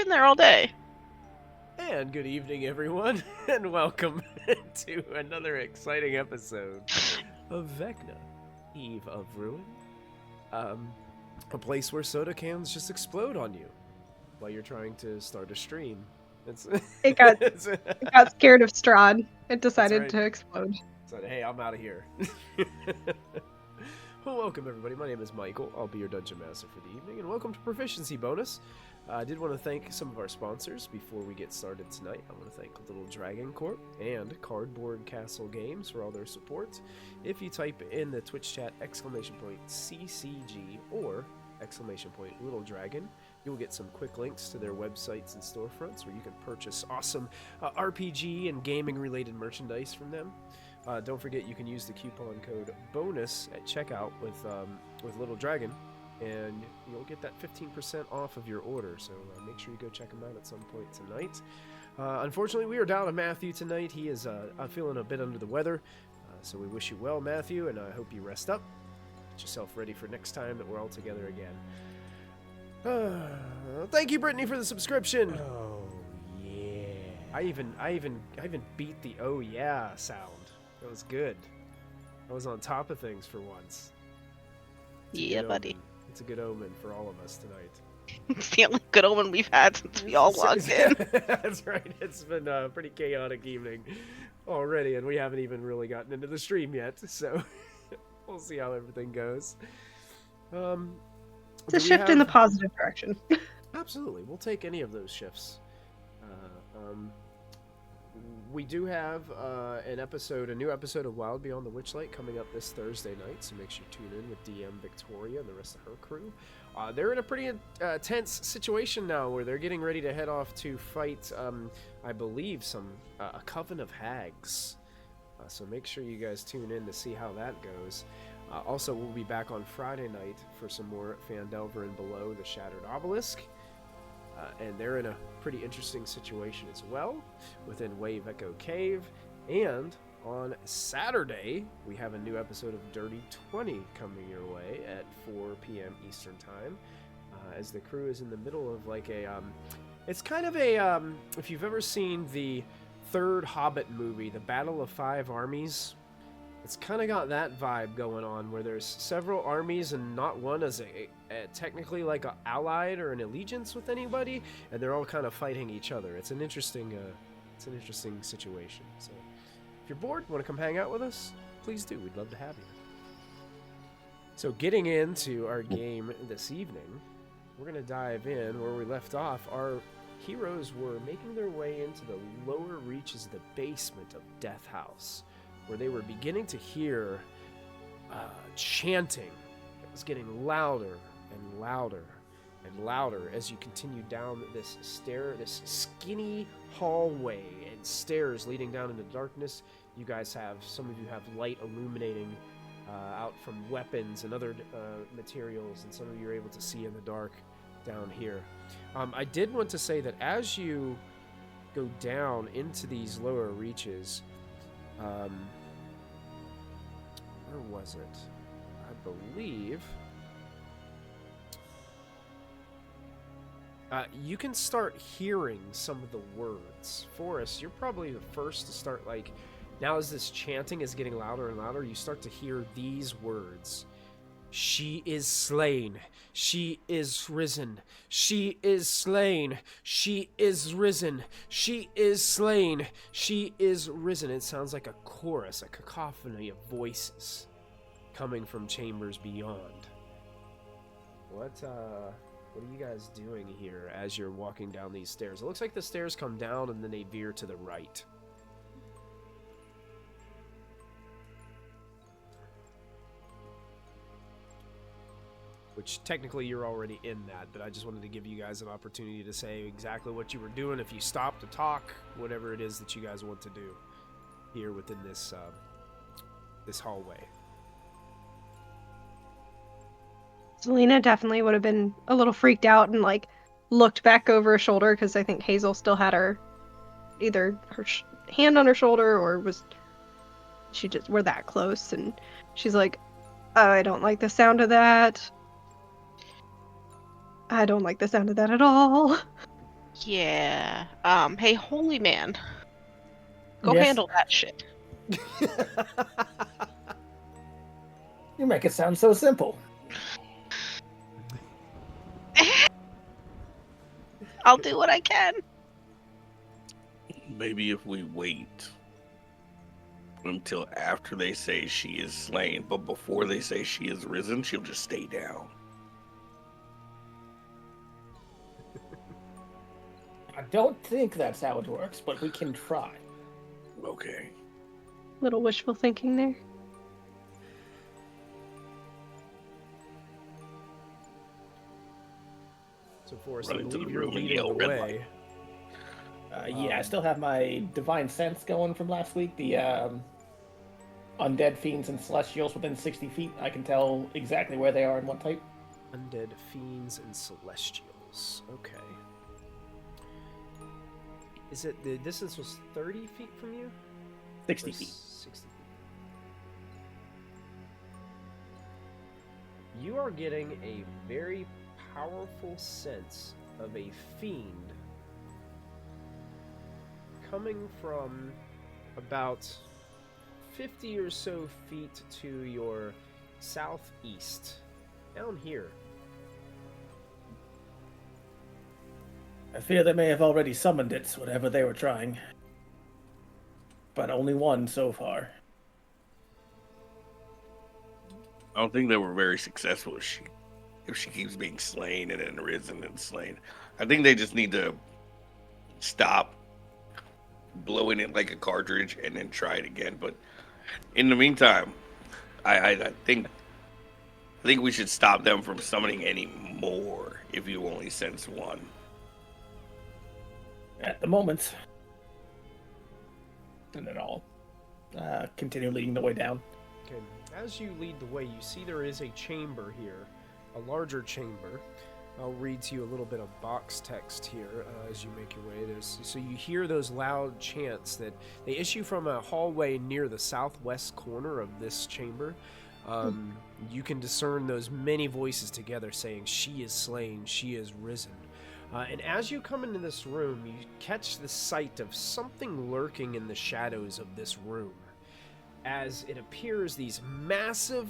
in there all day. And good evening, everyone, and welcome to another exciting episode of Vecna, Eve of Ruin. A place where soda cans just explode on you while you're trying to start a stream. It got scared of Strahd. It decided right. to explode. So, hey, I'm out of here. Well, welcome everybody. My name is Michael. I'll be your Dungeon Master for the evening, and welcome to Proficiency Bonus. I did want to thank some of our sponsors before we get started tonight. I want to thank Little Dragon Corp and Cardboard Castle Games for all their support. If you type in the Twitch chat !CCG or !Little Dragon, you'll get some quick links to their websites and storefronts where you can purchase awesome RPG and gaming related merchandise from them. Don't forget you can use the coupon code BONUS at checkout with Little Dragon, and you'll get that 15% off of your order, so make sure you go check them out at some point tonight. Unfortunately, we are down to Matthew tonight. He is feeling a bit under the weather, so we wish you well, Matthew, and I hope you rest up. Get yourself ready for next time that we're all together again. Thank you, Brittany, for the subscription. Oh, yeah. I even beat the oh yeah sound. That was good. I was on top of things for once. Yeah, buddy. It's a good omen for all of us tonight. It's the only good omen we've had since we all logged in. That's right. It's been a pretty chaotic evening already, and we haven't even really gotten into the stream yet, so we'll see how everything goes. It's a shift in the positive direction. Absolutely. We'll take any of those shifts. We do have a new episode of Wild Beyond the Witchlight coming up this Thursday night, so make sure you tune in with DM Victoria and the rest of her crew. They're in a pretty tense situation now where they're getting ready to head off to fight, I believe, a coven of hags. So make sure you guys tune in to see how that goes. Also, we'll be back on Friday night for some more Phandelver and Below the Shattered Obelisk. And they're in a pretty interesting situation as well within Wave Echo Cave. And on Saturday, we have a new episode of Dirty 20 coming your way at 4 p.m. Eastern Time. As the crew is in the middle of like it's kind of a, if you've ever seen the third Hobbit movie, The Battle of Five Armies, it's kind of got that vibe going on where there's several armies and not one is technically like an allied or an allegiance with anybody, and they're all kind of fighting each other. It's an interesting situation. So if you're bored, want to come hang out with us, please do. We'd love to have you. So getting into our game this evening, we're going to dive in where we left off. Our heroes were making their way into the lower reaches of the basement of Death House, where they were beginning to hear chanting. It was getting louder and louder and louder as you continue down this skinny hallway and stairs leading down into darkness. Some of you have light illuminating out from weapons and other materials, and some of you are able to see in the dark down here. I did want to say that as you go down into these lower reaches, where was it? I believe you can start hearing some of the words. Forrest, you're probably the first to start, now as this chanting is getting louder and louder, you start to hear these words. She is slain. She is risen. She is slain. She is risen. She is slain. She is risen. It sounds like a chorus, a cacophony of voices coming from chambers beyond. What are you guys doing here as you're walking down these stairs? It looks like the stairs come down and then they veer to the right. Which technically you're already in that, but I just wanted to give you guys an opportunity to say exactly what you were doing, if you stopped to talk, whatever it is that you guys want to do here within this this hallway. Selena definitely would have been a little freaked out and looked back over her shoulder, because I think Hazel still had either her hand on her shoulder or we're that close, and she's like, oh, I don't like the sound of that. I don't like the sound of that at all. Yeah. Hey, holy man. Go Yes? handle that shit. You make it sound so simple. I'll do what I can. Maybe if we wait until after they say she is slain, but before they say she is risen, she'll just stay down. I don't think that's how it works, but we can try. Okay. Little wishful thinking there. So, Forrest, Run I into believe the you're room and leading yell, the "Red way. Yeah, I still have my divine sense going from last week. The undead fiends and celestials within 60 feet. I can tell exactly where they are and what type. Undead fiends and celestials. Okay. Is it the distance was 30 feet from you? 60 Or feet. 60 feet. You are getting a very powerful sense of a fiend coming from about 50 or so feet to your southeast, down here. I fear they may have already summoned it, whatever they were trying. But only one so far. I don't think they were very successful if she keeps being slain and then risen and slain. I think they just need to stop blowing it like a cartridge and then try it again. But in the meantime, I think we should stop them from summoning any more if you only sense one. At the moment. And then I'll continue leading the way down. Okay. As you lead the way, you see there is a chamber here, a larger chamber. I'll read to you a little bit of box text here as you make your way. So you hear those loud chants that they issue from a hallway near the southwest corner of this chamber. You can discern those many voices together saying, "She is slain, she is risen." And as you come into this room, you catch the sight of something lurking in the shadows of this room. As it appears, these massive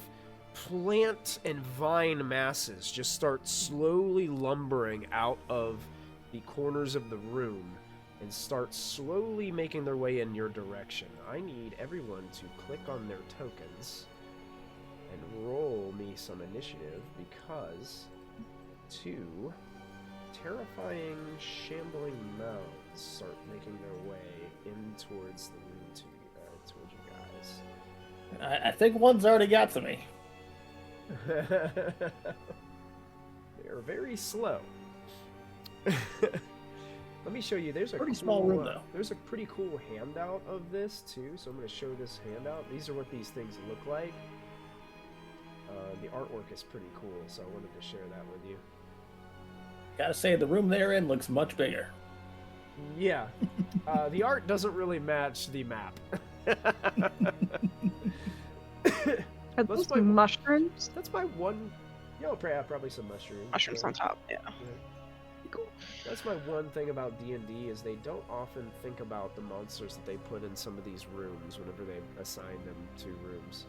plant and vine masses just start slowly lumbering out of the corners of the room and start slowly making their way in your direction. I need everyone to click on their tokens and roll me some initiative because 2 terrifying, shambling mouths start making their way in towards the room towards you guys. I think one's already got to me. They are very slow. Let me show you. There's a Pretty cool, small room, though. There's a pretty cool handout of this too. So I'm going to show this handout. These are what these things look like. The artwork is pretty cool, so I wanted to share that with you. Gotta say, the room they're in looks much bigger. Yeah, the art doesn't really match the map. Are those mushrooms? That's my one. Probably some mushrooms. Mushrooms on top, yeah. Cool. That's my one thing about D&D is they don't often think about the monsters that they put in some of these rooms whenever they assign them to rooms.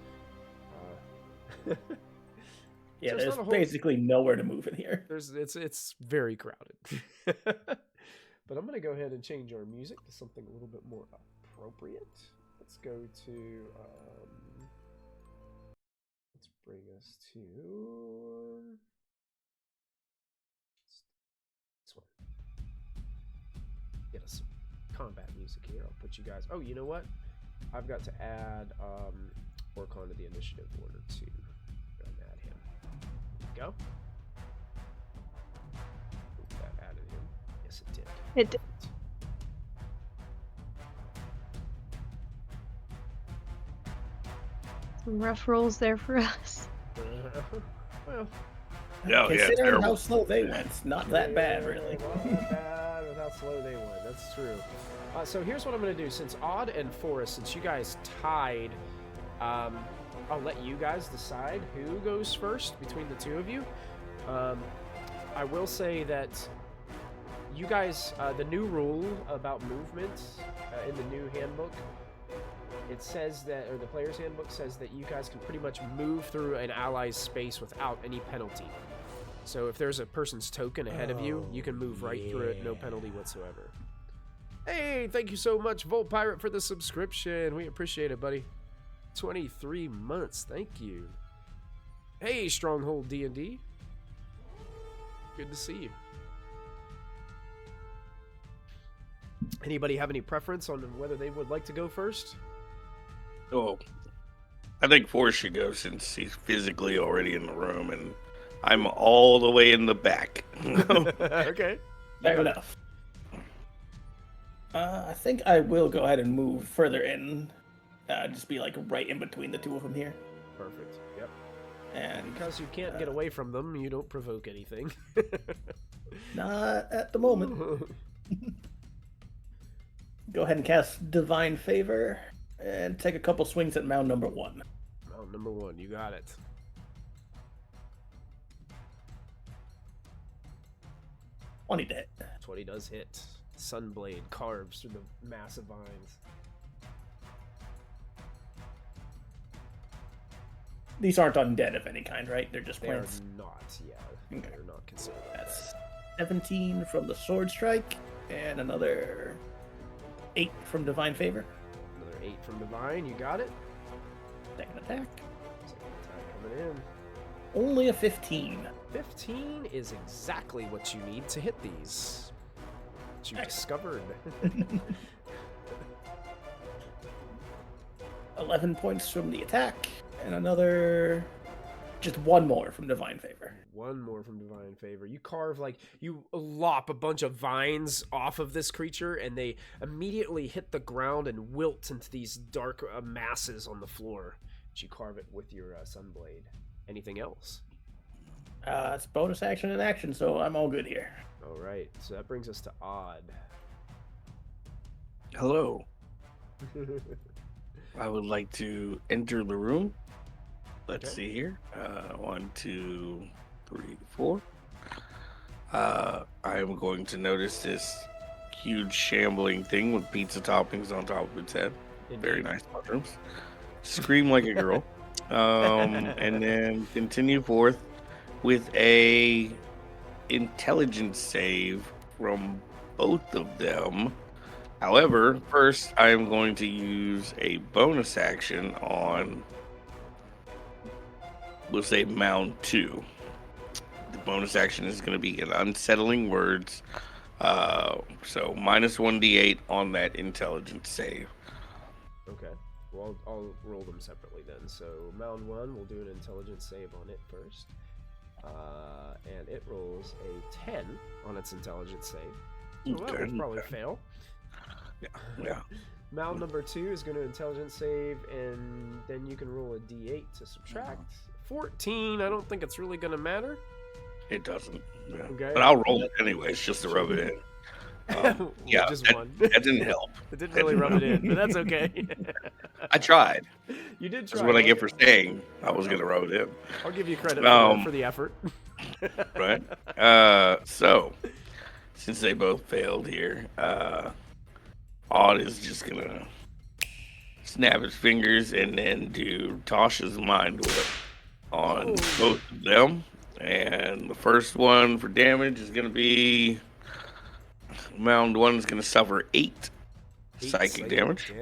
Yeah, So there's not a whole- basically nowhere to move in here. It's very crowded. But I'm gonna go ahead and change our music to something a little bit more appropriate. Let's go to let's bring us to this one. Get us some combat music here. I'll put you guys. Oh, you know what? I've got to add work onto the initiative order too. Add him. Go. Oop, that added him. Yes, it did. It did. Some rough rolls there for us. Well, Considering how terrible. slow they went, not that bad, really. Not that bad with how slow they went. That's true. So here's what I'm going to do. Since Odd and Forrest, since you guys tied, I'll let you guys decide who goes first between the two of you. I will say that you guys, the new rule about movement in the new handbook, it says that, or the player's handbook says that you guys can pretty much move through an ally's space without any penalty. So if there's a person's token ahead of you, you can move right through it, no penalty whatsoever. Hey, thank you so much, Volt Pirate, for the subscription. We appreciate it, buddy. 23 months, thank you. Hey, Stronghold D&D. Good to see you. Anybody have any preference on whether they would like to go first? Oh, I think Forrest should go since he's physically already in the room, and I'm all the way in the back. Okay. Fair enough. I think I will go ahead and move further in. Just be like right in between the two of them here. Perfect. Yep. And because you can't get away from them, you don't provoke anything. not at the moment. Go ahead and cast Divine Favor and take a couple swings at mound number 1. Mound number 1, you got it. 20 to hit. 20 does hit. Sunblade carves through the massive vines. These aren't undead of any kind, right? They're just They are plants. not, yeah. Okay. They're not considered. That's 17 from the Sword Strike and another 8 from Divine Favor. Another 8 from Divine, you got it. Second attack. Second attack coming in. Only a 15. 15 is exactly what you need to hit these. What you discovered. 11 points from the attack, and another, just one more from Divine Favor. One more from Divine Favor. You carve, like, you lop a bunch of vines off of this creature, and they immediately hit the ground and wilt into these dark masses on the floor. But you carve it with your Sunblade. Anything else? It's bonus action and action, so I'm all good here. All right, so that brings us to Odd. Hello. I would like to enter the room. Let's see here. 1, 2, 3, 4. I am going to notice this huge shambling thing with pizza toppings on top of its head. Very nice mushrooms. Scream like a girl. And then continue forth with a intelligence save from both of them. However, first I am going to use a bonus action on, we'll say, mound 2. The bonus action is going to be an unsettling words. So minus 1d8 on that intelligence save. Okay. Well, I'll roll them separately then. So mound 1, we'll do an intelligence save on it first. And it rolls a 10 on its intelligence save. So that would probably fail. Yeah. Mound number 2 is going to intelligence save, and then you can roll a d8 to subtract. 14, I don't think it's really going to matter. It doesn't. Yeah. Okay. But I'll roll it anyways, just to rub it in. Yeah, just one. That didn't help. It didn't really rub it in, but that's okay. I tried. You did try. That's what I get for saying I was going to rub it in. I'll give you credit for the effort. Right. So, since they both failed here, Odd is just going to snap his fingers and then do Tasha's Mind Whip on both of them. And the first one for damage is going to be... Mound 1 is going to suffer 8 psychic damage.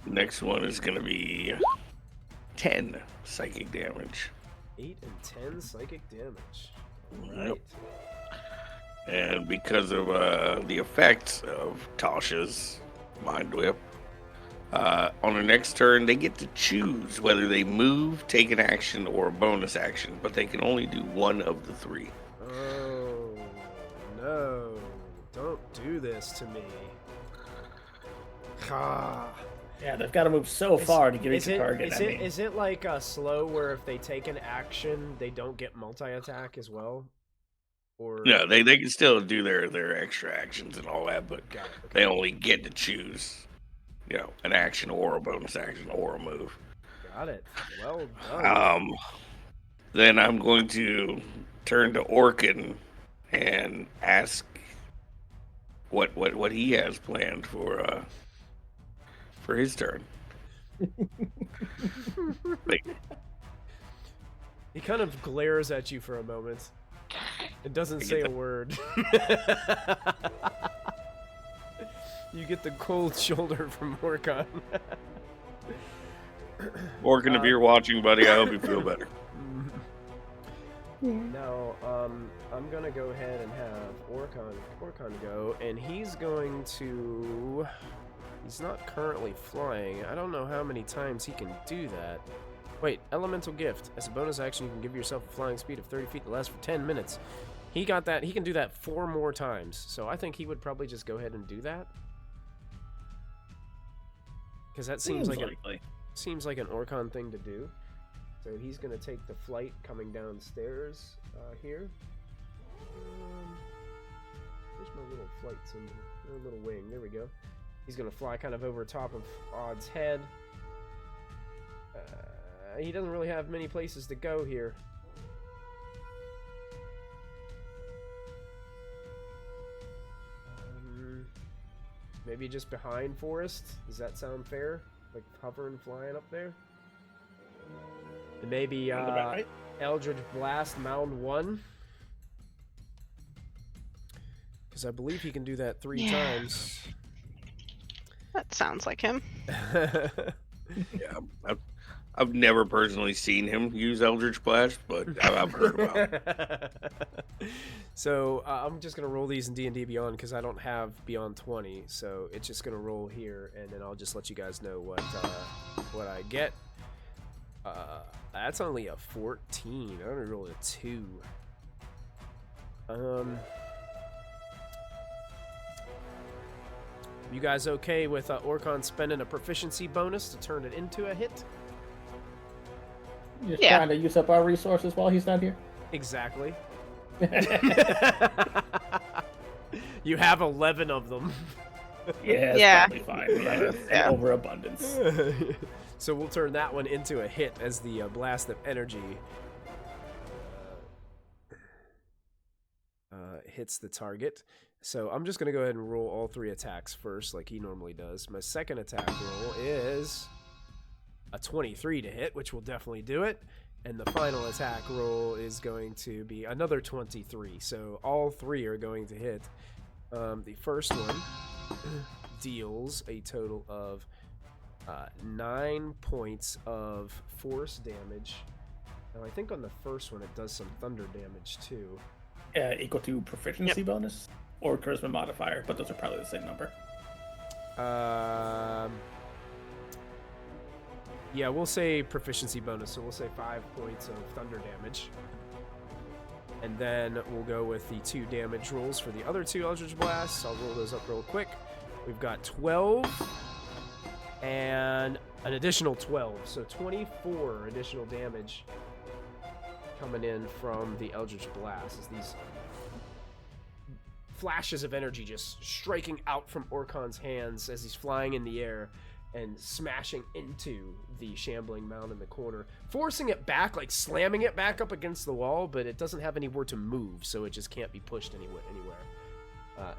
Next one is going to be 10 psychic damage. 8 and 10 psychic damage. All right. Yep. And because of the effects of Tasha's Mind Whip, on their next turn, they get to choose whether they move, take an action, or a bonus action, but they can only do one of the 3. Oh, no. Don't do this to me. Yeah, they've got to move so far to get into target. Is it like a slow where if they take an action, they don't get multi-attack as well? Or No, they can still do their extra actions and all that, but they only get to choose, an action or a bonus action or a move. Got it. Well done. Then I'm going to turn to Orkin and ask what he has planned for his turn. Like, He kind of glares at you for a moment. It doesn't say a word. You get the cold shoulder from Orcon. Orkin, if you're watching, buddy, I hope you feel better. Now, I'm gonna go ahead and have Orcon go, and he's going to... He's not currently flying. I don't know how many times he can do that. Wait, Elemental Gift. As a bonus action, you can give yourself a flying speed of 30 feet that lasts for 10 minutes. He got that. He can do that 4 more times. So I think he would probably just go ahead and do that. Because that seems like an Orcon thing to do. So he's going to take the flight coming downstairs here. Where's my little flight symbol? A little wing. There we go. He's going to fly kind of over top of Odd's head. He doesn't really have many places to go here. Maybe just behind Forest? Does that sound fair? Like hovering, flying up there? And maybe Eldritch Blast Mound 1? Because I believe he can do that 3 times. That sounds like him. Yeah, I've never personally seen him use Eldritch Blast, but I've heard about it. So I'm just gonna roll these in D&D Beyond because I don't have Beyond 20, so it's just gonna roll here, and then I'll just let you guys know what I get. That's only a 14. I only rolled a 2. You guys okay with Orcon spending a proficiency bonus to turn it into a hit? Just trying to use up our resources while he's not here? Exactly. You have 11 of them. Yeah, it's probably fine. Yeah, an overabundance. So we'll turn that one into a hit as the blast of energy hits the target. So I'm just going to go ahead and roll all 3 attacks first, like he normally does. My second attack roll is a 23 to hit, which will definitely do it. And the final attack roll is going to be another 23. So all 3 are going to hit. The first one deals a total of 9 points of force damage. Now I think on the first one it does some thunder damage too. Equal to proficiency bonus or charisma modifier, but those are probably the same number. Yeah, we'll say proficiency bonus, so we'll say 5 points of thunder damage. And then we'll go with the 2 damage rolls for the other 2 Eldritch Blasts. I'll roll those up real quick. We've got 12 and an additional 12, so 24 additional damage coming in from the Eldritch Blast as these flashes of energy just striking out from Orcon's hands as he's flying in the air and smashing into the shambling mound in the corner, forcing it back, like slamming it back up against the wall, but it doesn't have anywhere to move, so it just can't be pushed anywhere.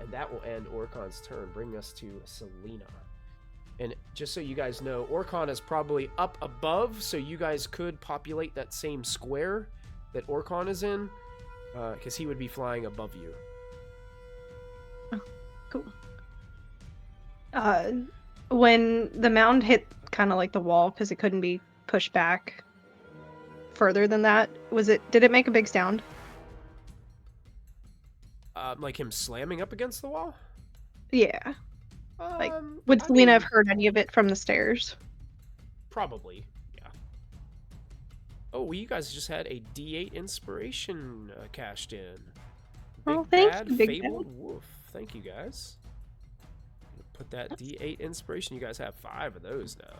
And that will end Orcon's turn, bringing us to Selena. And just so you guys know, Orcon is probably up above, so you guys could populate that same square that Orcon is in, because he would be flying above you. Oh, cool. When the mound hit kind of like the wall, because it couldn't be pushed back further than that, did it make a big sound? Like him slamming up against the wall? Yeah. Like, would Selena have heard any of it from the stairs? Probably, yeah. Oh, well, you guys just had a D8 inspiration cashed in. Oh, thank you, Big Fabled Wolf. Thank you, guys. Put that D8 inspiration. You guys have 5 of those now.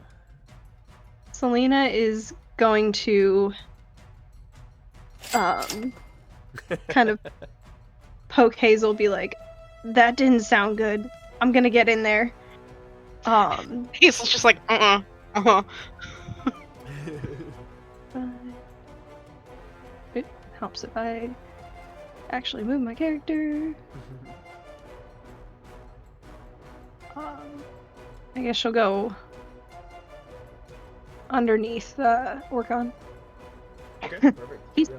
Selena is going to kind of poke Hazel, be like, that didn't sound good. I'm gonna get in there. Hazel's just like, It helps if I actually move my character. I guess she'll go underneath Orcon. Okay, perfect. He's- Yeah.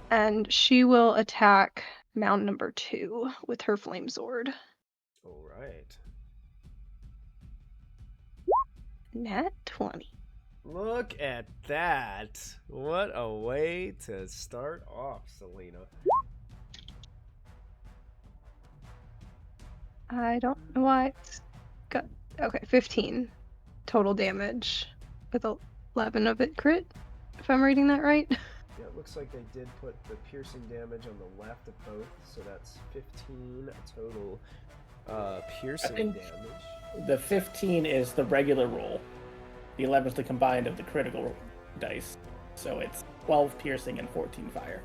And she will attack mound number 2 with her flame sword. All right. Nat 20. Look at that. What a way to start off, Selena. I don't know why it's got. Okay, 15 total damage with 11 of it crit, if I'm reading that right. Yeah, it looks like they did put the piercing damage on the left of both, so that's 15 total piercing think- damage. The 15 is the regular roll. The 11 is the combined of the critical dice. So it's 12 piercing and 14 fire.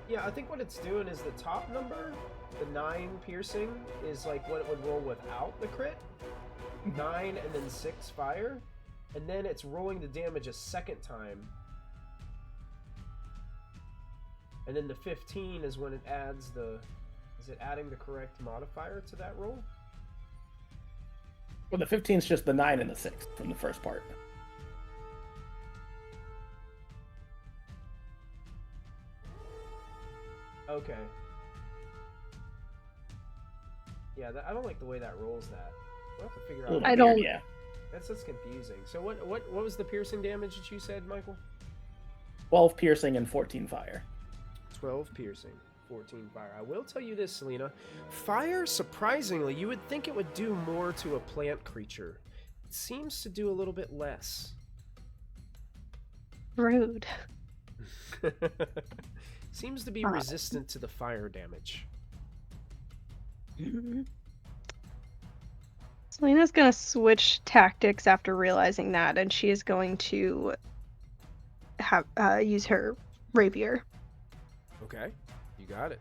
Yeah, I think what it's doing is the top number, the 9 piercing, is like what it would roll without the crit. 9 and then 6 fire. And then it's rolling the damage a second time. And then the 15 is when it adds the... Is it adding the correct modifier to that roll? Well, the 15 is just the 9 and the 6 from the first part. Okay. Yeah, I don't like the way that rolls that. We'll have to figure A out. little I weird, don't- Yeah. That's confusing. So what was the piercing damage that you said, Michael? 12 piercing and 14 fire. 12 piercing, 14 fire. I will tell you this, Selena. Fire, surprisingly, you would think it would do more to a plant creature. It seems to do a little bit less. Rude. Seems to be Ah. resistant to the fire damage. Selena's gonna switch tactics after realizing that, and she is going to have use her rapier. Okay, you got it.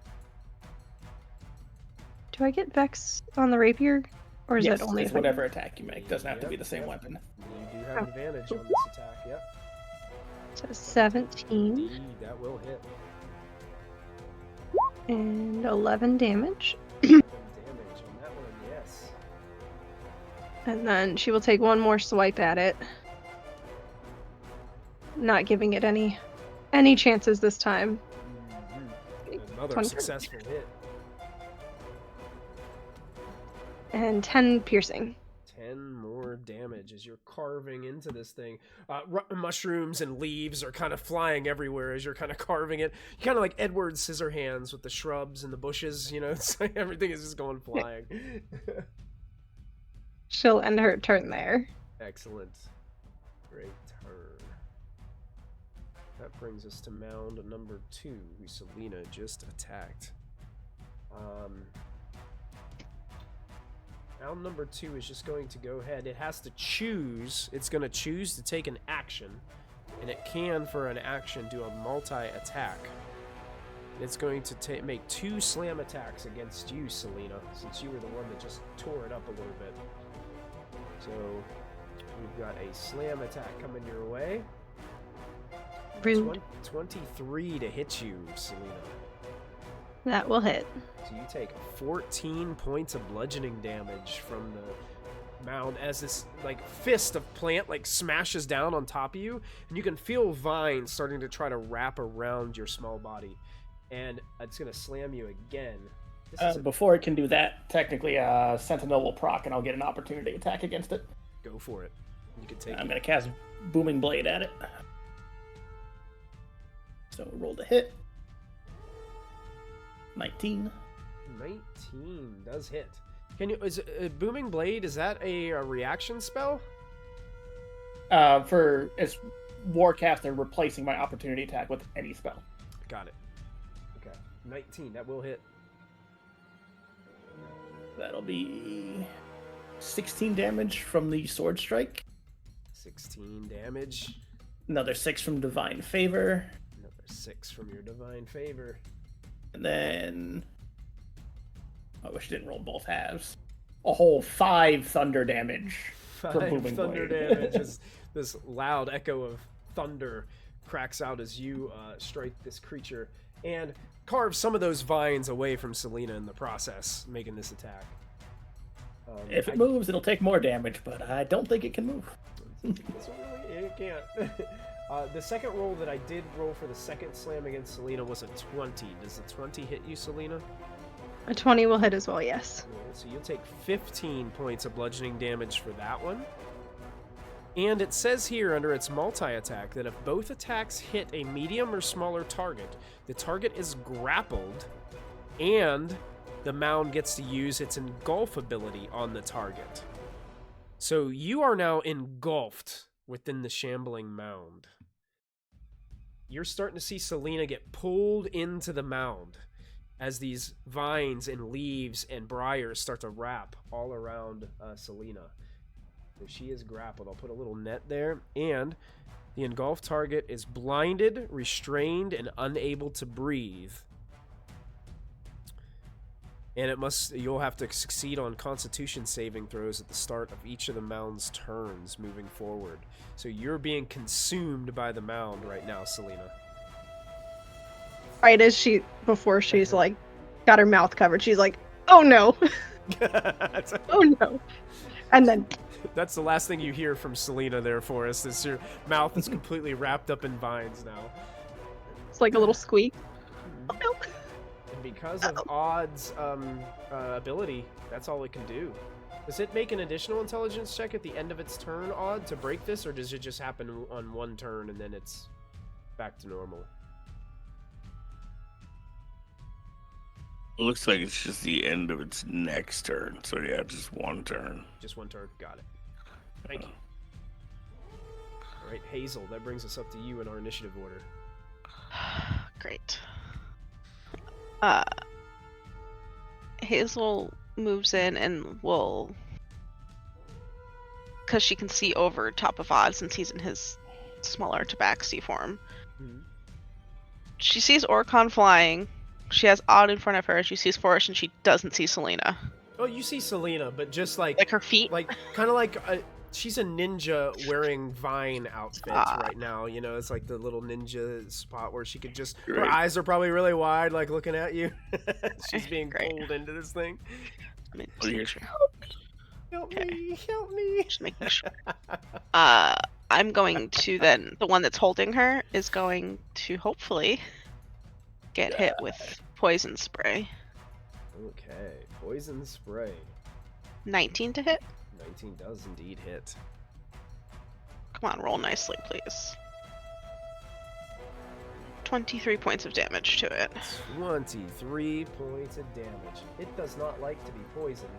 Do I get Vex on the rapier, or is Yes, it only it's if I- whatever attack you make. Doesn't have to be Yep, the same yep. weapon. You do have Oh. advantage on this attack, yep. So 17 Indeed, that will hit. and 11 damage, 11 damage on that one, yes. and then she will take one more swipe at it, not giving it any chances this time. Another 20. successful hit. And 10 piercing. 10 more damage as you're carving into this thing. Mushrooms and leaves are kind of flying everywhere as you're kind of carving it. You kind of like Edward Scissorhands with the shrubs and the bushes, you know, it's like everything is just going flying. She'll end her turn there. Excellent. Great turn. That brings us to mound number 2, who Selena just attacked. Mound number 2 is just going to go ahead. It has to choose. It's going to choose to take an action, and it can, for an action, do a multi-attack. It's going to make 2 slam attacks against you, Selena, since you were the one that just tore it up a little bit. So, we've got a slam attack coming your way. Rude. 23 to hit you, Selena. That will hit. So you take 14 points of bludgeoning damage from the mound as this like fist of plant like smashes down on top of you, and you can feel vines starting to try to wrap around your small body, and it's gonna slam you again. This is Before it can do that, technically, Sentinel will proc, and I'll get an opportunity attack against it. go for it. You can take I'm it. going to cast Booming Blade at it. So roll the hit. 19. 19 does hit. Can you? Is Booming Blade? Is that a reaction spell? For as Warcaster, replacing my opportunity attack with any spell. Got it. Okay, 19. That will hit. That'll be 16 damage from the sword strike. 16 damage. Another 6 from Divine Favor. Another 6 from your divine favor. And then... I wish I didn't roll both halves. A whole 5 thunder damage. 5 Booming thunder Blade. damage as this loud echo of thunder cracks out as you strike this creature and carve some of those vines away from Selena in the process, making this attack. If it moves, it'll take more damage, but I don't think it can move. It can't. The second roll that I did roll for the second slam against Selena was a 20. Does the 20 hit you, Selena? A 20 will hit as well, yes. So you'll take 15 points of bludgeoning damage for that one. And it says here under its multi-attack that if both attacks hit a medium or smaller target, the target is grappled, and the mound gets to use its engulf ability on the target. So you are now engulfed within the shambling mound. You're starting to see Selena get pulled into the mound as these vines and leaves and briars start to wrap all around Selena. So she is grappled. I'll put a little net there. And the engulfed target is blinded, restrained, and unable to breathe. And you'll have to succeed on Constitution saving throws at the start of each of the mound's turns moving forward. So you're being consumed by the mound right now, Selena. Right as before she's like, got her mouth covered, she's like, oh no. Oh no. And then... That's the last thing you hear from Selena there, Forrest, is your mouth is completely wrapped up in vines now. It's like a little squeak. Oh no. And because of Odd's ability, that's all it can do. Does it make an additional intelligence check at the end of its turn, Odd, to break this, or does it just happen on one turn and then it's back to normal? It looks like it's just the end of its next turn. So yeah, just one turn. Just one turn. Got it. Thank you. All right, Hazel, that brings us up to you in our initiative order. Great. Hazel moves in and will, because she can see over top of Odd since he's in his smaller tabaxi form. Mm-hmm. She sees Orcon flying. She has Odd in front of her. She sees Forrest, and she doesn't see Selena. Oh, you see Selena, but just like her feet, kind of like she's a ninja wearing vine outfit right now. You know, it's like the little ninja spot where she could just her eyes are probably really wide, like looking at you. She's being pulled into this thing. Help me! Just making sure. I'm going to then the one that's holding her is going to hopefully get hit with poison spray. Okay, poison spray. 19 to hit? 19 does indeed hit. Come on, roll nicely, please. 23 points of damage to it. 23 points of damage. It does not like to be poisoned.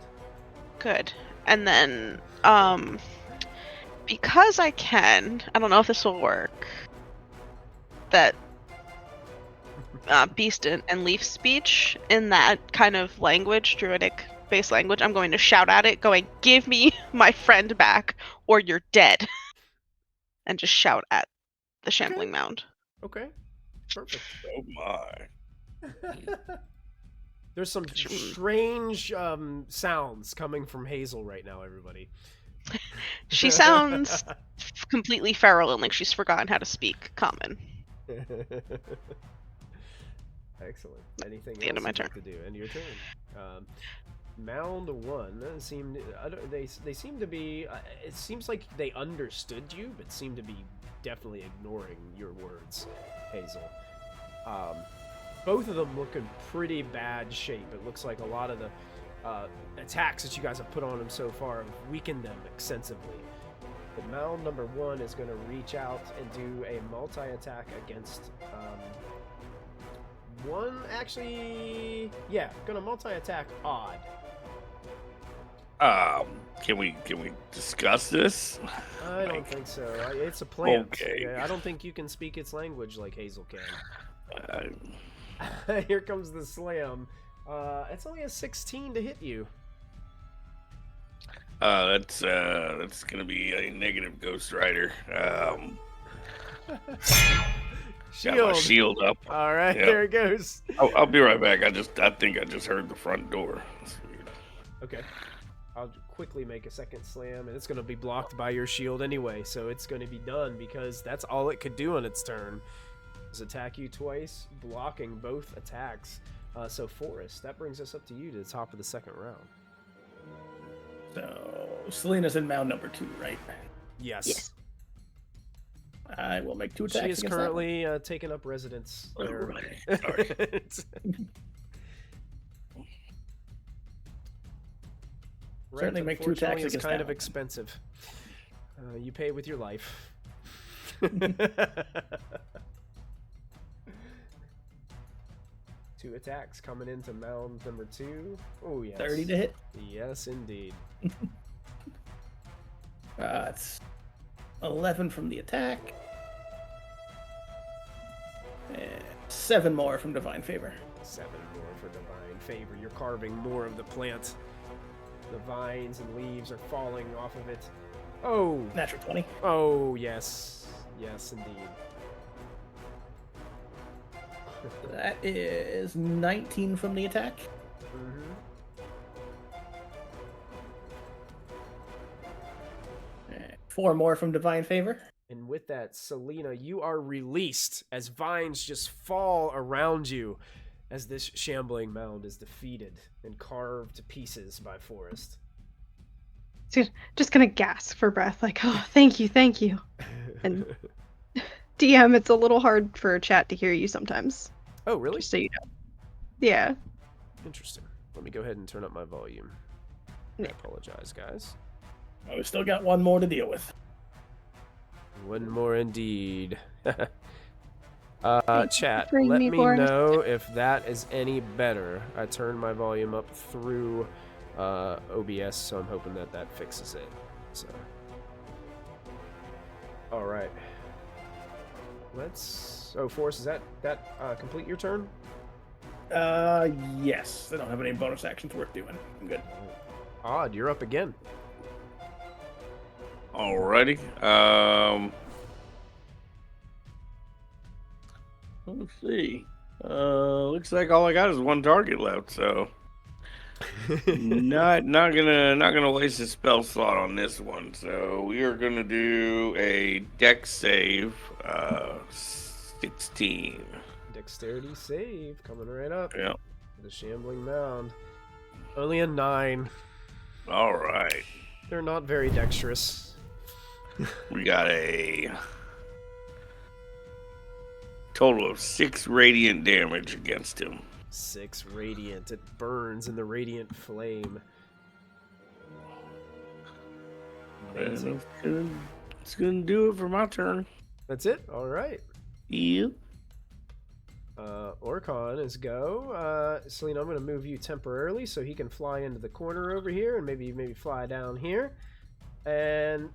Good. And then, because I can, I don't know if this will work, that beast and leaf speech in that kind of language, druidic based language, I'm going to shout at it going, give me my friend back or you're dead. And just shout at the shambling mound. Okay. Perfect. Oh my. There's some strange sounds coming from Hazel right now, everybody. She sounds completely feral and like she's forgotten how to speak common. Excellent. Anything the end of my turn. to do? End of your turn. Mound 1 seemed they seem to be. It seems like they understood you, but seem to be definitely ignoring your words, Hazel. Both of them look in pretty bad shape. It looks like a lot of the attacks that you guys have put on them so far have weakened them extensively. But mound number 1 is going to reach out and do a multi-attack against one. Actually, yeah, going to multi-attack Odd. Can we discuss this? I don't think so. It's a plant. Okay. Yeah, I don't think you can speak its language like Hazel can. Here comes the slam. It's only a 16 to hit you. That's gonna be a negative Ghost Rider. Got my shield up. All right, Yep. There it goes. I'll be right back. I think I just heard the front door. Okay. I'll quickly make a second slam, and it's going to be blocked by your shield anyway, so it's going to be done because that's all it could do on its turn. Is attack you twice, blocking both attacks. So Forrest, that brings us up to you to the top of the second round. So Selena's in mound number 2, right? Yes. I will make 2 attacks. She is against currently taking up residence there. Right. Sorry. Certainly make 2 attacks It's against kind that of one. expensive. You pay with your life. 2 attacks coming into mound number 2. Oh, yes. 30 to hit. Yes, indeed. It's 11 from the attack. And 7 more from Divine Favor. 7 more for Divine Favor. You're carving more of the plant. The vines and leaves are falling off of it. Oh! Natural 20. Oh, yes. Yes, indeed. That is 19 from the attack. Mm-hmm. 4 more from Divine Favor. And with that, Selena, you are released as vines just fall around you as this shambling mound is defeated and carved to pieces by Forrest. Just gonna gasp for breath, like, oh, thank you. And DM, it's a little hard for chat to hear you sometimes. Oh, really? Just so you know. Yeah. Interesting. Let me go ahead and turn up my volume. I Yeah. apologize, guys. Oh, we still got 1 more to deal with. One more indeed. Chat, bring let me me Forrest. know if that is any better. I turned my volume up through OBS, so I'm hoping that that fixes it. So, all right. Let's. Oh, Forrest, is that complete your turn? Yes. I don't have any bonus actions worth doing. I'm good. Odd, you're up again. Alrighty. Let's see. Looks like all I got is 1 target left, so not gonna waste a spell slot on this one. So we are gonna do a dex save. 16. Dexterity save coming right up. Yeah. The shambling mound. Only a 9. All right. They're not very dexterous. We got a total of 6 radiant damage against him. 6 radiant. It burns in the radiant flame. Amazing. It's gonna do it for my turn. That's it? Alright. Yep. Orcon is go. Selena, I'm going to move you temporarily so he can fly into the corner over here and maybe fly down here. And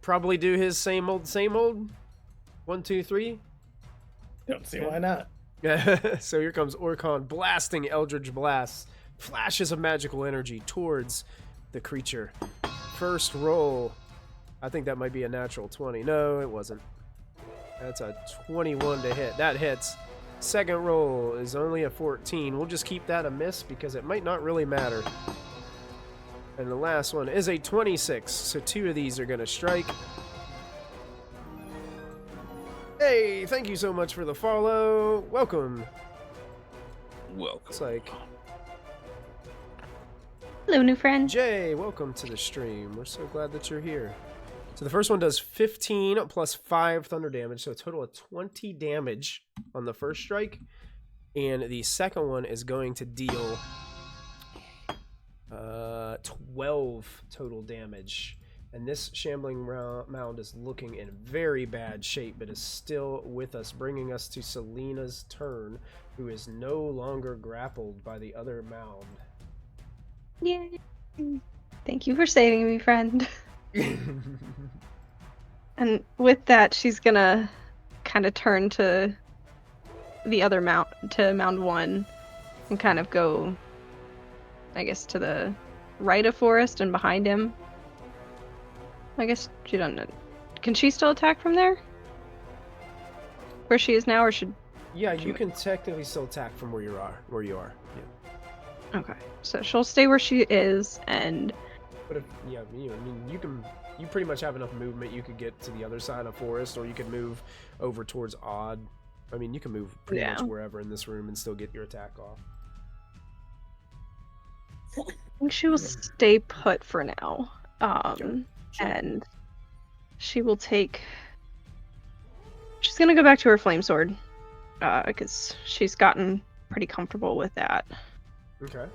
probably do his same old. 1, 2, 3. Don't see why not. So here comes Orcon blasting Eldritch Blasts. Flashes of magical energy towards the creature. First roll. I think that might be a natural 20. No, it wasn't. That's a 21 to hit. That hits. Second roll is only a 14. We'll just keep that a miss because it might not really matter. And the last one is a 26. So 2 of these are going to strike. Hey, thank you so much for the follow. Welcome. Welcome. It's like, Hello, new friend. Jay, welcome to the stream. We're so glad that you're here. So the first one does 15 plus 5 thunder damage, so a total of 20 damage on the first strike. And the second one is going to deal 12 total damage. And this shambling mound is looking in very bad shape, but is still with us, bringing us to Selena's turn, who is no longer grappled by the other mound. Yay. Thank you for saving me, friend. And with that, she's gonna kind of turn to the other mount, to mound 1, and kind of go, I guess, to the right of Forrest and behind him. I guess she doesn't know. Can she still attack from there? Where she is now, or should... Yeah, you can technically still attack from where you are. Yeah. Okay, so she'll stay where she is, and But if I mean, you pretty much have enough movement. You could get to the other side of forest, or you could move over towards Odd. I mean, you can move pretty much wherever in this room and still get your attack off. I think she will stay put for now. Sure. And she will take. She's gonna go back to her flame sword, because she's gotten pretty comfortable with that. Okay.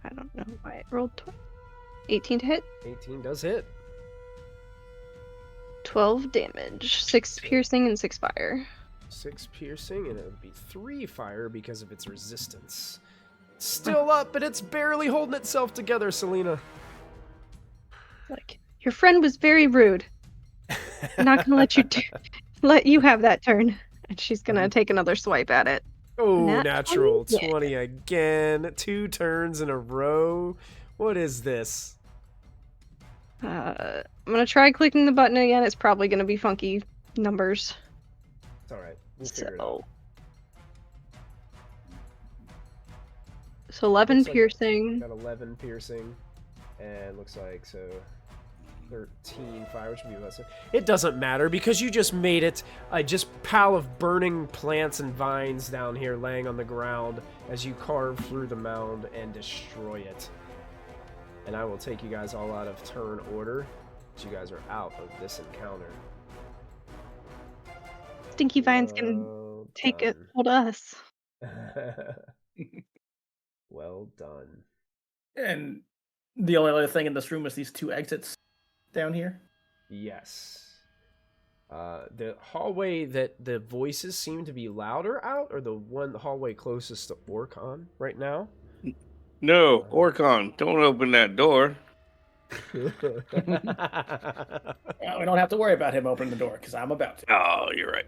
I don't know why it rolled 18 to hit. 18 does hit. 12 damage, 6 piercing and 6 fire. 6 piercing, and it would be 3 fire because of its resistance. Still up, but it's barely holding itself together, Selena. Like, your friend was very rude. I'm not gonna let you have that turn. And she's gonna take another swipe at it. Oh, Nat natural 20? 20 again. 2 turns in a row. What is this? I'm gonna try clicking the button again. It's probably gonna be funky numbers. It's alright. We'll figure it out. So 11 Looks like piercing. Got 11 piercing. And looks like, 13 fire, which would be less. It doesn't matter because you just made it a just pile of burning plants and vines down here laying on the ground as you carve through the mound and destroy it. And I will take you guys all out of turn order. So you guys are out of this encounter. Stinky vines can take it. Hold us. Well done. And the only other thing in this room is these 2 exits down here. Yes. The hallway that the voices seem to be louder out, or the hallway closest to Orcon right now? No, Orcon, don't open that door. Well, we don't have to worry about him opening the door because I'm about to. Oh, you're right.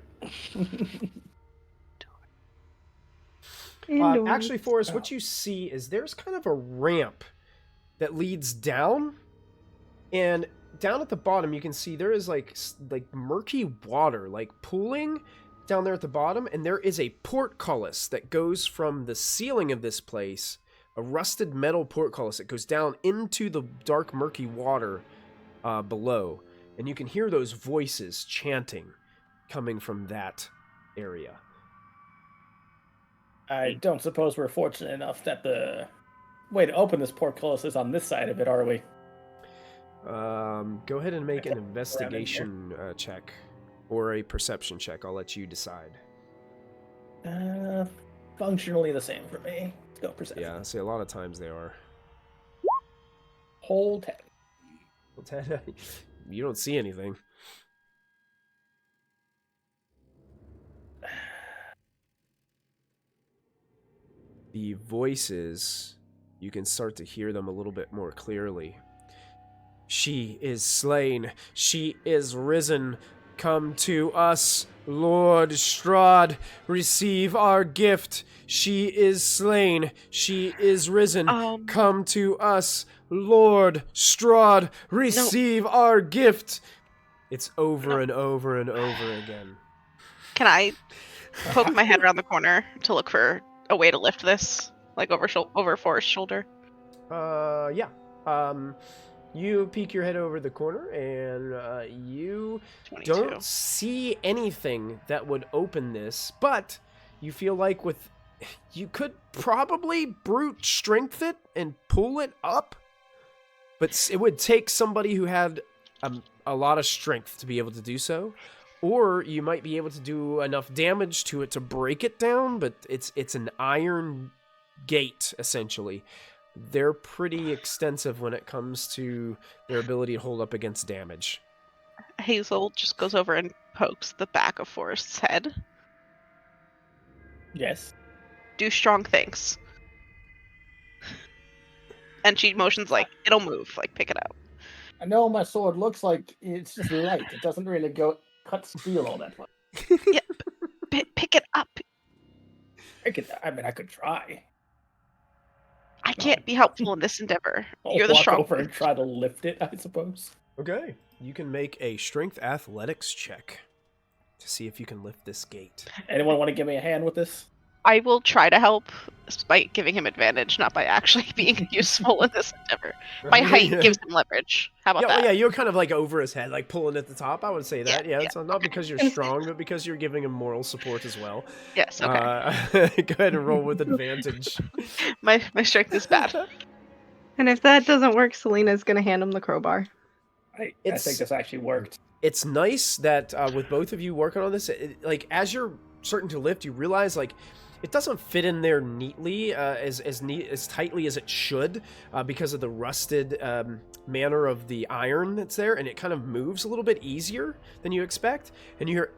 Actually, Forrest, what you see is there's kind of a ramp that leads down, and down at the bottom you can see there is like murky water like pooling down there at the bottom, and there is a portcullis that goes from the ceiling of this place, a rusted metal portcullis that goes down into the dark murky water below, and you can hear those voices chanting coming from that area. I don't suppose we're fortunate enough that the way to open this portcullis is on this side of it, are we? Go ahead and make an investigation check or a perception check. I'll let you decide. Functionally the same for me. Let's go perception. Yeah, see, a lot of times they are. Whole 10. Well, 10. You don't see anything. The voices, you can start to hear them a little bit more clearly. She is slain. She is risen. Come to us, Lord Strahd. Receive our gift. She is slain. She is risen. Come to us, Lord Strahd. Receive our gift. It's over and over and over again. Can I poke my head around the corner to look for a way to lift this, like over Forrest's shoulder? Yeah. You peek your head over the corner, and you 22. don't see anything that would open this, but you feel like you could probably brute strength it and pull it up, but it would take somebody who had a lot of strength to be able to do so. Or you might be able to do enough damage to it to break it down, but it's an iron gate, essentially. They're pretty extensive when it comes to their ability to hold up against damage. Hazel just goes over and pokes the back of Forrest's head. Yes. Do strong things. And she motions like, it'll move, like pick it up. I know my sword looks like it's just light. It doesn't really cut steel all that much. Yeah, pick it up. I could try. I can't be helpful in this endeavor. I'll You're the walk strong over and try to lift it, I suppose. Okay. You can make a strength athletics check to see if you can lift this gate. Anyone want to give me a hand with this? I will try to help by giving him advantage, not by actually being useful in this endeavor. My height gives him leverage. How about Yeah, that? well, yeah, you're kind of like over his head, like pulling at the top. I would say that. Yeah, Yeah, it's not because you're strong, but because you're giving him moral support as well. Yes, okay. Go ahead and roll with advantage. My strength is bad. And if that doesn't work, Selena's gonna hand him the crowbar. I think this actually worked. It's nice that with both of you working on this, like as you're starting to lift, you realize like it doesn't fit in there neatly, as tightly as it should, because of the rusted manner of the iron that's there, and it kind of moves a little bit easier than you expect, and you hear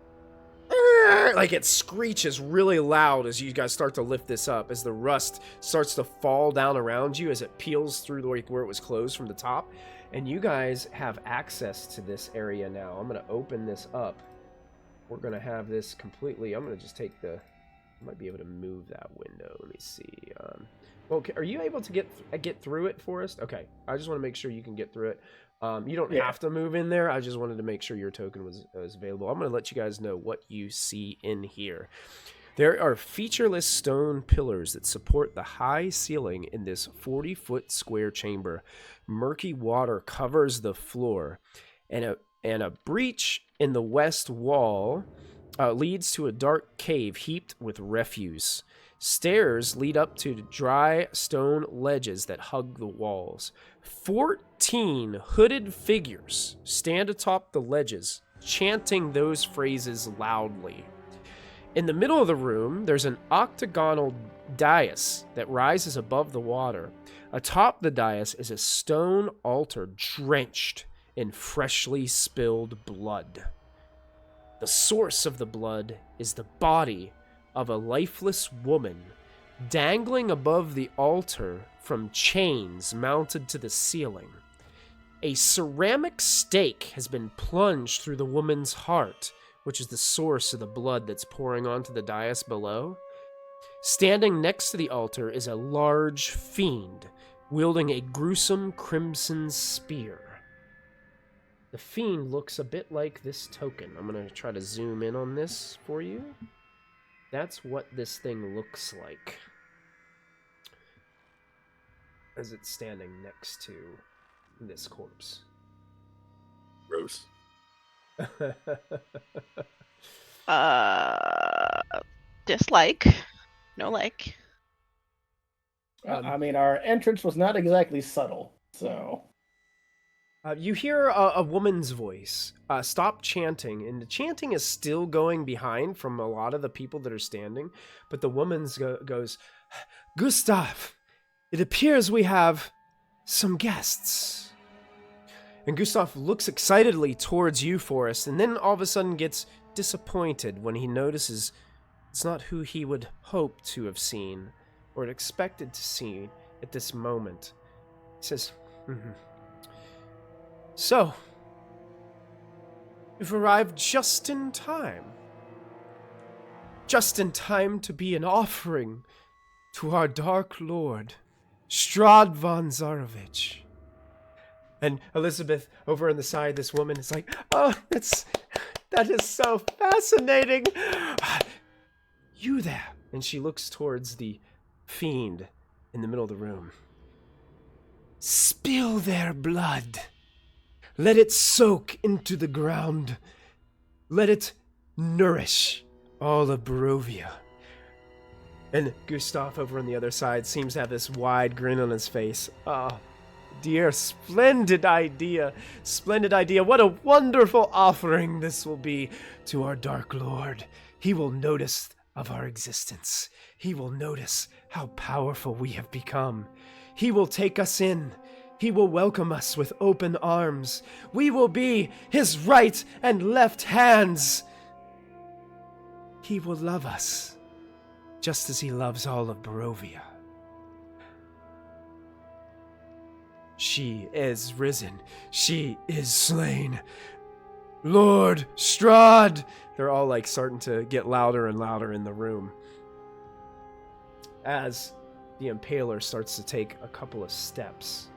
like it screeches really loud as you guys start to lift this up, as the rust starts to fall down around you as it peels through the where it was closed from the top. And you guys have access to this area now. I'm going to open this up. We're going to have this completely... I'm going to just take the... I might be able to move that window. Let me see. Okay, are you able to get through it, Forrest? Okay, I just want to make sure you can get through it. You don't have to move in there. I just wanted to make sure your token was available. I'm going to let you guys know what you see in here. There are featureless stone pillars that support the high ceiling in this 40-foot square chamber. Murky water covers the floor, and a breach in the west wall leads to a dark cave heaped with refuse. Stairs lead up to dry stone ledges that hug the walls. 14 hooded figures stand atop the ledges, chanting those phrases loudly. In the middle of the room, there's an octagonal dais that rises above the water. Atop the dais is a stone altar drenched in freshly spilled blood. The source of the blood is the body of a lifeless woman dangling above the altar from chains mounted to the ceiling. A ceramic stake has been plunged through the woman's heart, which is the source of the blood that's pouring onto the dais below. Standing next to the altar is a large fiend, wielding a gruesome crimson spear. The fiend looks a bit like this token. I'm going to try to zoom in on this for you. That's what this thing looks like as it's standing next to this corpse. Gross. Dislike. No like. I mean, our entrance was not exactly subtle, so... You hear a woman's voice. Stop chanting, and the chanting is still going behind from a lot of the people that are standing, but the woman's goes, Gustav, it appears we have some guests. And Gustav looks excitedly towards you, Forrest, and then all of a sudden gets disappointed when he notices it's not who he would hope to have seen or had expected to see at this moment. He says, So, you've arrived just in time. Just in time to be an offering to our Dark Lord, Strahd von Zarovich. And Elizabeth, over on the side, this woman is like, oh, that is so fascinating. You there. And she looks towards the fiend in the middle of the room. Spill their blood. Let it soak into the ground. Let it nourish all of Barovia. And Gustav over on the other side seems to have this wide grin on his face. Oh, dear, splendid idea. Splendid idea. What a wonderful offering this will be to our Dark Lord. He will notice of our existence. He will notice how powerful we have become. He will take us in. He will welcome us with open arms. We will be his right and left hands. He will love us, just as he loves all of Barovia. She is risen. She is slain. Lord Strahd! They're all like starting to get louder and louder in the room as the Impaler starts to take a couple of steps.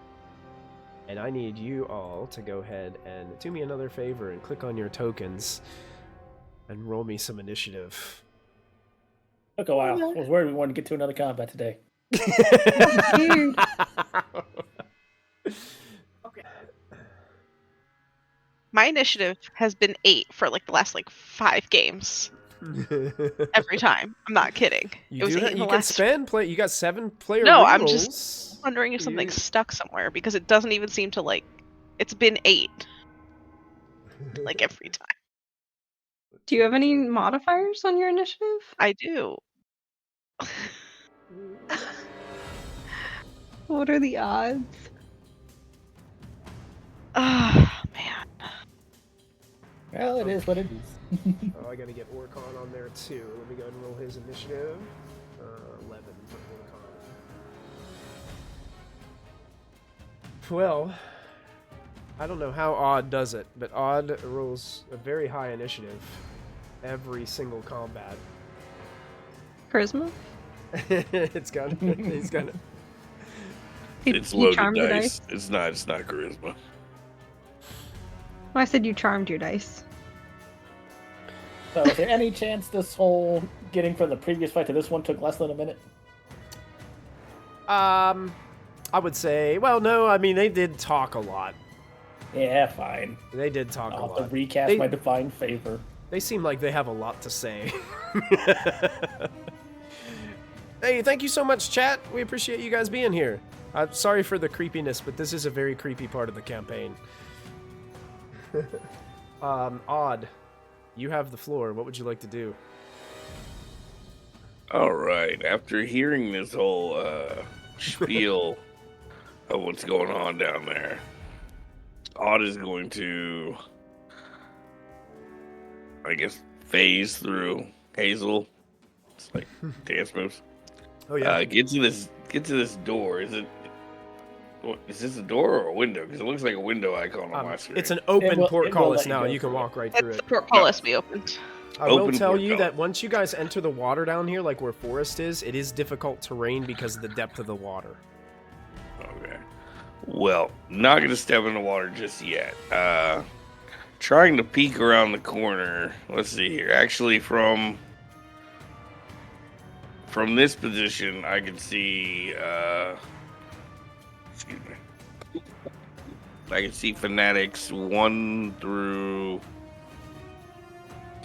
And I need you all to go ahead and do me another favor and click on your tokens and roll me some initiative. Took a while. I was worried we wanted to get to another combat today. Weird. Okay. My initiative has been 8 for like the last 5 games. Every time. I'm not kidding. You It was do. 8 in You the can last. spend play. You got 7 player No, rerolls. I'm just wondering if something's stuck somewhere because it doesn't even seem to It's been 8 every time. Do you have any modifiers on your initiative? I do. What are the odds? Ah, man. Well, it is what it is. Oh, I gotta get Orcon on there too. Let me go ahead and roll his initiative. 11 for Orcon. Well, I don't know how Odd does it, but Odd rolls a very high initiative every single combat. Charisma? He's got It's You loaded charmed your dice. It's not charisma. I said you charmed your dice. So, is there any chance this whole getting from the previous fight to this one took less than a minute? I would say, well, no, I mean, they did talk a lot. Yeah, fine. They did talk a I'll have lot. to recast my divine favor. They seem like they have a lot to say. Hey, thank you so much, chat. We appreciate you guys being here. I'm sorry for the creepiness, but this is a very creepy part of the campaign. Odd, you have the floor. What would you like to do? All right. After hearing this whole spiel of what's going on down there, Odd is going to, I guess, phase through Hazel. It's like dance moves. Oh yeah. Get to this door. Is this a door or a window? Because it looks like a window icon on my screen. It's an open It will portcullis let you now. go You can through walk right through It's it. the portcullis we opened. I will Open tell you portcullis. that once you guys enter the water down here, like where forest is, it is difficult terrain because of the depth of the water. Okay. Well, not going to step in the water just yet. Trying to peek around the corner. Let's see here. Actually, from this position, I can see. Excuse me. I can see fanatics 1 through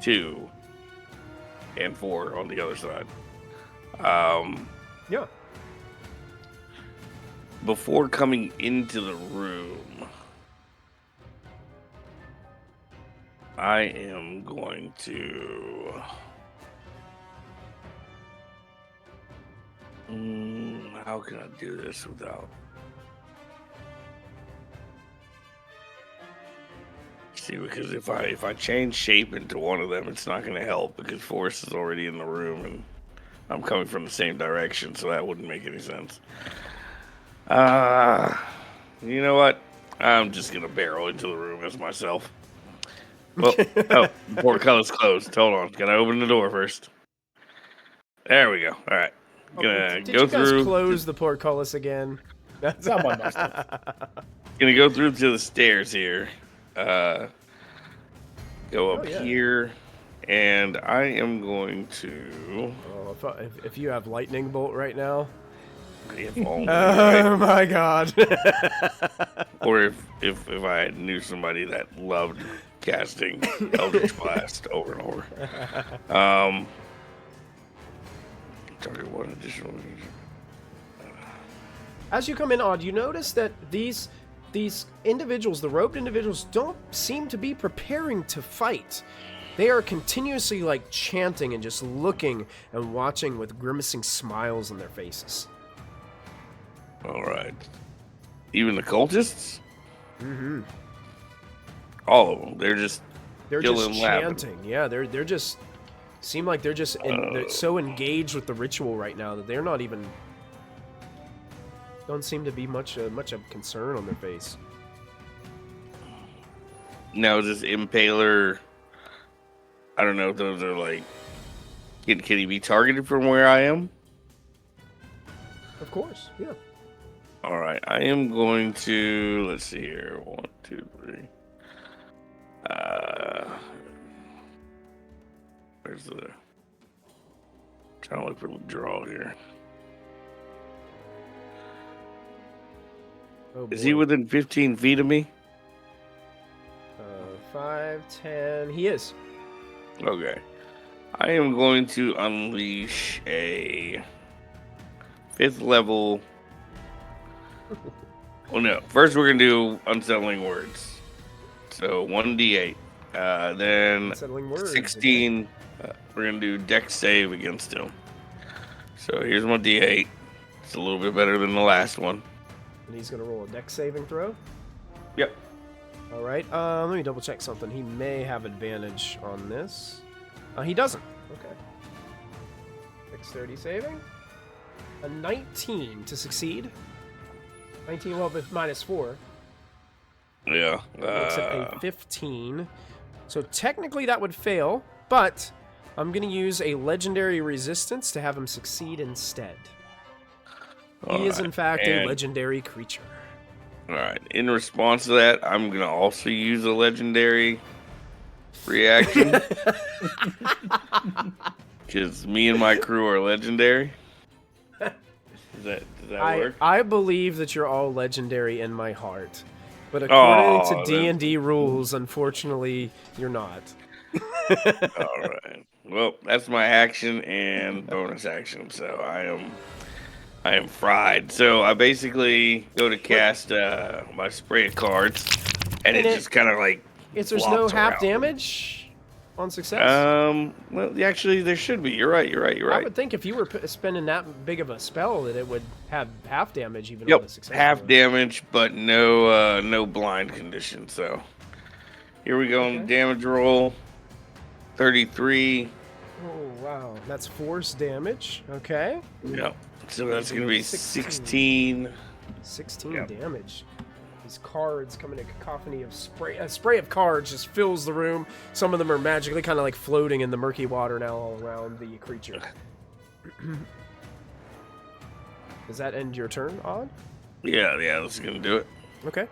2 and 4 on the other side. Yeah. Before coming into the room, I am going to. How can I do this without? See, because if I change shape into one of them, it's not going to help because Forrest is already in the room and I'm coming from the same direction, so that wouldn't make any sense. You know what? I'm just gonna barrel into the room as myself. Well, oh, the portcullis closed. Hold on, gotta open the door first. There we go. All right, gonna Did go you guys through. close the portcullis again? Someone must have. Gonna go through to the stairs here. Go up yeah. here, and I am going to. Oh, if you have lightning bolt right now. If only, Oh right? my god. Or if I knew somebody that loved casting Eldritch Blast over and over. Target one additional. As you come in, Odd, you notice that these individuals, the robed individuals, don't seem to be preparing to fight. They are continuously chanting and just looking and watching with grimacing smiles on their faces. All right. Even the cultists? Mm-hmm. All of them. They're just They're killing, just laughing. chanting. Yeah, they're just seem like they're just they're so engaged with the ritual right now that they're not even don't seem to be much of concern on their face. Now is this Impaler? I don't know if those are can he be targeted from where I am? Of course, yeah. All right, I am going to. Let's see here. 1, 2, 3. Where's the Trying to look for the draw here. Oh, Is boy. he within 15 feet of me? 5, 10. He is. Okay. I am going to unleash a 5th level. Well, no. First, we're going to do unsettling words. So 1d8. Then Unsettling words. 16. We're going to do dex save against him. So here's my d8. It's a little bit better than the last one. And he's going to roll a dex saving throw. Yep. All right. Let me double check something. He may have advantage on this. He doesn't. Okay. Dexterity saving. A 19 to succeed. 19, well, with -4. Yeah. That makes it a 15. So technically that would fail, but I'm going to use a legendary resistance to have him succeed instead. He is, in fact, a legendary creature. Alright, in response to that, I'm going to also use a legendary reaction. Because me and my crew are legendary. Does that work? I believe that you're all legendary in my heart. But according to D&D rules, unfortunately, you're not. Alright. Well, that's my action and bonus action, so I am fried. So I basically go to cast my spray of cards, and it just kind of like. There's no half damage on success. Well, actually, there should be. You're right. I would think if you were spending that big of a spell, that it would have half damage even Yep, on a success. half damage, but no blind condition. So here we go on the damage roll. 33. Oh wow, that's force damage. Okay. Yep. So that's going to be 16. 16 damage. These cards come in a cacophony of spray. A spray of cards just fills the room. Some of them are magically kind of like floating in the murky water now all around the creature. Does that end your turn, Odd? Yeah, this is going to do it. Okay.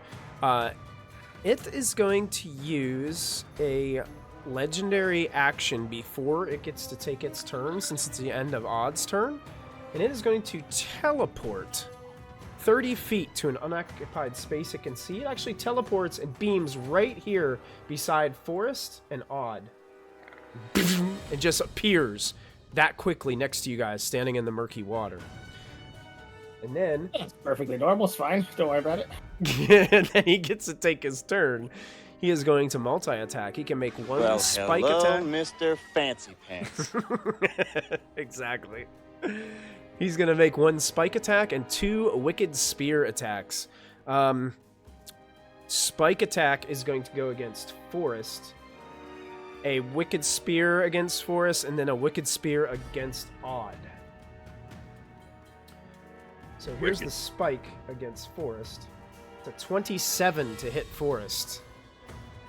It is going to use a legendary action before it gets to take its turn, since it's the end of Odd's turn. And it is going to teleport 30 feet to an unoccupied space it can see. It actually teleports and beams right here beside Forest and Odd. It just appears that quickly next to you guys, standing in the murky water. And then... That's perfectly normal. It's fine. Don't worry about it. And then he gets to take his turn. He is going to multi-attack. He can make one spike attack. Mr. Fancy Pants. Exactly. He's going to make one spike attack and 2 wicked spear attacks. Spike attack is going to go against Forest. A wicked spear against Forest, and then a wicked spear against Odd. So here's the spike against Forest. It's a 27 to hit Forest.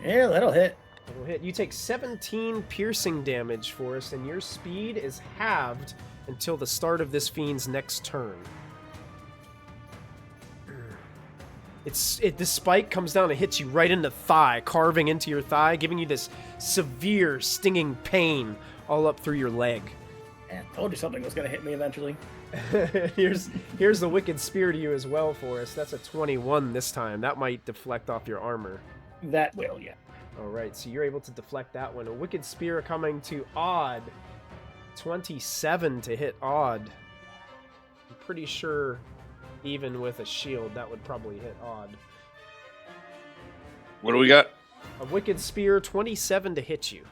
Yeah, that'll hit. It'll hit. You take 17 piercing damage, Forest, and your speed is halved until the start of this fiend's next turn. This spike comes down and hits you right in the thigh, carving into your thigh, giving you this severe stinging pain all up through your leg. I told you something was going to hit me eventually. Here's the wicked spear to you as well, Forrest. That's a 21 this time. That might deflect off your armor. That will, yeah. All right, so you're able to deflect that one. A wicked spear coming to Odd. 27 to hit Odd. I'm pretty sure even with a shield, that would probably hit Odd. What do we got? A wicked spear, 27 to hit you.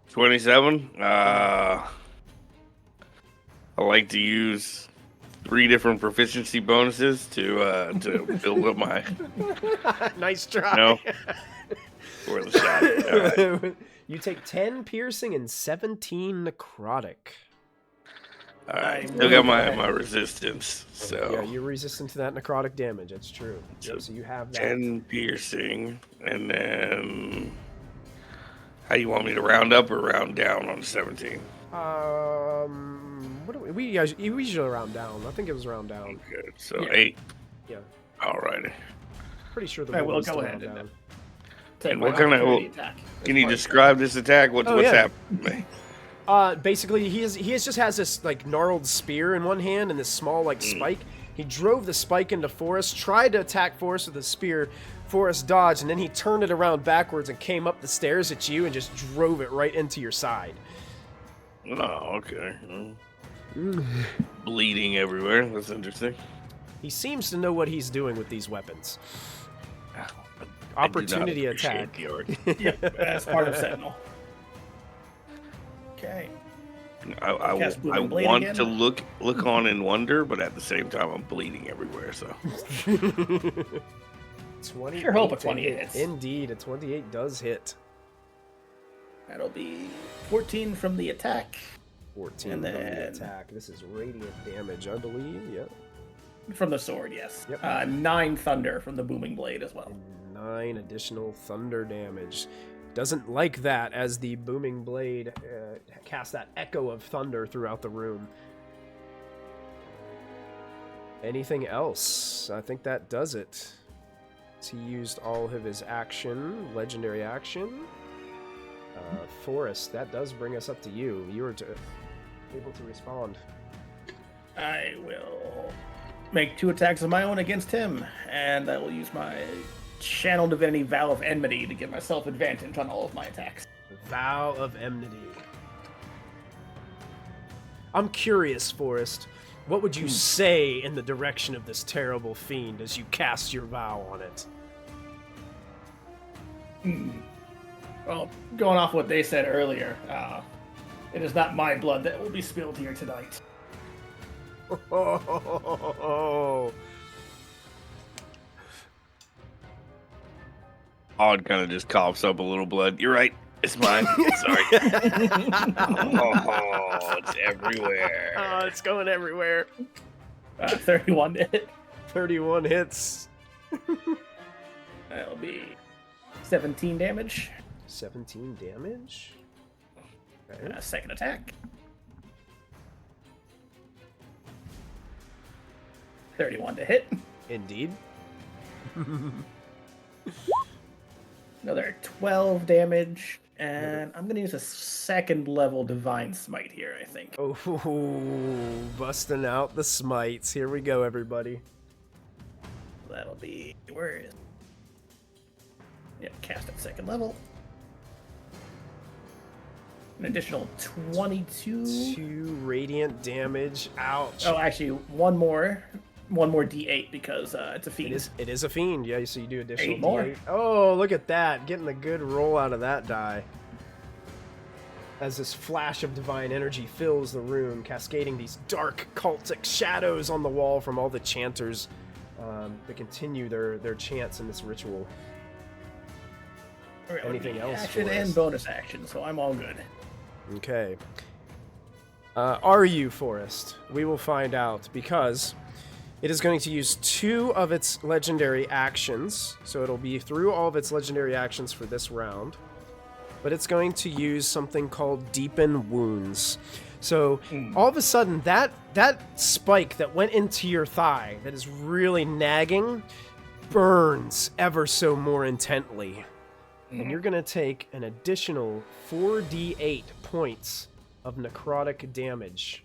27? I like to use 3 different proficiency bonuses to build up my... Nice try. No. For the shot. All right. You take 10 piercing and 17 necrotic. All right. Still got my resistance. So yeah, you're resistant to that necrotic damage. That's true. So you have that. 10 piercing, and then how you want me to round up or round down on 17? What do we usually round down. I think it was round down. Okay, so 8. Yeah. All righty. Pretty sure the I roll will is go still ahead round and down. Take And my what kind of opportunity attack. Can you describe this attack? What's yeah. happening? Basically, he just has this like gnarled spear in one hand and this small like spike. He drove the spike into Forrest, tried to attack Forrest with the spear. Forrest dodged, and then he turned it around backwards and came up the stairs at you and just drove it right into your side. Oh, okay. Bleeding everywhere. That's interesting. He seems to know what he's doing with these weapons. I Opportunity do not appreciate attack. the art. Yep, as part of Sentinel. Okay. I Cast Booming Blade want again. to look on and wonder, but at the same time, I'm bleeding everywhere. So 28 Sure hope a to 28 hit. hits. Indeed, a 28 does hit. That'll be 14 from the attack. 14 And from the then- attack. This is radiant damage, I believe. Yep. From the sword, yes. Yep. 9 thunder from the booming blade as well. And 9 additional thunder damage. Doesn't like that as the booming blade casts that echo of thunder throughout the room. Anything else? I think that does it. He used all of his action, legendary action. Forrest, that does bring us up to you. You were able to respond. I will make 2 attacks of my own against him, and I will use my Channel Divinity Vow of Enmity to give myself advantage on all of my attacks. Vow of Enmity. I'm curious, Forrest. What would you say in the direction of this terrible fiend as you cast your vow on it? Well, going off what they said earlier, it is not my blood that will be spilled here tonight. Oh, Odd kind of just coughs up a little blood. You're right. It's mine. Sorry. Oh, it's everywhere. it's going everywhere. 31 to hit. 31 hits. That'll be 17 damage. 17 damage? Okay. Second attack. 31 to hit. Indeed. Another 12 damage. And I'm going to use a second level Divine Smite here, I think. Oh, busting out the smites. Here we go, everybody. That'll be... Where is... Yep, cast at second level. An additional 22. 2 radiant damage. Ouch. Oh, actually, one more D8 because it's a fiend. It is a fiend, yeah, so you do additional 8 more. D8. Oh, look at that. Getting a good roll out of that die. As this flash of divine energy fills the room, cascading these dark cultic shadows on the wall from all the chanters that continue their chants in this ritual. Or it would Anything be else Action for and us? bonus action, so I'm all good. Okay. Are you, Forrest? We will find out, because it is going to use 2 of its legendary actions, so it'll be through all of its legendary actions for this round. But it's going to use something called Deepen Wounds. So all of a sudden, that spike that went into your thigh that is really nagging burns ever so more intently. And you're going to take an additional 4d8 points of necrotic damage.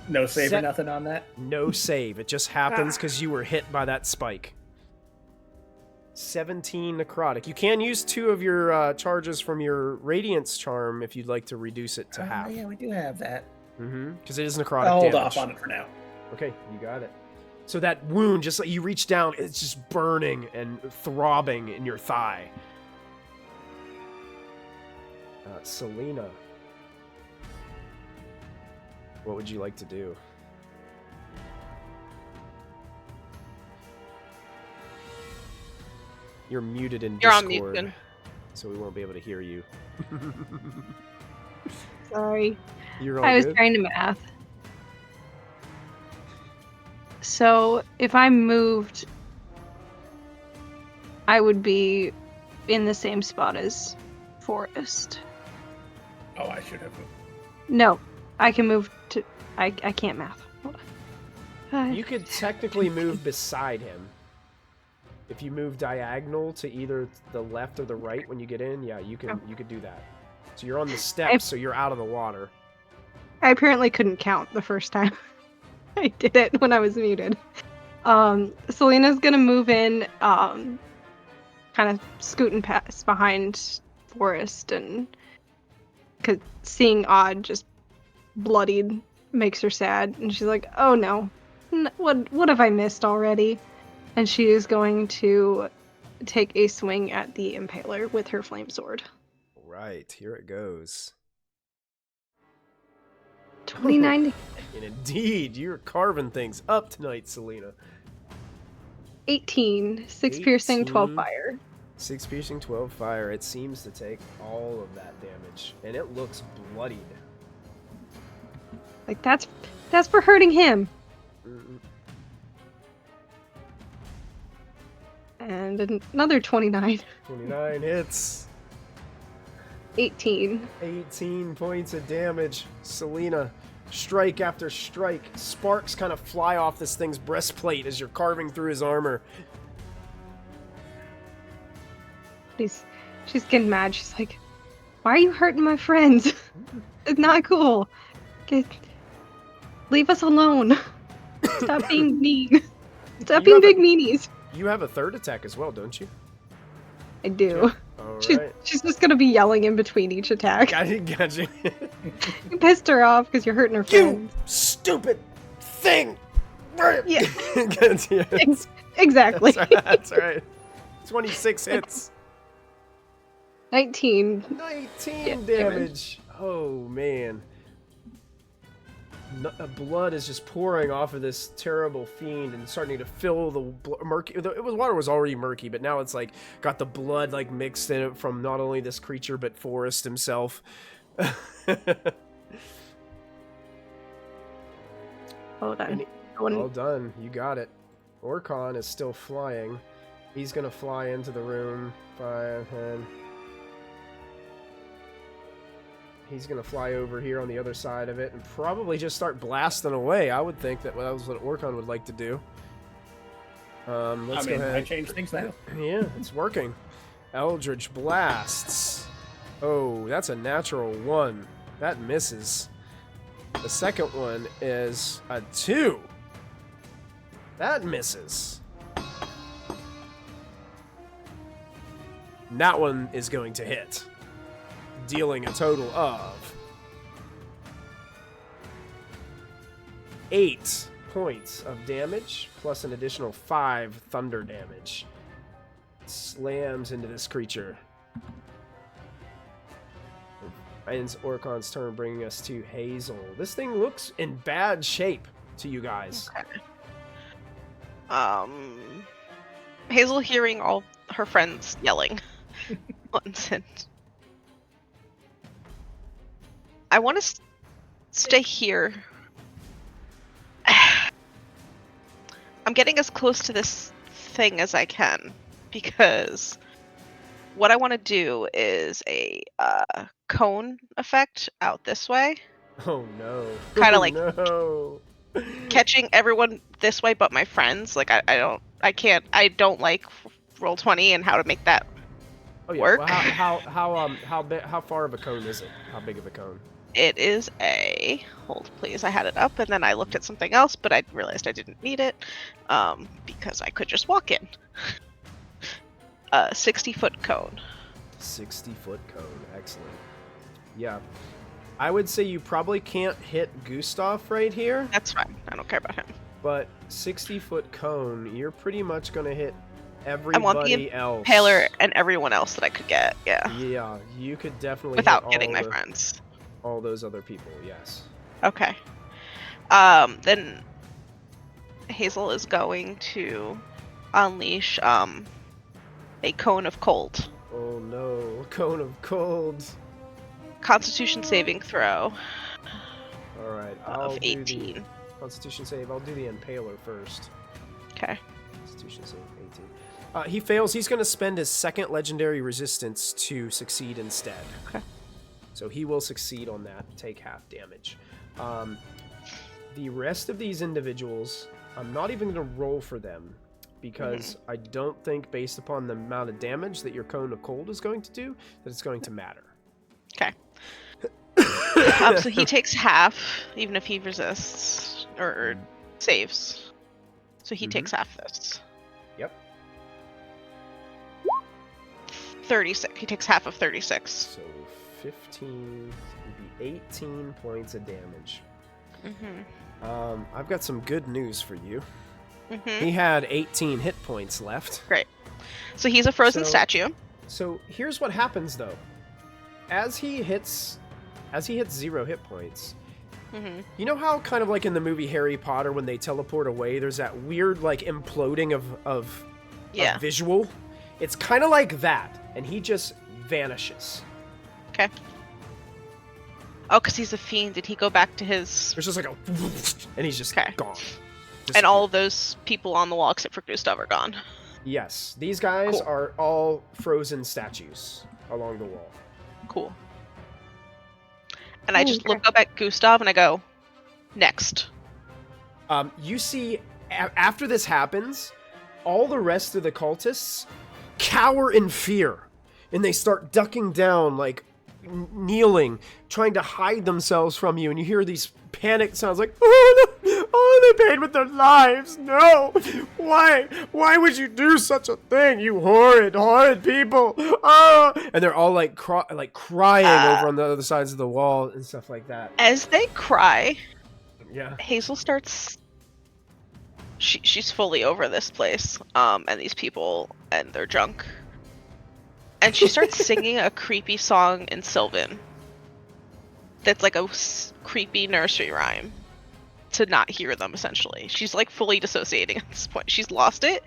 No save or nothing on that? No save. It just happens because you were hit by that spike. 17 necrotic. You can use 2 of your charges from your Radiance charm if you'd like to reduce it to half. Yeah, we do have that. Because it is necrotic I'll hold damage. off on it for now. Okay, you got it. So that wound, just like you reach down, it's just burning and throbbing in your thigh. Selena, what would you like to do? You're muted in You're Discord, on mute, Jen. so we won't be able to hear you. Sorry. You're all I was good? trying to math. So if I moved, I would be in the same spot as Forrest. Oh, I should have. No, I can move to. I can't math. Hold on. You could technically move beside him. If you move diagonal to either the left or the right when you get in, yeah, you could do that. So you're on the steps, so you're out of the water. I apparently couldn't count the first time I did it when I was muted. Selena's gonna move in, kind of scooting past behind Forrest, and cause seeing Odd just bloodied makes her sad, and she's like, "Oh no, what have I missed already?" And she is going to take a swing at the Impaler with her flame sword. Right, here it goes. 29 And indeed, you're carving things up tonight, Selena. 18, 6 piercing, 12 18. fire. 6 piercing, 12 fire. It seems to take all of that damage, and it looks bloodied. Like that's for hurting him. Mm-mm. And another 29. 29 hits. 18. 18 points of damage. Selena, strike after strike. Sparks kind of fly off this thing's breastplate as you're carving through his armor. She's getting mad. She's like, "Why are you hurting my friends? It's not cool. Leave us alone. Stop being mean. Stop being big meanies." You have a third attack as well, don't you? I do. All She's right. just gonna be yelling in between each attack. Got you. You pissed her off because you're hurting her You friends. stupid thing! Yeah. Yes. Exactly. That's right. 26 hits. 19. 19 damage. Oh, man. Blood is just pouring off of this terrible fiend and starting to fill the murky. Water was already murky, but now it's like got the blood like mixed in it from not only this creature but Forrest himself. Hold on. Well done. You got it. Orcon is still flying. He's gonna fly into the room. 5, 10. He's going to fly over here on the other side of it and probably just start blasting away. I would think that was what Orcon would like to do. Let's go ahead. I changed things now. Yeah, it's working. Eldritch Blasts. Oh, that's a natural 1. That misses. The second one is a 2. That misses. And that one is going to hit, dealing a total of 8 points of damage, plus an additional 5 thunder damage. Slams into this creature. Ends Orcon's turn, bringing us to Hazel. This thing looks in bad shape to you guys. Okay. Hazel hearing all her friends yelling. Once and I want to stay here. I'm getting as close to this thing as I can because what I want to do is a cone effect out this way. Oh no. Kinda like- no. Catching everyone this way but my friends. Like I don't like Roll20 and how to make that Oh yeah. work. Well, how far of a cone is it? How big of a cone? It is a hold please. I had it up and then I looked at something else, but I realized I didn't need it because I could just walk in. 60-foot cone. 60-foot cone. Excellent. Yeah. I would say you probably can't hit Gustav right here, That's fine. I don't care about him. but 60-foot cone, you're pretty much going to hit I want the everybody else. Impaler and everyone else that I could get. Yeah. Yeah, you could definitely Without hit getting all my the- friends. all those other people, yes. Okay. Then Hazel is going to unleash a cone of cold. Oh no, cone of cold. Constitution saving throw Alright, of I'll do 18. the Constitution save. I'll do the Impaler first. Okay. Constitution save, 18. He fails. He's going to spend his second legendary resistance to succeed instead. Okay. So he will succeed on that, take half damage. The rest of these individuals, I'm not even going to roll for them because I don't think, based upon the amount of damage that your Cone of Cold is going to do, that it's going to matter. Okay. So he takes half, even if he resists or saves. So he takes half this. Yep. 36. He takes half of 36. So 15 would be 18 points of damage. I've got some good news for you. He had 18 hit points left. Great. So he's a frozen statue. So here's what happens though. As he hits 0 hit points, you know how kind of like in the movie Harry Potter when they teleport away, there's that weird like imploding of visual? It's kind of like that, and he just vanishes. Okay. Oh, because he's a fiend. Did he go back to his... There's just like a... And he's just gone. And all of those people on the wall except for Gustav are gone. Yes. These guys are all frozen statues along the wall. Cool. And I just look up at Gustav and I go, next. You see, after this happens, all the rest of the cultists cower in fear. And they start ducking down, like kneeling, trying to hide themselves from you. And you hear these panicked sounds like, oh, they paid with their lives. No. Why would you do such a thing, you horrid people? Oh. And they're all like crying over on the other sides of the wall and stuff like that. As they cry, yeah, Hazel starts... She's fully over this place, and these people, and their junk. And she starts singing a creepy song in Sylvan. That's like a creepy nursery rhyme to not hear them, essentially. She's like fully dissociating at this point. She's lost it,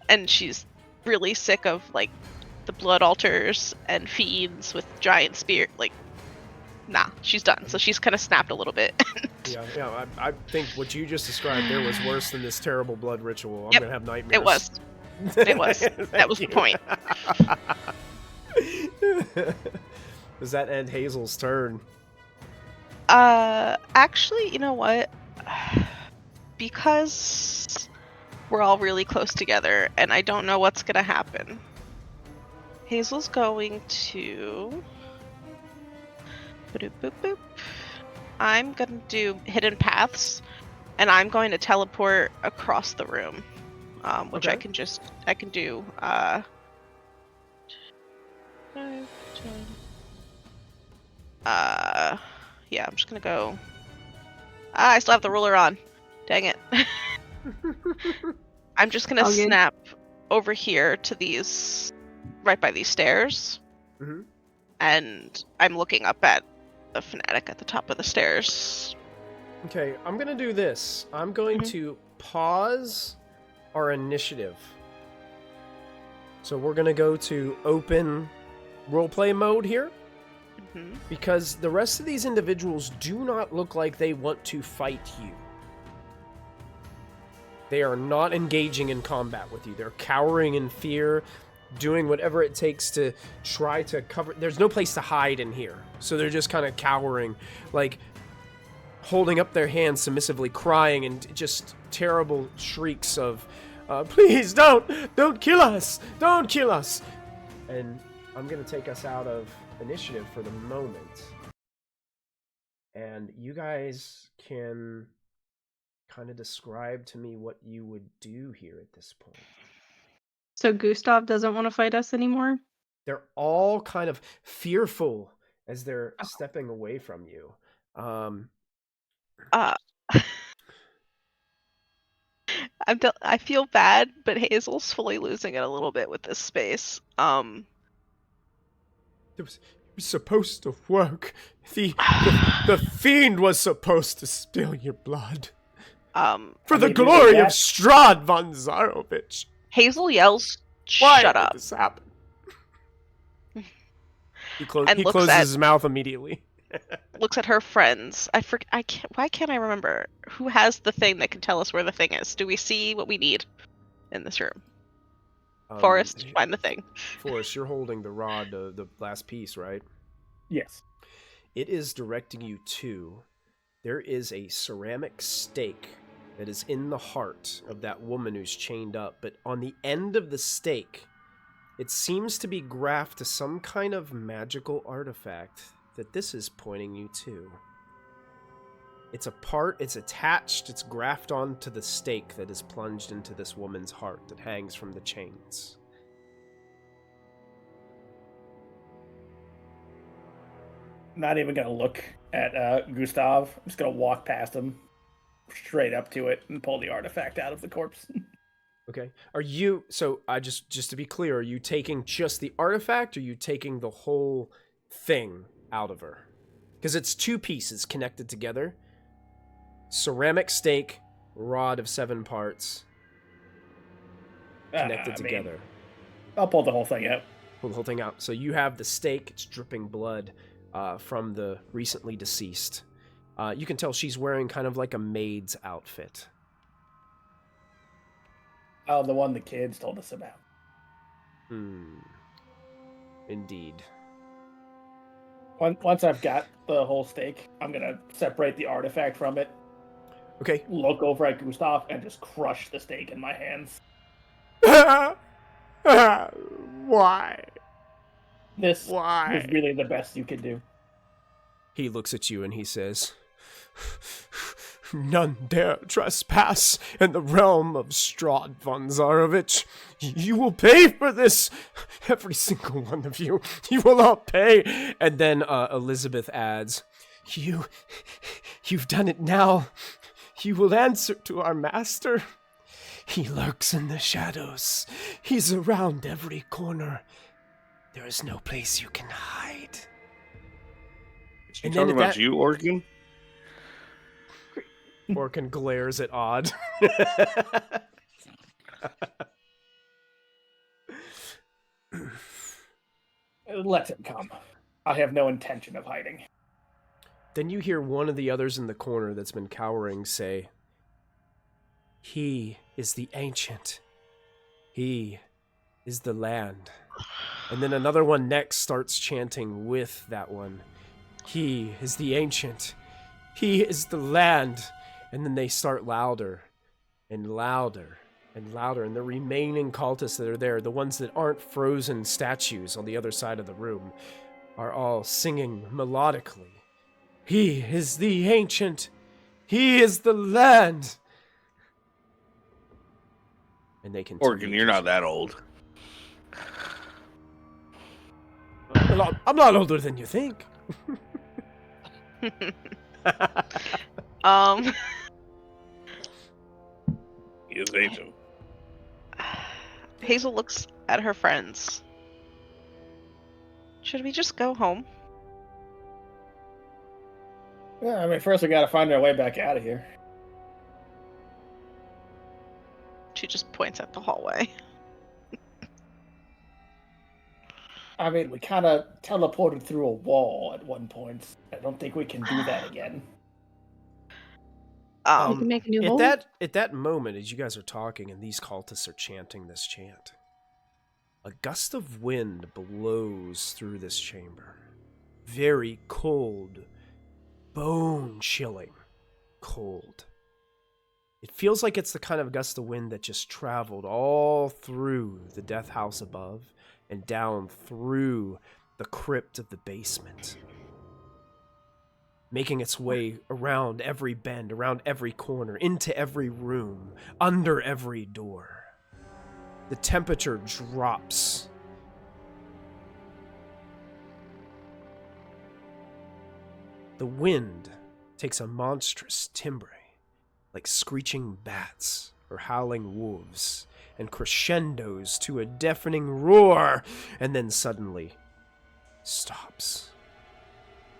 and she's really sick of like the blood altars and fiends with giant spear. Like, nah, she's done. So she's kind of snapped a little bit. Yeah. I think what you just described there was worse than this terrible blood ritual. I'm gonna have nightmares. It was. It was. That was the point. Does that end Hazel's turn? Actually, you know what? Because we're all really close together, and I don't know what's gonna happen. Hazel's going to... Boop. I'm gonna do hidden paths, and I'm going to teleport across the room, which I can do. 5, 10. Yeah, I'm just gonna go. I still have the ruler on. Dang it. I'm just gonna snap over here to these, right by these stairs, and I'm looking up at the fanatic at the top of the stairs. Okay, I'm gonna do this. I'm going to pause our initiative. So we're gonna go to open roleplay mode here. Because the rest of these individuals do not look like they want to fight you. They are not engaging in combat with you. They're cowering in fear, doing whatever it takes to try to cover... There's no place to hide in here. So they're just kind of cowering, like holding up their hands submissively, crying, and just terrible shrieks of, please don't kill us! Don't kill us! And I'm going to take us out of initiative for the moment. And you guys can kind of describe to me what you would do here at this point. So Gustav doesn't want to fight us anymore? They're all kind of fearful as they're stepping away from you. I feel bad, but Hazel's fully losing it a little bit with this space. It was supposed to work. The fiend was supposed to spill your blood. For the glory of Strahd von Zarovich. Hazel yells, Why shut did up. this happen? He closes his mouth immediately. Looks at her friends. Why can't I remember? Who has the thing that can tell us where the thing is? Do we see what we need in this room? Forrest, find the thing. Forrest, you're holding the rod, the last piece, right? Yes. It is directing you to... There is a ceramic stake that is in the heart of that woman who's chained up, but on the end of the stake, it seems to be graphed to some kind of magical artifact that this is pointing you to. It's attached, it's grafted onto the stake that is plunged into this woman's heart that hangs from the chains. Not even gonna look at Gustav. I'm just gonna walk past him, straight up to it, and pull the artifact out of the corpse. Okay. Are you, so I just to be clear, are you taking just the artifact, or are you taking the whole thing out of her? Because it's two pieces connected together. Ceramic stake, rod of 7 parts, connected together. I'll pull the whole thing out. Pull the whole thing out. So you have the stake, it's dripping blood from the recently deceased. You can tell she's wearing kind of like a maid's outfit. Oh, the one the kids told us about. Indeed. Once I've got the whole stake, I'm gonna separate the artifact from it. Okay. Look over at Gustav and just crush the stake in my hands. Why? This was really the best you could do. He looks at you and he says, "None dare trespass in the realm of Strahd von Zarovich. You will pay for this. Every single one of you. You will all pay." And then Elizabeth adds, You've done it now. You will answer to our master. He lurks in the shadows. He's around every corner. There is no place you can hide. Is she talking about you, Orkin? Orkin glares at Odd. Let him come. I have no intention of hiding. Then you hear one of the others in the corner that's been cowering say, "He is the ancient. He is the land." And then another one next starts chanting with that one, "He is the ancient. He is the land." And then they start louder and louder and louder. And the remaining cultists that are there, the ones that aren't frozen statues on the other side of the room, are all singing melodically, "He is the ancient. He is the land." And they continue. Orkin, you're not that old. Well, I'm not older than you think. He is ancient. Hazel looks at her friends. Should we just go home? Yeah, I mean, first we gotta find our way back out of here. She just points at the hallway. I mean, we kind of teleported through a wall at one point. I don't think we can do that again. You can make a new hole. At that moment, as you guys are talking and these cultists are chanting this chant, a gust of wind blows through this chamber. Very cold, bone-chilling cold. It feels like it's the kind of gust of wind that just traveled all through the death house above and down through the crypt of the basement, making its way around every bend, around every corner, into every room, under every door. The temperature drops. The wind takes a monstrous timbre, like screeching bats or howling wolves, and crescendos to a deafening roar, and then suddenly stops.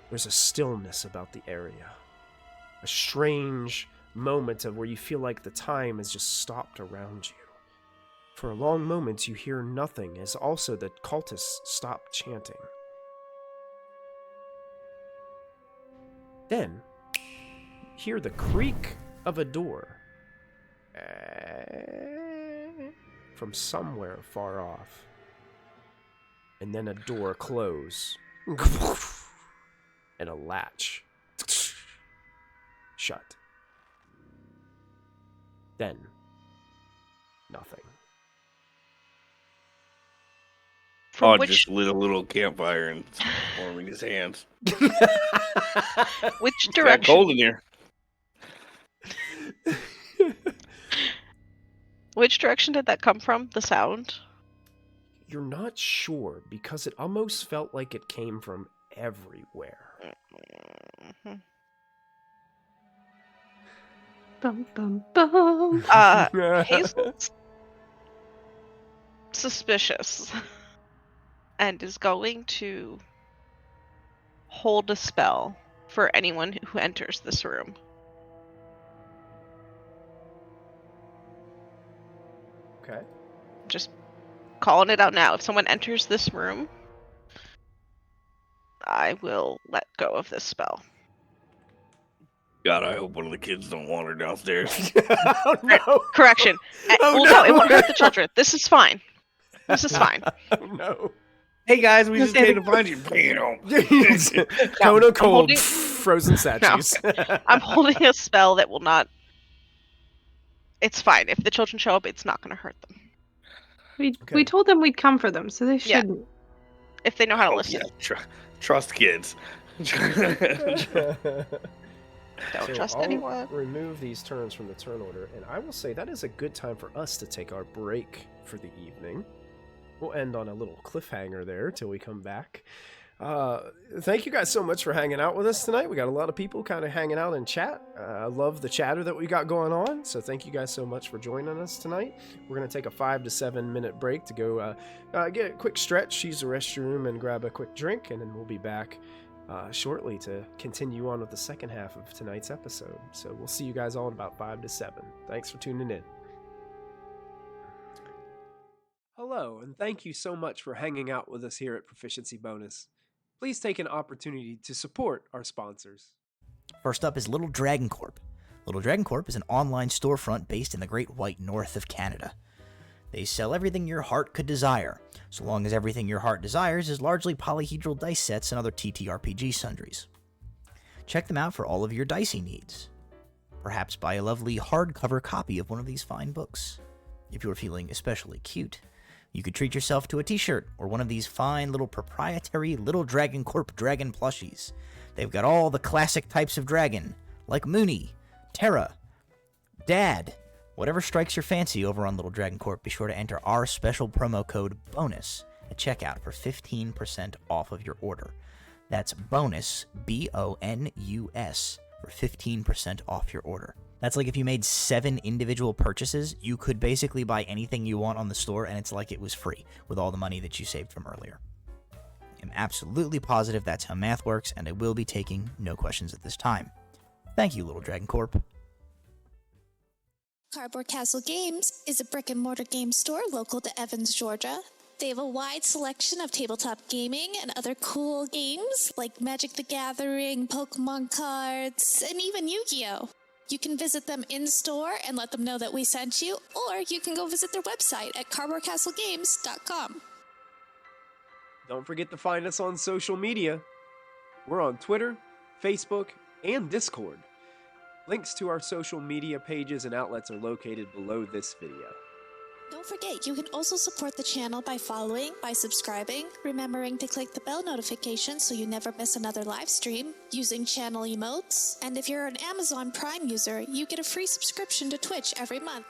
There's a stillness about the area. A strange moment of where you feel like the time has just stopped around you. For a long moment, you hear nothing, as also the cultists stop chanting. Then, you hear the creak of a door from somewhere far off. And then a door close. And a latch shut. Then, nothing. From Oh, which just lit a little campfire and warming his hands. which It's got direction? cold in here. Which direction did that come from? The sound. You're not sure because it almost felt like it came from everywhere. Mhm. Bum, bum, bum. Hazel's suspicious and is going to hold a spell for anyone who enters this room. Okay. Just calling it out now. If someone enters this room, I will let go of this spell. God, I hope one of the kids don't wander downstairs. Oh no! Correction. Oh, Well, no. no, it won't hurt the children. This is fine. This is fine. Oh no! Hey guys, we You just say came the- to find you. Bam. Cone of I'm cold, holding- frozen statues. I'm holding a spell that will not. It's fine. If the children show up, it's not going to hurt them. We Okay. told them we'd come for them, so they Yeah. shouldn't. If they know how to Oh, listen. yeah, trust kids. Don't So trust I'll anyone. remove these turns from the turn order, and I will say that is a good time for us to take our break for the evening. We'll end on a little cliffhanger there till we come back. Thank you guys so much for hanging out with us tonight. We got a lot of people kind of hanging out in chat. I love the chatter that we got going on, so thank you guys so much for joining us tonight. We're going to take a 5 to 7 minute break to go get a quick stretch, use the restroom, and grab a quick drink, and then we'll be back shortly to continue on with the second half of tonight's episode. So we'll see you guys all in about 5 to 7. Thanks for tuning in. Hello, and thank you so much for hanging out with us here at Proficiency Bonus. Please take an opportunity to support our sponsors. First up is Little Dragon Corp. Little Dragon Corp is an online storefront based in the Great White North of Canada. They sell everything your heart could desire, so long as everything your heart desires is largely polyhedral dice sets and other TTRPG sundries. Check them out for all of your dicey needs. Perhaps buy a lovely hardcover copy of one of these fine books. If you're feeling especially cute, you could treat yourself to a t-shirt or one of these fine little proprietary Little Dragon Corp dragon plushies. They've got all the classic types of dragon, like Mooney, Terra, Dad. Whatever strikes your fancy over on Little Dragon Corp, be sure to enter our special promo code BONUS at checkout for 15% off of your order. That's BONUS, BONUS, for 15% off your order. That's like if you made 7 individual purchases, you could basically buy anything you want on the store, and it's like it was free with all the money that you saved from earlier. I'm absolutely positive that's how math works, and I will be taking no questions at this time. Thank you, Little Dragon Corp. Cardboard Castle Games is a brick-and-mortar game store local to Evans, Georgia. They have a wide selection of tabletop gaming and other cool games like Magic the Gathering, Pokemon cards, and even Yu-Gi-Oh! You can visit them in-store and let them know that we sent you, or you can go visit their website at cardboardcastlegames.com. Don't forget to find us on social media. We're on Twitter, Facebook, and Discord. Links to our social media pages and outlets are located below this video. Don't forget, you can also support the channel by following, by subscribing, remembering to click the bell notification so you never miss another live stream, using channel emotes, and if you're an Amazon Prime user, you get a free subscription to Twitch every month.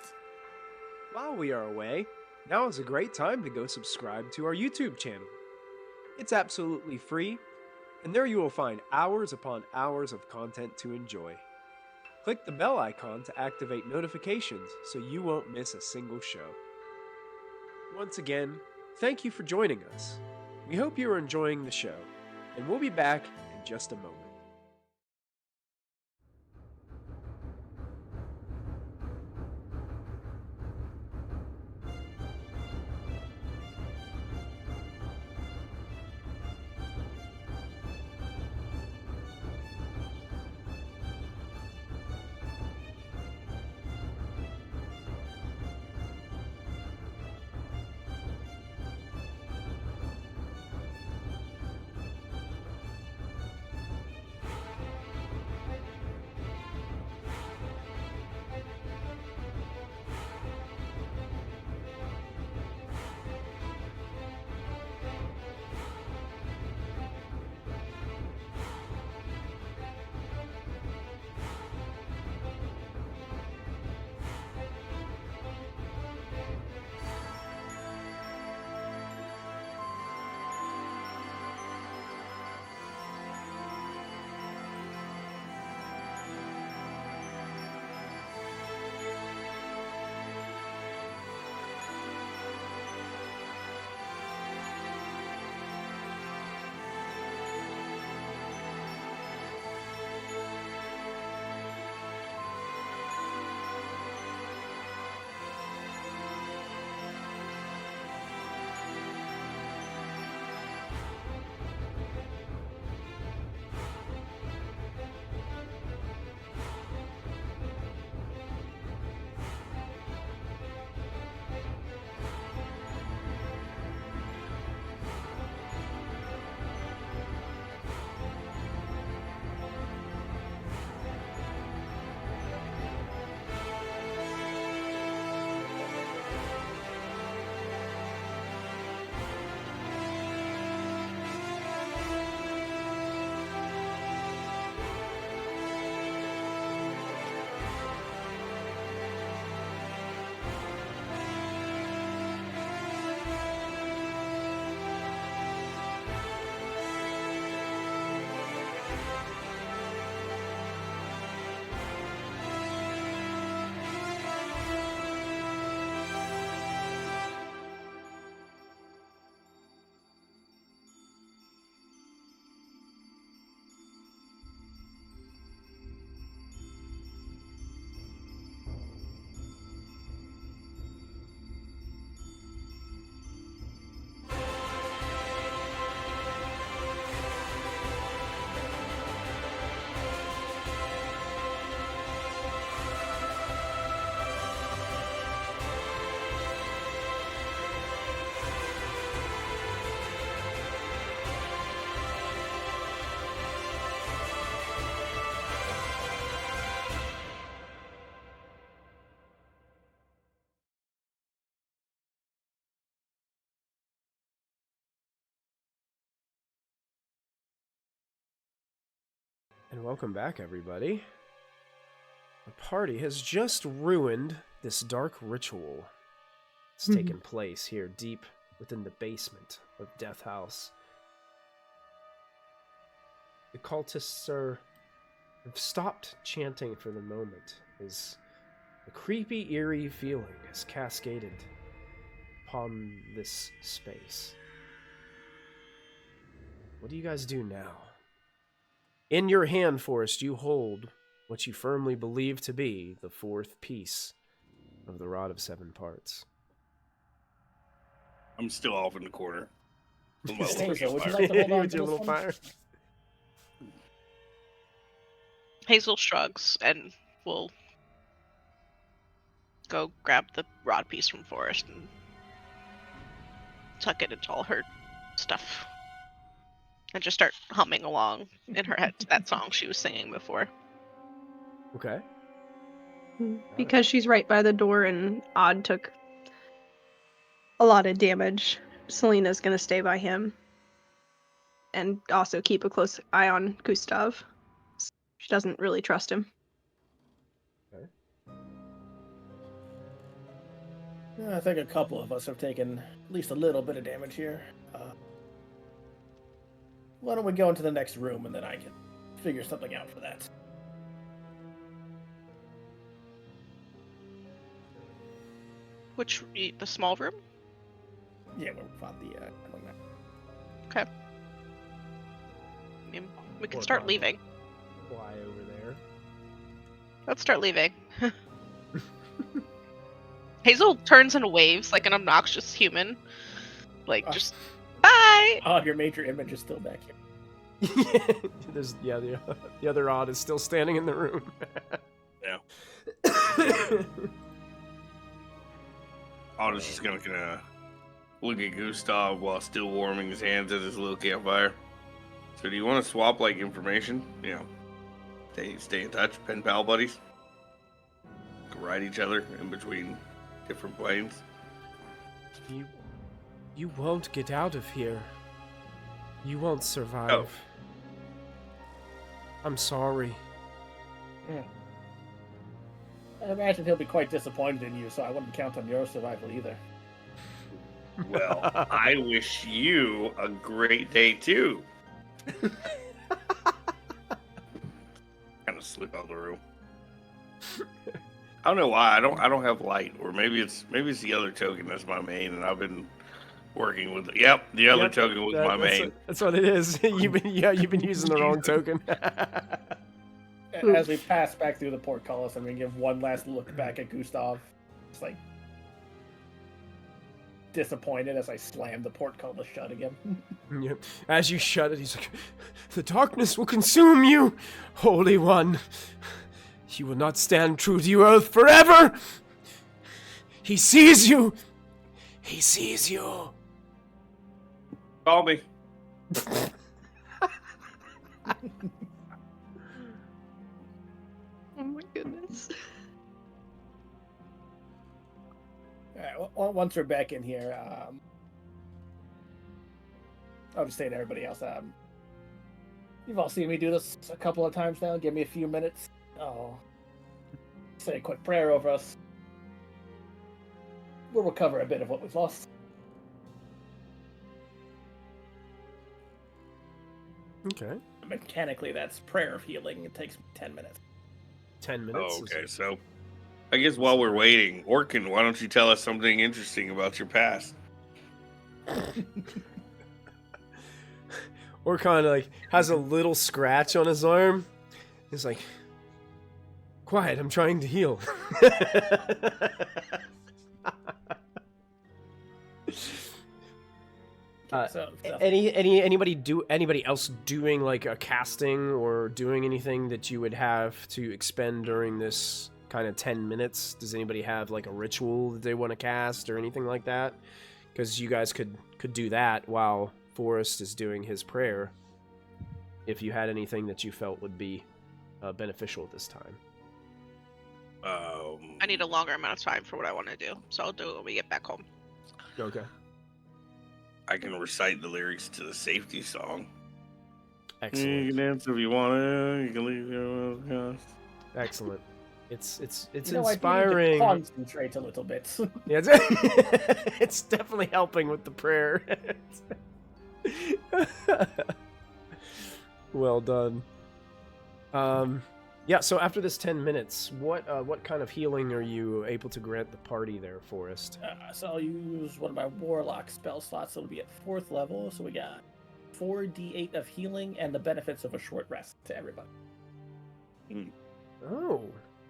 While we are away, now is a great time to go subscribe to our YouTube channel. It's absolutely free, and there you will find hours upon hours of content to enjoy. Click the bell icon to activate notifications so you won't miss a single show. Once again, thank you for joining us. We hope you are enjoying the show, and we'll be back in just a moment. And welcome back, everybody. The party has just ruined this dark ritual. It's taken place here deep within the basement of Death House. The cultists have stopped chanting for the moment as a creepy, eerie feeling has cascaded upon this space. What do you guys do now? In your hand, Forrest, you hold what you firmly believe to be the fourth piece of the Rod of Seven Parts. I'm still off in the corner. With my Hey, little so would you fire. like to hold on With to your this little one? fire. Hazel shrugs and will go grab the rod piece from Forrest and tuck it into all her stuff. And just start humming along in her head to that song she was singing before. Okay. Because she's right by the door and Odd took a lot of damage, Selena's gonna stay by him. And also keep a close eye on Gustav. She doesn't really trust him. Okay. I think a couple of us have taken at least a little bit of damage here. Why don't we go into the next room and then I can figure something out for that. Which, the small room? Yeah, we fought the wingman. Okay. I mean, we can Or start Odd. leaving. Fly over there. Let's start leaving. Hazel turns and waves like an obnoxious human. Like, just, bye! Oh, your major image is still back here. The other Odd is still standing in the room. Yeah. Otto's just gonna look at Gustav while still warming his hands at his little campfire. So do you want to swap, like, information? You know, stay in touch, pen pal buddies? Can ride each other in between different planes? You won't get out of here. You won't survive. Oh. I'm sorry. I imagine he'll be quite disappointed in you, so I wouldn't count on your survival either. Well, I wish you a great day too. Kind of slip out of the room. I don't know why. I don't have light, or maybe it's the other token that's my main, and I've been working with. The other token was my main. That's what it is. You've been using the wrong token. As we pass back through the portcullis, I'm gonna give one last look back at Gustav. It's like disappointed as I slam the portcullis shut again. Yep. As you shut it, he's like, "The darkness will consume you, Holy One. You will not stand true to your oath forever. He sees you. He sees you." Call me. Oh my goodness. Alright, once we're back in here, I'll just say to everybody else, you've all seen me do this a couple of times now. Give me a few minutes. I'll say a quick prayer over us. We'll recover a bit of what we've lost. Okay. Mechanically, that's prayer of healing. It takes 10 minutes. 10 minutes. Oh, okay. So, I guess while we're waiting, Orkin, why don't you tell us something interesting about your past? Or kind of like has a little scratch on his arm. He's like, "Quiet, I'm trying to heal." Anybody else doing like a casting or doing anything that you would have to expend during this kind of 10 minutes? Does anybody have like a ritual that they want to cast or anything like that? Because you guys could do that while Forrest is doing his prayer, if you had anything that you felt would be beneficial at this time. I need a longer amount of time for what I want to do, so I'll do it when we get back home. Okay. I can recite the lyrics to the safety song. You Excellent. can answer if you want to. You can leave your Excellent. It's I do need to inspiring. concentrate a little bit. Yeah, it's definitely helping with the prayer. Well done. Yeah. So after this 10 minutes, what kind of healing are you able to grant the party there, Forrest? So I'll use one of my warlock spell slots. It'll be at 4th level. So we got 4d8 of healing and the benefits of a short rest to everybody. Oh.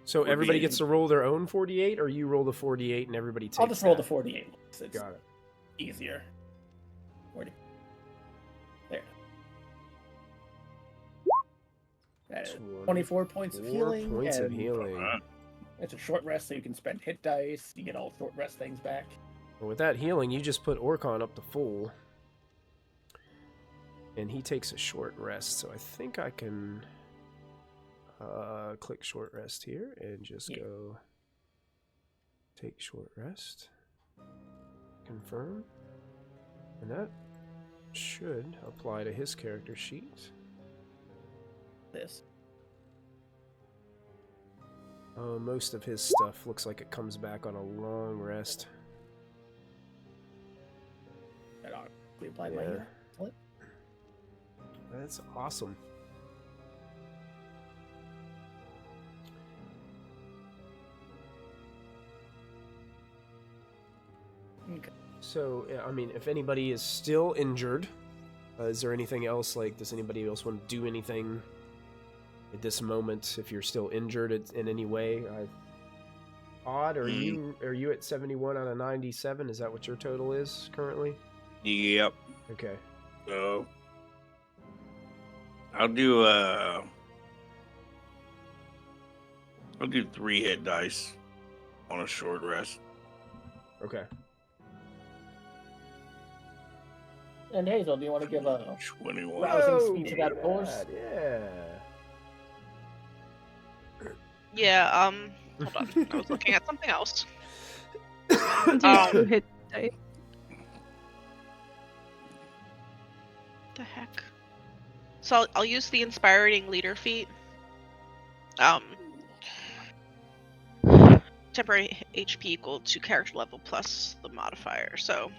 So everybody gets to roll their own 48, or you roll the 48 and everybody takes I'll just roll that? the 48. It's Got it. easier. There. That is 24 points of healing. 4 points of and healing. It's a short rest, so you can spend hit dice. You get all short rest things back. Well, with that healing, you just put Orcon up to full. And he takes a short rest, so I think I can click short rest here and just go take short rest. Confirm. And that should apply to his character sheet. This. Most of his stuff looks like it comes back on a long rest. That automatically applied my Yeah. healing. That's awesome. Okay. So, I mean, if anybody is still injured, is there anything else, like, does anybody else want to do anything at this moment if you're still injured in any way? Odd, are you at 71 out of 97? Is that what your total is currently? Yep. Okay. So I'll do 3 hit dice on a short rest. Okay. And Hazel, do you want to give a 21. rousing speech about yours? Yeah. Yeah, hold on. I was looking at something else. Hit die. The heck? So I'll use the inspiring leader feat. Temporary HP equal to character level plus the modifier. So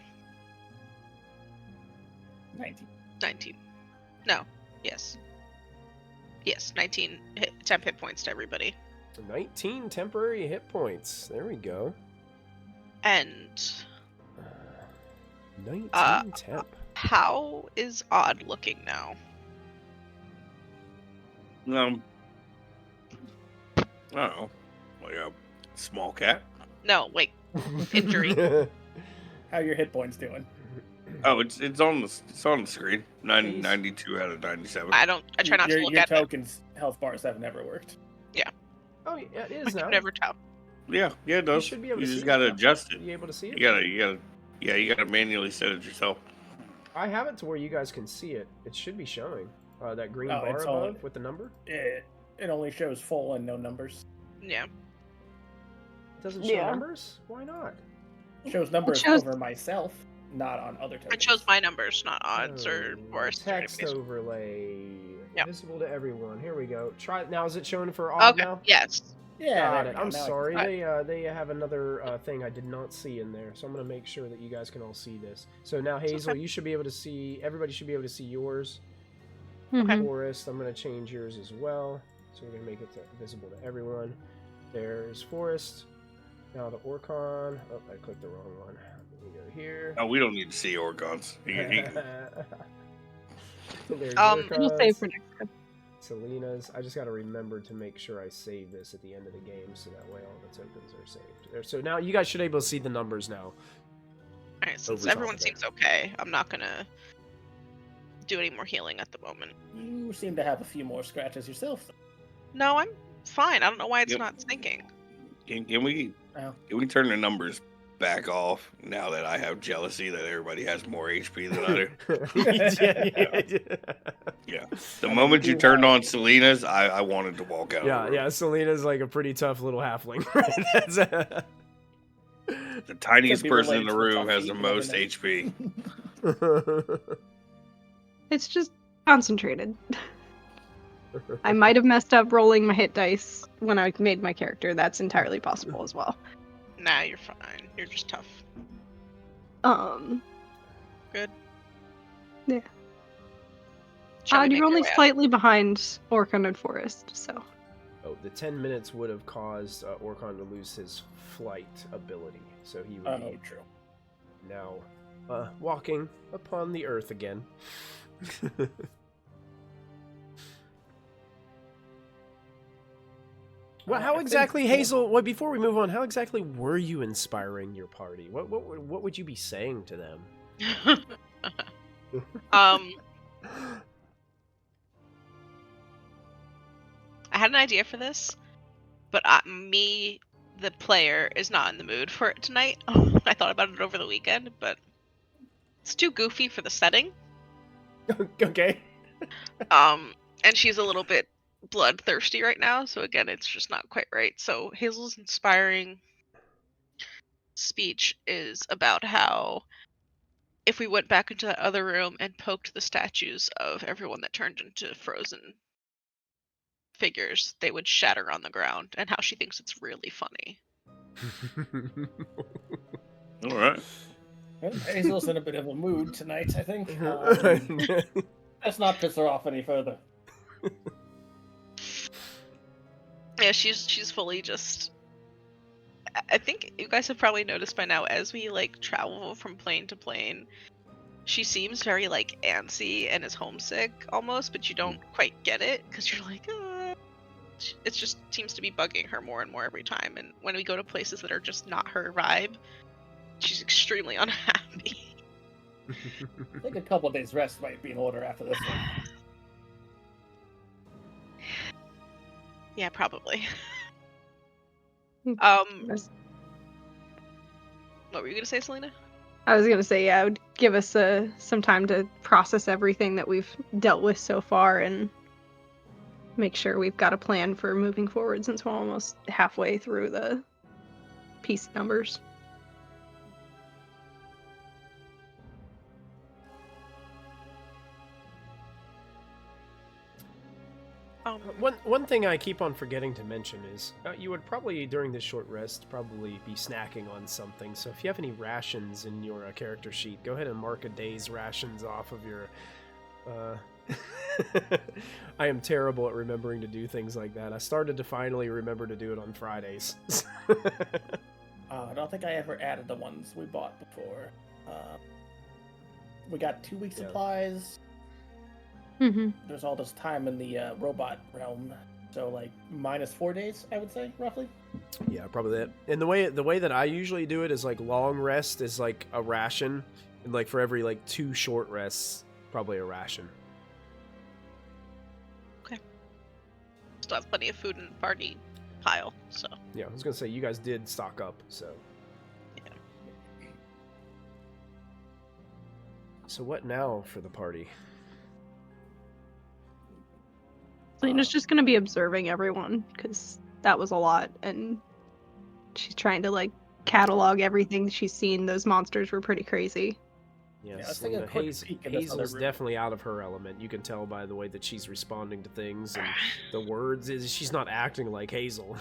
19. No. Yes. Yes, 19 temp hit points to everybody. 19 temporary hit points. There we go. And 19 temp. how is Odd looking now? I don't know. Like a small cat. No, wait. Injury. How are your hit points doing? Oh, it's on the screen. 92 out of 97. I try not to look your at it. tokens health bars have never worked. Oh, yeah, it I is now. can never tell. Yeah, it does. You should be able to just see gotta it. adjust it. You able to see it? You gotta manually set it yourself. I have it to where you guys can see it. It should be showing. That green Oh, bar it's above on. with the number. It only shows full and no numbers. Yeah. It doesn't show Yeah. numbers? Why not? It shows numbers shows- over myself, not on other tokens. It shows my numbers, not Odd's or Forrest's. or Text anybody's. overlay. Yep. Visible to everyone. Here we go. Try now. Is it showing for Odd Okay. now? Yes. Yeah, Got there it. we go. I'm Now I can sorry. Alright. They have another thing I did not see in there, so I'm gonna make sure that you guys can all see this. So now, Hazel, okay. you should be able to see. Everybody should be able to see yours. Mhm. Forest, I'm gonna change yours as well. So we're gonna make it visible to everyone. There's Forest. Now the Orcon. Oh, I clicked the wrong one. We go here. Oh, we don't need to see Orgons. There's We'll Orcons. save for next time. Selena's. I just got to remember to make sure I save this at the end of the game, so that way all the tokens are saved. There. So now you guys should be able to see the numbers now. Alright, since Over top everyone of it. seems okay, I'm not gonna do any more healing at the moment. You seem to have a few more scratches yourself. No, I'm fine. I don't know why it's Yep. not syncing. Can we turn the numbers back off now that I have jealousy that everybody has more HP than I do? Yeah. The moment you turned on Selena's, I wanted to walk out. of the room. Yeah. Selena's like a pretty tough little halfling. Right? That's The tiniest Could be person in related the to the room has the tough most feet, HP. It's just concentrated. I might have messed up rolling my hit dice when I made my character. That's entirely possible as well. Nah, you're fine. You're just tough. Good. Yeah. Shall we make You're our only way out? slightly behind Orkun and Forest, so. Oh, the 10 minutes would have caused Orkon to lose his flight ability, so he would be True. now walking upon the earth again. Well, how exactly, Hazel? Well, before we move on, how exactly were you inspiring your party? What would you be saying to them? I had an idea for this, but me, the player, is not in the mood for it tonight. I thought about it over the weekend, but it's too goofy for the setting. Okay. And she's a little bit bloodthirsty right now, so again, it's just not quite right. So Hazel's inspiring speech is about how if we went back into that other room and poked the statues of everyone that turned into frozen figures, they would shatter on the ground, and how she thinks it's really funny. All right. Hazel's in a bit of a mood tonight, I think. Let's not piss her off any further. Yeah, she's fully just. I think you guys have probably noticed by now, as we like travel from plane to plane, she seems very like antsy and is homesick almost, but you don't quite get it because you're like, it just seems to be bugging her more and more every time. And when we go to places that are just not her vibe, she's extremely unhappy. I think a couple of days rest might be in order after this one. Yeah, probably. Yes. What were you gonna say, Selena? I was gonna say, yeah, it would give us some time to process everything that we've dealt with so far and make sure we've got a plan for moving forward since we're almost halfway through the piece numbers. One thing I keep on forgetting to mention is you would probably, during this short rest, probably be snacking on something. So if you have any rations in your character sheet, go ahead and mark a day's rations off of your... I am terrible at remembering to do things like that. I started to finally remember to do it on Fridays. I don't think I ever added the ones we bought before. We got 2 weeks supplies. Mm-hmm. There's all this time in the robot realm, so like -4 days, I would say, roughly. Yeah, probably that. And the way that I usually do it is like long rest is like a ration, and like for every like 2 short rests, probably a ration. Okay. Still have plenty of food in the party pile, so. Yeah, I was gonna say you guys did stock up, so. Yeah. So what now for the party? Selena's just gonna be observing everyone because that was a lot, and she's trying to like catalog everything she's seen. Those monsters were pretty crazy. Yes, take a quick peek in this other Hazel's room. definitely out of her element. You can tell by the way that she's responding to things and the words. She's not acting like Hazel.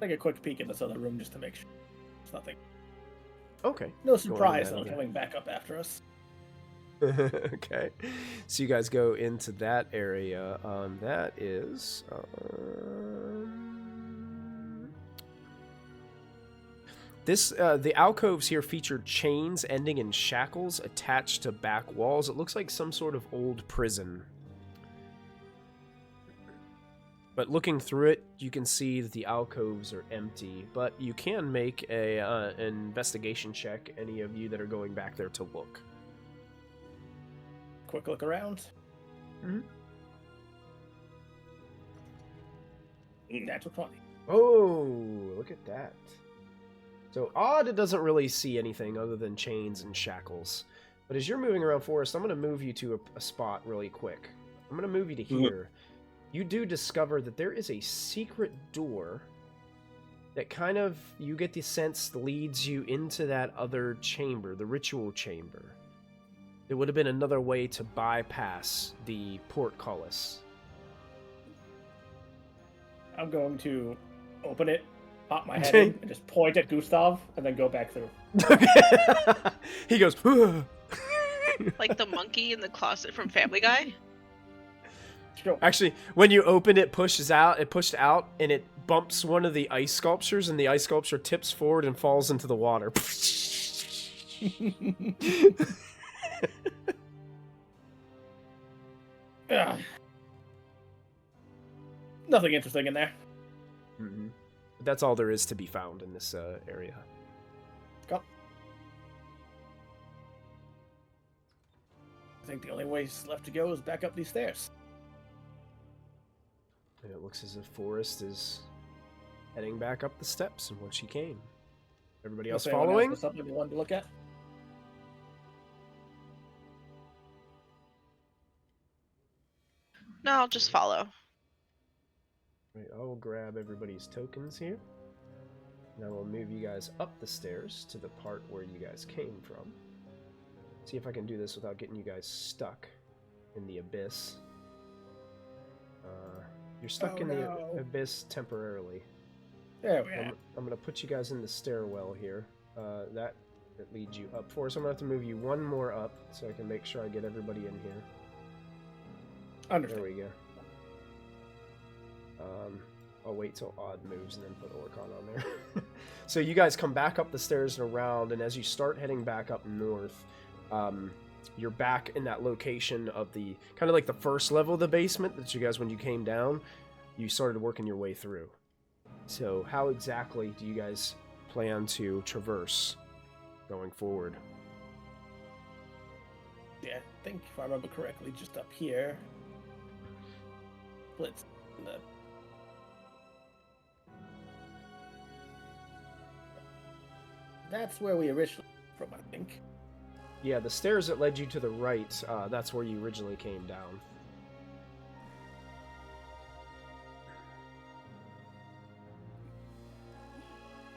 Take a quick peek in this other room just to make sure there's nothing. Okay. No surprise Going in though that, coming back up after us. Okay, so you guys go into that area. That is this. The alcoves here feature chains ending in shackles attached to back walls. It looks like some sort of old prison. But looking through it, you can see that the alcoves are empty. But you can make an investigation check. Any of you that are going back there to look. Quick look around. Mm-hmm. Natural 20. Oh, look at that. So Odd doesn't really see anything other than chains and shackles. But as you're moving around Forest, I'm going to move you to a spot really quick. I'm going to move you to here. You do discover that there is a secret door that kind of, you get the sense, leads you into that other chamber, the ritual chamber. There would have been another way to bypass the portcullis. I'm going to open it, pop my head in, and just point at Gustav, and then go back through. He goes, Like the monkey in the closet from Family Guy. Sure. Actually, when you open it, pushed out, and it bumps one of the ice sculptures, and the ice sculpture tips forward and falls into the water. Ugh. Nothing interesting in there. Mm-hmm. That's all there is to be found in this area. Go. I think the only way left to go is back up these stairs. And it looks as if Forrest is heading back up the steps in which he came. Everybody else following? Else something you wanted to look at? No, I'll just follow. Right, I'll grab everybody's tokens here. Now we'll move you guys up the stairs to the part where you guys came from. See if I can do this without getting you guys stuck in the abyss. You're stuck in the abyss temporarily. There we are. I'm going to put you guys in the stairwell here. That leads you up. Forrest, I'm going to have to move you one more up so I can make sure I get everybody in here. Understood. There we go. I'll wait till Odd moves and then put Orcon on there. So you guys come back up the stairs and around, and as you start heading back up north, you're back in that location of the kind of like the first level of the basement that you guys, when you came down, you started working your way through. So how exactly do you guys plan to traverse going forward? Yeah, I think if I remember correctly, just up here. Let's. That's where we originally came from, I think. Yeah, the stairs that led you to the right, that's where you originally came down.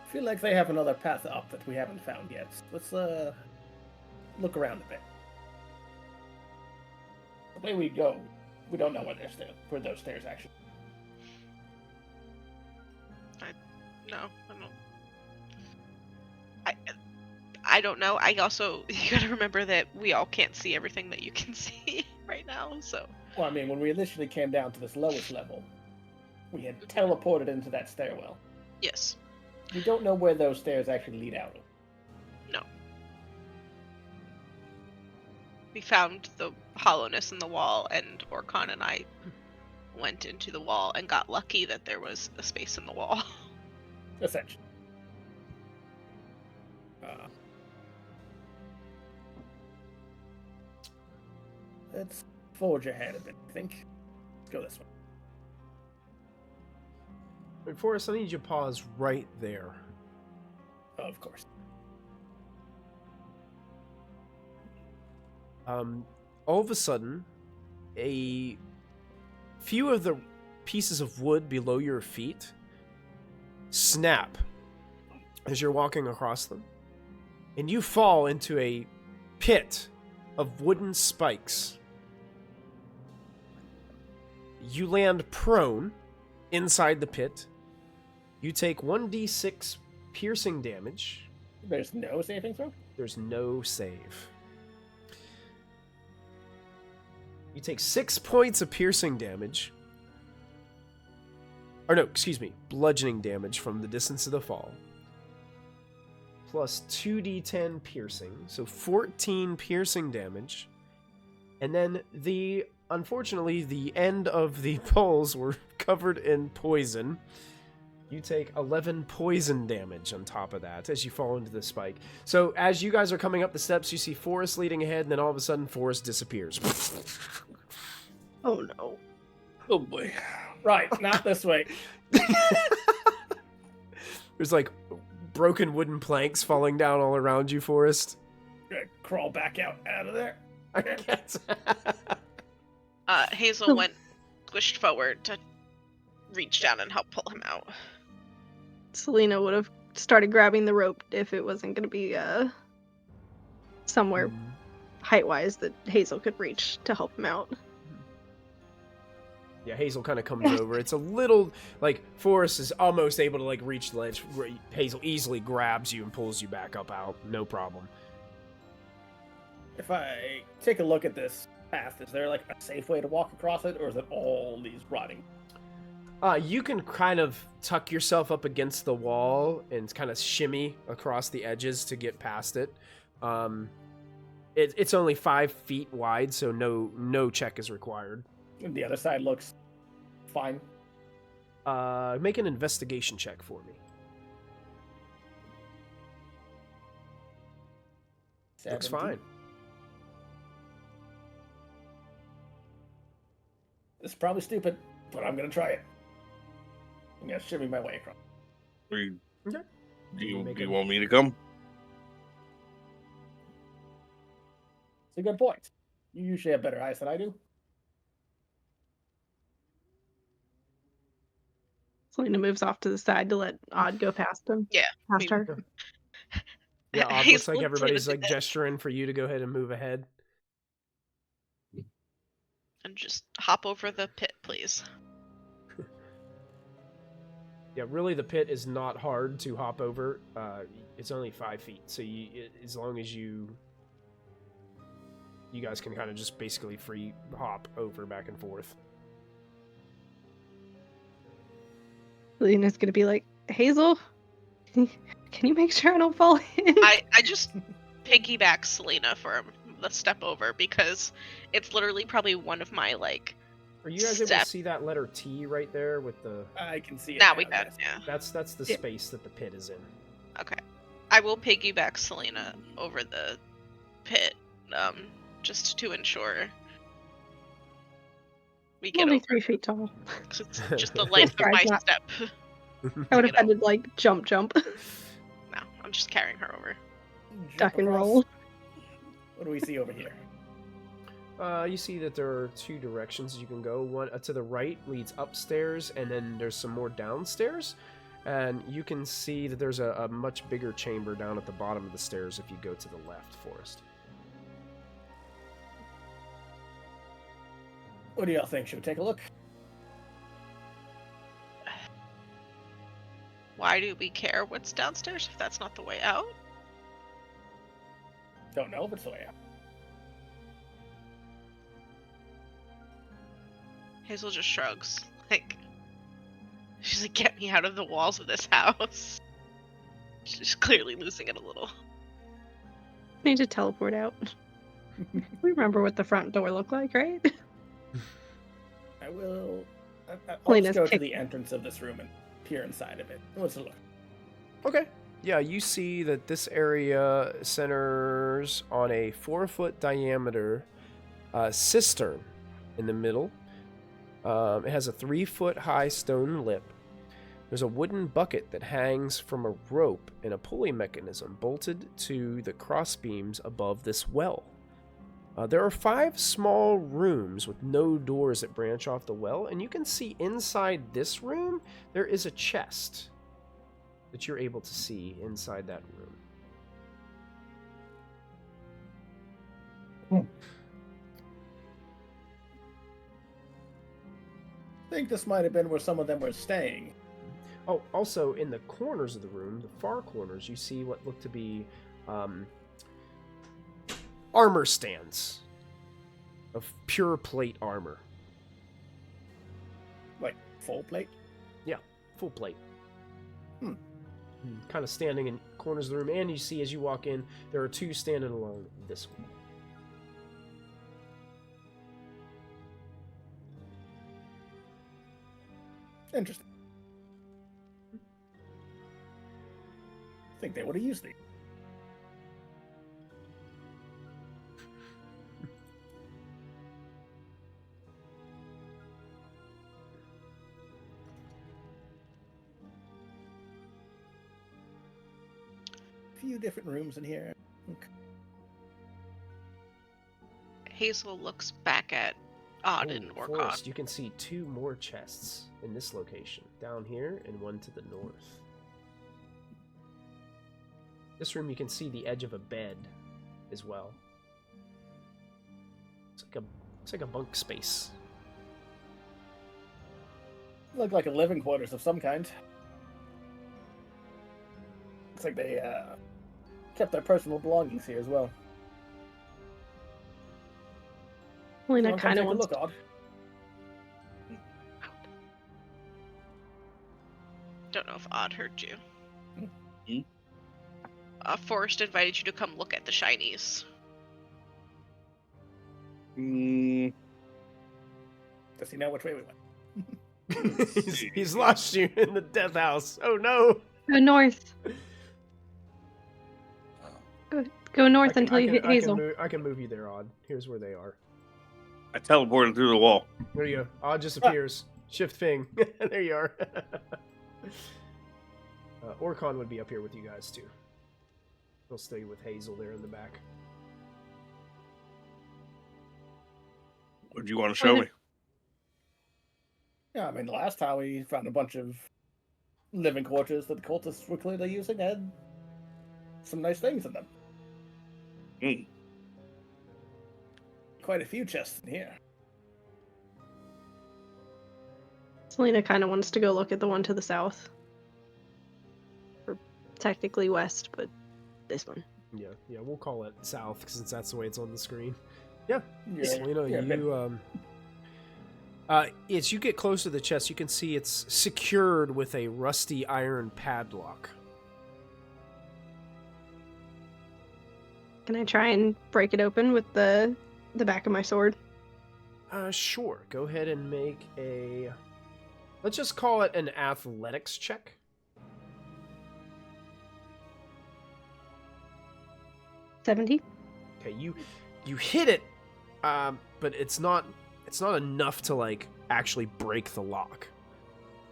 I feel like they have another path up that we haven't found yet. Let's look around a bit. The way we go, we don't know where those stairs actually. I don't know. I also, you gotta remember that we all can't see everything that you can see right now, so. Well, I mean, when we initially came down to this lowest level, we had teleported into that stairwell. Yes. We don't know where those stairs actually lead out of. No. We found the hollowness in the wall, and Orcon and I went into the wall and got lucky that there was a space in the wall. Essentially. Let's forge ahead a bit, I think. Let's go this way. And Forrest, I need you to pause right there. Oh, of course. All of a sudden, a few of the pieces of wood below your feet snap as you're walking across them, and you fall into a pit of wooden spikes. You land prone inside the pit. You take 1d6 piercing damage. There's no saving throw? There's no save. You take 6 points of piercing damage. Or no, excuse me, bludgeoning damage from the distance of the fall. Plus 2d10 piercing, so 14 piercing damage. And then unfortunately, the end of the poles were covered in poison. You take 11 poison damage on top of that as you fall into the spike. So as you guys are coming up the steps, you see Forrest leading ahead, and then all of a sudden, Forrest disappears. Oh no. Oh boy. Right, not this way. There's like broken wooden planks falling down all around you, Forrest. Crawl back out of there. I guess. Hazel went squished forward to reach down and help pull him out. Selena would have started grabbing the rope if it wasn't going to be somewhere height-wise that Hazel could reach to help him out. Yeah, Hazel kind of comes over. It's a little, like, Forrest is almost able to, like, reach the ledge. Hazel easily grabs you and pulls you back up out. No problem. If I take a look at this path, is there, like, a safe way to walk across it, or is it all these rotting? You can kind of tuck yourself up against the wall and kind of shimmy across the edges to get past it. It's only 5 feet wide, so no check is required. And the other side looks fine. Make an investigation check for me. 17. Looks fine. This is probably stupid, but I'm gonna try it. I'm gonna shimmy my way across. Okay. Okay. Do you want me to come? It's a good point. You usually have better eyes than I do. Selena moves off to the side to let Odd go past him. Yeah, Past her. Yeah, Odd, looks Hazel like would everybody's do like that. gesturing for you to go ahead and move ahead. And just hop over the pit, please. Yeah, really, the pit is not hard to hop over. It's only 5 feet, so as long as you guys can kind of just basically free hop over back and forth. Selena's gonna be like, Hazel, can you make sure I don't fall in? I just piggyback Selena for the step over because it's literally probably one of my like. Are you guys able to see that letter T right there with the? I can see it. Now we can, yeah. That's the Yeah. space that the pit is in. Okay, I will piggyback Selena over the pit, just to ensure we get Only over. 3 feet tall. 'Cause it's just the length of my Stride's not- step. I would have Get had to like jump. No, I'm just carrying her over. Duck and roll. What do we see over here? You see that there are 2 directions you can go. One to the right leads upstairs, and then there's some more downstairs. And you can see that there's a much bigger chamber down at the bottom of the stairs if you go to the left, Forrest. What do y'all think? Should we take a look? Why do we care what's downstairs if that's not the way out? Don't know if it's the way out. Hazel just shrugs. Like, she's like, get me out of the walls of this house. She's clearly losing it a little. Need to teleport out. We remember what the front door looked like, right? I will. I'll Selena's just go to kick- the entrance of this room and peer inside of it. What's it look? Okay. Yeah, you see that this area centers on a 4-foot diameter cistern in the middle. It has a 3-foot high stone lip. There's a wooden bucket that hangs from a rope and a pulley mechanism bolted to the crossbeams above this well. There are 5 small rooms with no doors that branch off the well, and you can see inside this room there is a chest that you're able to see inside that room. I think this might have been where some of them were staying. Oh, also in the corners of the room, the far corners, you see what look to be armor stands of pure plate armor. Like full plate? Yeah, full plate. Hmm. Kind of standing in corners of the room, and you see as you walk in, there are 2 standing along this way. Interesting. I think they would have used these. A few different rooms in here. Okay. Hazel looks back at Odd and Oh, Orkoth. Forrest, you can see 2 more chests in this location, down here and one to the north. This room, you can see the edge of a bed as well. It's like a bunk space. Look like a living quarters of some kind. Looks like they kept their personal belongings here as well. Selena Come kind of take a wants. look, Odd. Don't know if Odd heard you. Hmm? Forrest invited you to come look at the shinies. Does he know which way we went? he's lost you in the death house. Oh no! Go north. Go north until you hit Hazel. I can move you there, Odd. Here's where they are. I teleported through the wall. There you go. Odd just appears. Shift ping. There you are. Orcon would be up here with you guys too. He'll stay with Hazel there in the back. What do you want to show me? Yeah, I mean, the last time we found a bunch of living quarters that the cultists were clearly using had some nice things in them. Hmm. Quite a few chests in here. Selena kind of wants to go look at the one to the south. Or technically west, but this one. Yeah, we'll call it south since that's the way it's on the screen. Yeah, Yeah, Selena, yeah, you as you get close to the chest, you can see it's secured with a rusty iron padlock. Can I try and break it open with the back of my sword? Sure. Go ahead and make a... Let's just call it an athletics check. 70? Okay, you hit it, but it's not enough to like actually break the lock.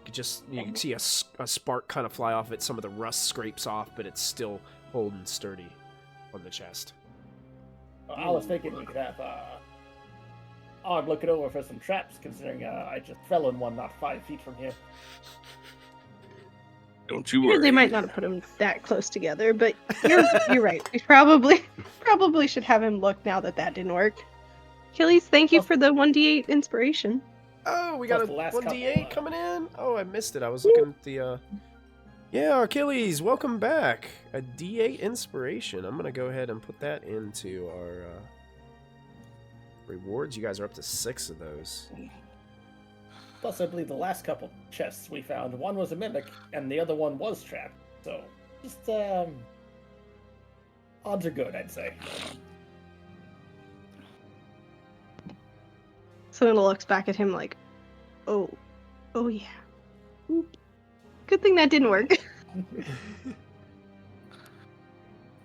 You can see a spark kind of fly off it. Some of the rust scrapes off, but it's still holding sturdy on the chest. I was thinking we could have Odd look it over for some traps, considering I just fell in one not 5 feet from here. Don't you worry. They might not have put them that close together, but you're right. We probably should have him look now that didn't work. Achilles, thank you for the 1d8 inspiration. Oh, we got a Plus the last 1d8 couple, coming in? Oh, I missed it. I was looking at the... Yeah, Achilles, welcome back. A d8 inspiration. I'm going to go ahead and put that into our rewards. You guys are up to 6 of those. Plus, I believe the last couple chests we found, one was a mimic, and the other one was trapped. So, just, odds are good, I'd say. Selena looks back at him like, oh yeah. Oop. Good thing that didn't work.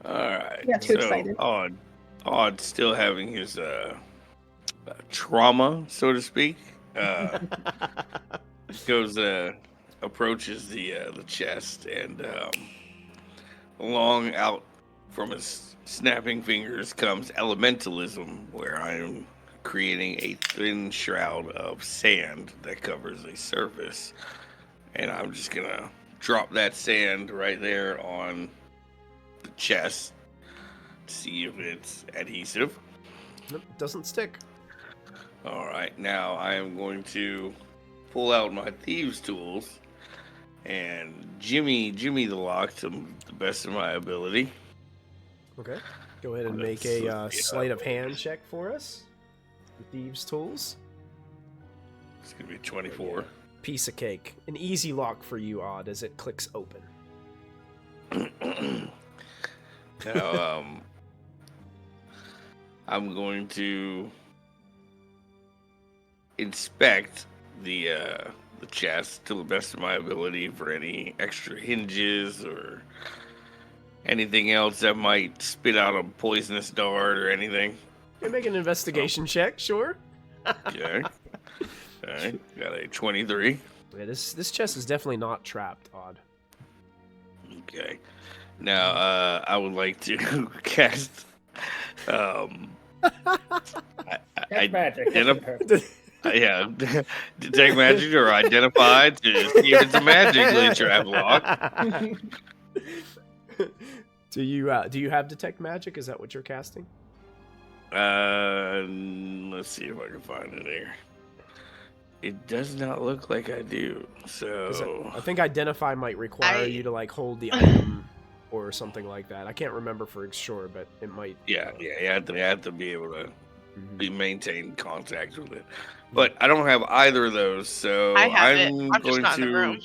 Alright. Yeah, too excited. Odd still having his trauma, so to speak. Approaches the chest, and along out from his snapping fingers comes elementalism, where I am creating a thin shroud of sand that covers a surface, and I'm just gonna drop that sand right there on the chest to see if it's adhesive. Nope, doesn't stick. All right, now I am going to pull out my thieves' tools and jimmy the lock to the best of my ability. Okay. Go ahead and make a sleight of hand check for us. The thieves' tools. It's gonna be 24. Piece of cake. An easy lock for you, Odd, as it clicks open. Now, I'm going to inspect the chest to the best of my ability for any extra hinges or anything else that might spit out a poisonous dart or anything. You make an investigation check, sure. Okay. Alright, got a 23. Yeah, this chest is definitely not trapped, Odd. Okay. Now, I would like to cast Magic. yeah, detect magic or identify to see if it's a magically trapped lock. Do you have detect magic? Is that what you're casting? Let's see if I can find it here. It does not look like I do. So I think identify might require you to like hold the item or something like that. I can't remember for sure, but it might. yeah, you have to be able to be maintain contact with it. But I don't have either of those, so I have it. I'm I'm just going not in the to room.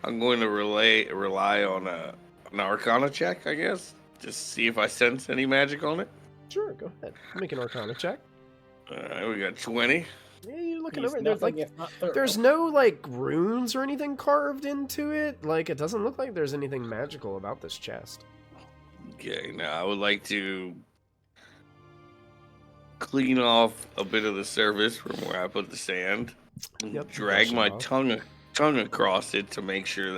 I'm going to rely on an Arcana check, I guess, just see if I sense any magic on it. Sure, go ahead. Make an Arcana check. We got 20. Yeah, you're looking He's over. There's nothing like, if not thorough. there's no like runes or anything carved into it. Like, it doesn't look like there's anything magical about this chest. Okay, now I would like to clean off a bit of the surface from where I put the sand. Yep, Drag brush it my off. tongue across it to make sure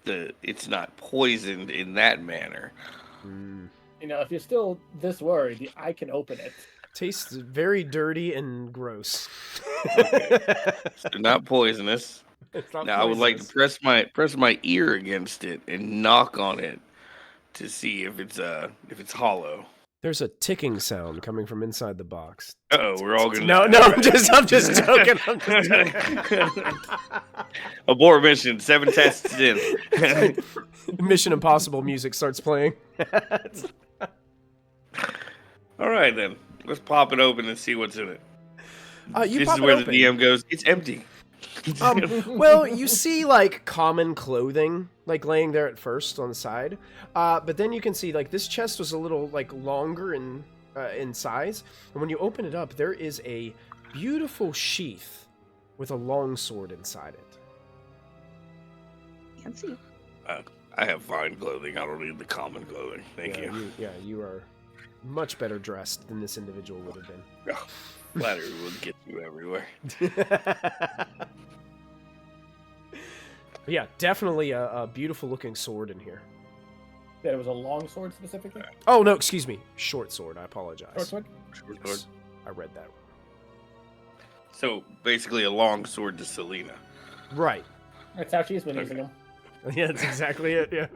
that it's not poisoned in that manner. Mm. You know, if you're still this worried, I can open it. Tastes very dirty and gross. So not poisonous. It's not Now I would like to poisonous. press my ear against it and knock on it to see if it's hollow. There's a ticking sound coming from inside the box. Oh, we're all gonna No, I'm just joking. I'm just joking. Abort mission. 7 tests in. Mission Impossible music starts playing. All right then, let's pop it open and see what's in it. You This pop is it where open. the DM goes. It's empty. Well, you see like common clothing like laying there at first on the side, but then you can see like this chest was a little like longer in size, and when you open it up, there is a beautiful sheath with a long sword inside it. Fancy. I have fine clothing. I don't need the common clothing. Thank you. You are much better dressed than this individual would have been. Oh, flattery would get you everywhere. Yeah, definitely a beautiful looking sword in here. That it was a long sword specifically? Oh no, excuse me, short sword. I apologize. Short sword? Short Yes, sword. I read that So basically, a long sword to Selena. right. That's how she's been using them. Yeah, that's exactly it. Yeah.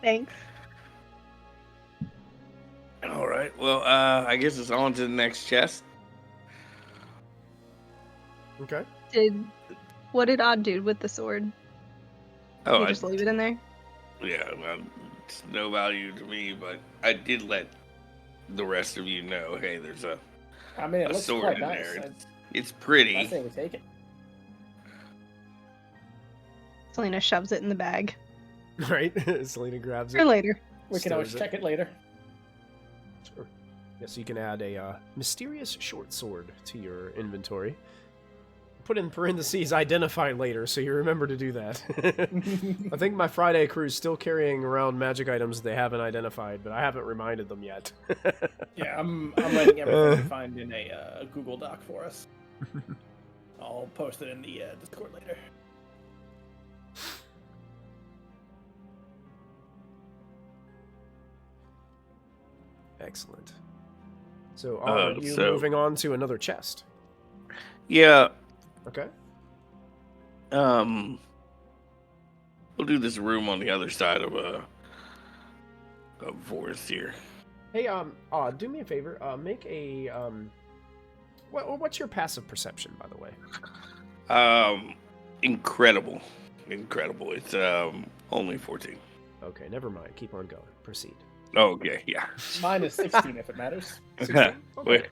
Thanks. All right. Well, I guess it's on to the next chest. Okay. What did Odd do with the sword? Oh, You just leave it in there? yeah. Well, it's no value to me, but I did let the rest of you know. Hey, there's a I mean, it looks sword quite in nice. there. It's pretty. I say we take it. Selena shoves it in the bag. Right. Selena grabs For it. later. We can always Stows it. check it later. Sure. Yes, you can add a mysterious short sword to your inventory. Put in parentheses identify later, so you remember to do that. I think my Friday crew is still carrying around magic items they haven't identified, but I haven't reminded them yet. Yeah, I'm writing everything we find in a Google Doc for us. I'll post it in the Discord later. Excellent. So are you moving on to another chest? Yeah. Okay. We'll do this room on the other side of forest here. Hey, do me a favor. Make a what's your passive perception, by the way? Incredible. It's only 14. Okay, never mind. Keep on going. Proceed. Okay, yeah. Mine is 16 if it matters. 16? Okay. Wait,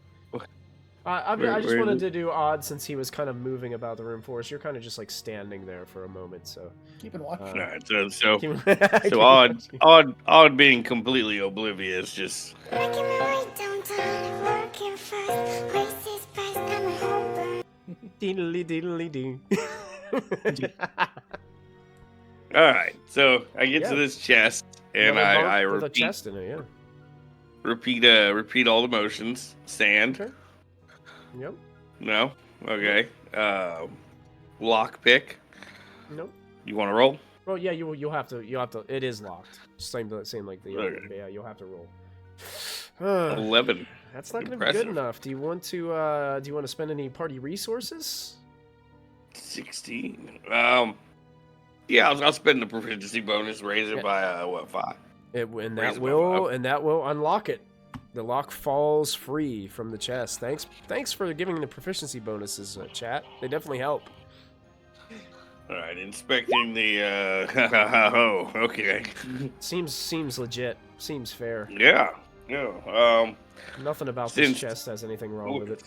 I just where wanted is to do Odd since he was kind of moving about the room for us. You're kind of just like standing there for a moment, so. Keep it watching. all right, so Keep- so odd being completely oblivious, just Deedly deedly dee. all right. So I get Yeah. to this chest and Another bunk I with a repeat chest in it, yeah. repeat all the motions. Sand. Okay. Yep. No. Okay. Lock pick. Nope. You want to roll? Well, yeah, you'll have to. It is locked. Same like the other. Okay. But yeah, you'll have to roll. 11. That's not going to be Impressive. good enough. Do you want to spend any party resources? 16. Yeah, I'll spend the proficiency bonus, raise it by what 5? And Raise that it by will 5. and that will unlock it. The lock falls free from the chest. Thanks for giving the proficiency bonuses, chat. They definitely help. All right, inspecting the. Oh, okay. Seems legit. Seems fair. Yeah. Nothing about this Since chest has anything wrong with it.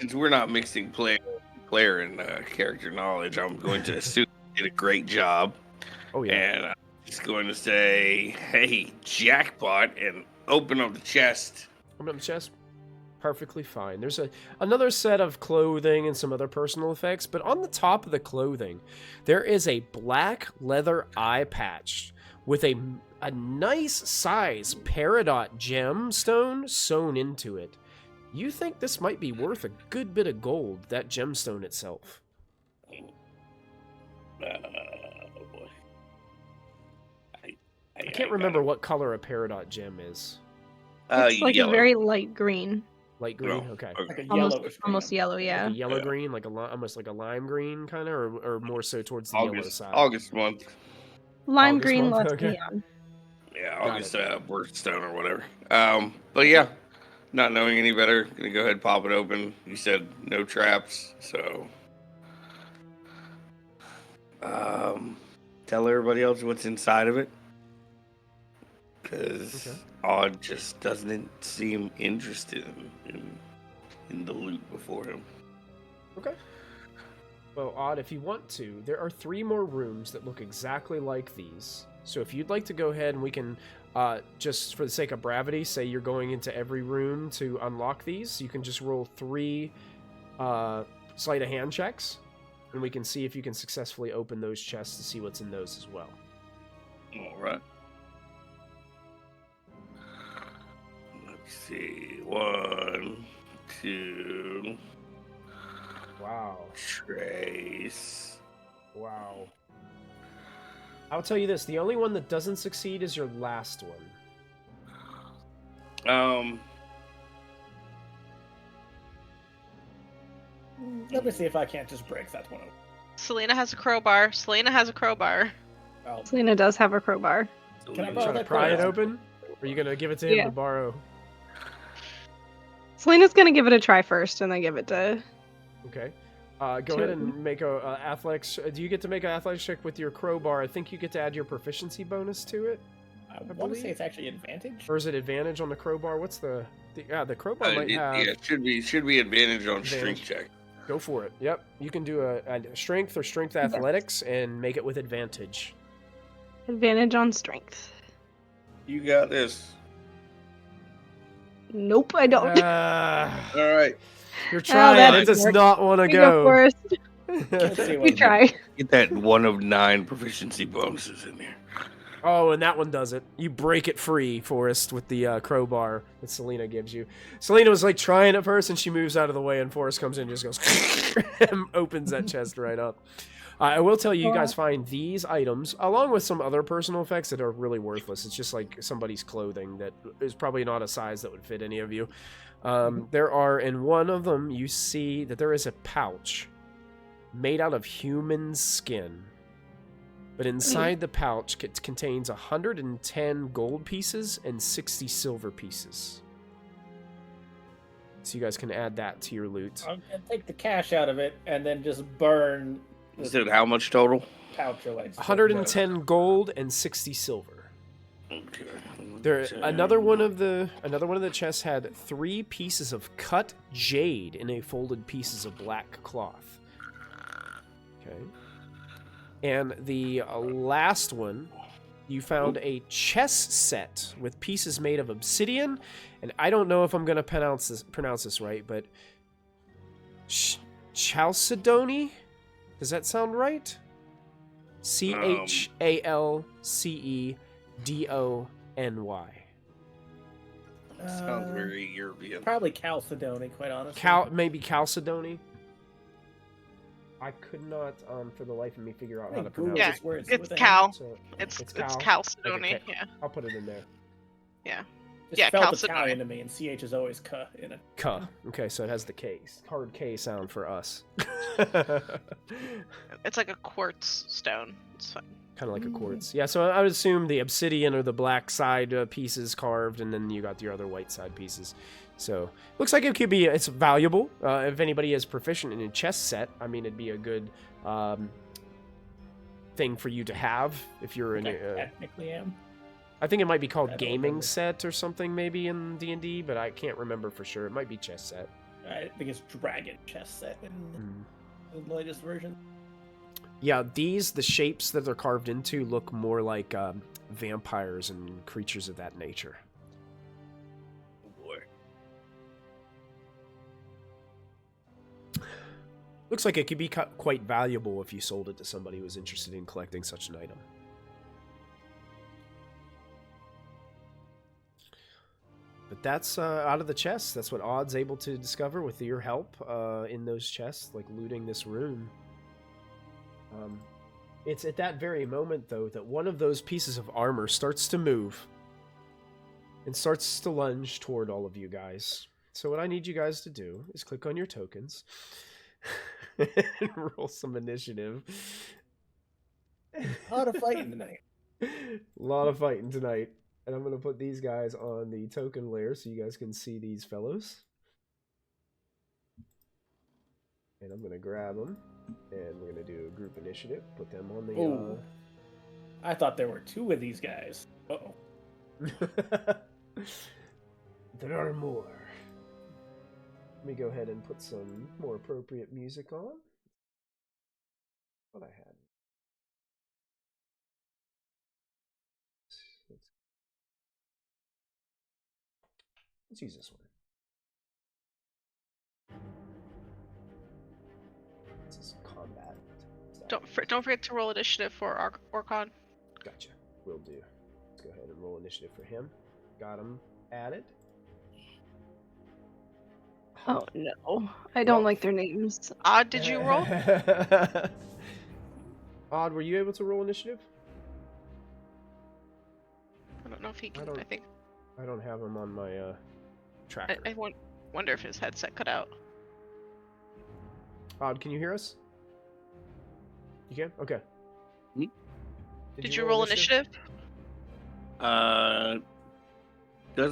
since we're not mixing player and character knowledge, I'm going to assume you did a great job. Oh yeah. And I'm just going to say, hey, jackpot, and open up the chest. Open up the chest. Perfectly fine. There's another set of clothing and some other personal effects, but on the top of the clothing, there is a black leather eye patch with a nice size peridot gemstone sewn into it. You think this might be worth a good bit of gold, that gemstone itself? Oh boy. I can't remember what color a peridot gem is. It's like yellow. a very light green. Light green? No, Okay. Like a Almost, yellowish almost green. yellow, yeah. Like a yellow green, like almost like a lime green kind of, or more so towards the yellow side. August month. Lime August green, month, less okay. neon. Yeah, Got August it. birthstone or whatever. But yeah, not knowing any better, gonna go ahead and pop it open. You said no traps, so tell everybody else what's inside of it, because Okay. Odd just doesn't seem interested in the loot before him. Okay. Well, Odd, if you want to, there are 3 more rooms that look exactly like these. So if you'd like to go ahead and we can, just for the sake of brevity, say you're going into every room to unlock these, you can just roll 3 sleight of hand checks, and we can see if you can successfully open those chests to see what's in those as well. All right. Let's see. 1, 2. Wow. Trace. Wow. I'll tell you this, the only one that doesn't succeed is your last one. Let me see if I can't just break that one open. Selena has a crowbar. Selena has a crowbar. Oh, Selena does have a crowbar. Can I You borrow trying to that pry it crowbar? open? Or are you going to give it to him Yeah. to borrow? Selena's gonna give it a try first, and then give it to. Okay. Go ahead and make a athletics. Do you get to make an athletics check with your crowbar? I think you get to add your proficiency bonus to it. I want to believe. say it's actually advantage. Or is it advantage on the crowbar? What's the crowbar might have. Yeah, should be advantage on Advantage. strength check. Go for it. Yep. You can do a strength or strength athletics and make it with advantage. Advantage on strength. You got this. Nope, I don't. All right. You're trying. that It does works. not want to We go go. first. Let's see We what try. Get that 1 of 9 proficiency bonuses in there. Oh, and that one does it. You break it free, Forrest, with the crowbar that Selena gives you. Selena was like trying at first, and she moves out of the way, and Forrest comes in and just goes and opens that chest right up. I will tell you, you guys find these items, along with some other personal effects that are really worthless. It's just like somebody's clothing that is probably not a size that would fit any of you. There are, in one of them, you see that there is a pouch made out of human skin. But inside the pouch, it contains 110 gold pieces and 60 silver pieces. So you guys can add that to your loot. I'm gonna take the cash out of it and then just burn You said how much total? pouch away. 110 gold and 60 silver. Okay. There, another one of the chests had 3 pieces of cut jade in a folded pieces of black cloth. Okay. And the last one, you found a chess set with pieces made of obsidian, and I don't know if I'm going to pronounce this right, but Chalcedony? Does that sound right? Chalcedony. Sounds very European. Probably Chalcedony, quite honestly. Maybe Chalcedony. I could not, for the life of me, figure out how to pronounce Yeah, it. Words it's with a Cal. So, It's Cal? Chalcedony. Okay. Yeah. I'll put it in there. Yeah. Just Yeah, felt Chalcedony. Italian to me, and CH is always K in it. Ka. Okay, so it has the K. Hard K sound for us. It's like a quartz stone. It's fine. Kind of like a quartz. Yeah, so I would assume the obsidian are the black side pieces carved, and then you got your other white side pieces. So, looks like it could be, it's valuable. If anybody is proficient in a chess set, I mean, it'd be a good thing for you to have if you're in I a... technically am. I think it might be called I don't gaming remember. set or something maybe in D&D, but I can't remember for sure. It might be chess set. I think it's dragon chess set in the latest version. Yeah, the shapes that they're carved into look more like vampires and creatures of that nature. Oh boy. Looks like it could be quite valuable if you sold it to somebody who was interested in collecting such an item. But that's out of the chest. That's what Odd's able to discover with your help in those chests, like looting this room. It's at that very moment, though, that one of those pieces of armor starts to move and starts to lunge toward all of you guys. So what I need you guys to do is click on your tokens and roll some initiative. A lot of fighting tonight. A lot of fighting tonight. And I'm going to put these guys on the token layer so you guys can see these fellows. And I'm going to grab them. And we're going to do a group initiative. Put them on the... Ooh. I thought there were two of these guys. Uh-oh. There are more. Let me go ahead and put some more appropriate music on. What I had. Let's use this one. This is combat. Don't forget to roll initiative for Orcon. Gotcha. Will do. Let's go ahead and roll initiative for him. Got him added. Oh no, I don't like their names. Odd, did you roll? Odd, were you able to roll initiative? I don't know if he can. I don't- I think. I don't have him on my tracker. I wonder if his headset cut out. Odd, can you hear us? You can? Okay. Hmm? Did you roll initiative? Does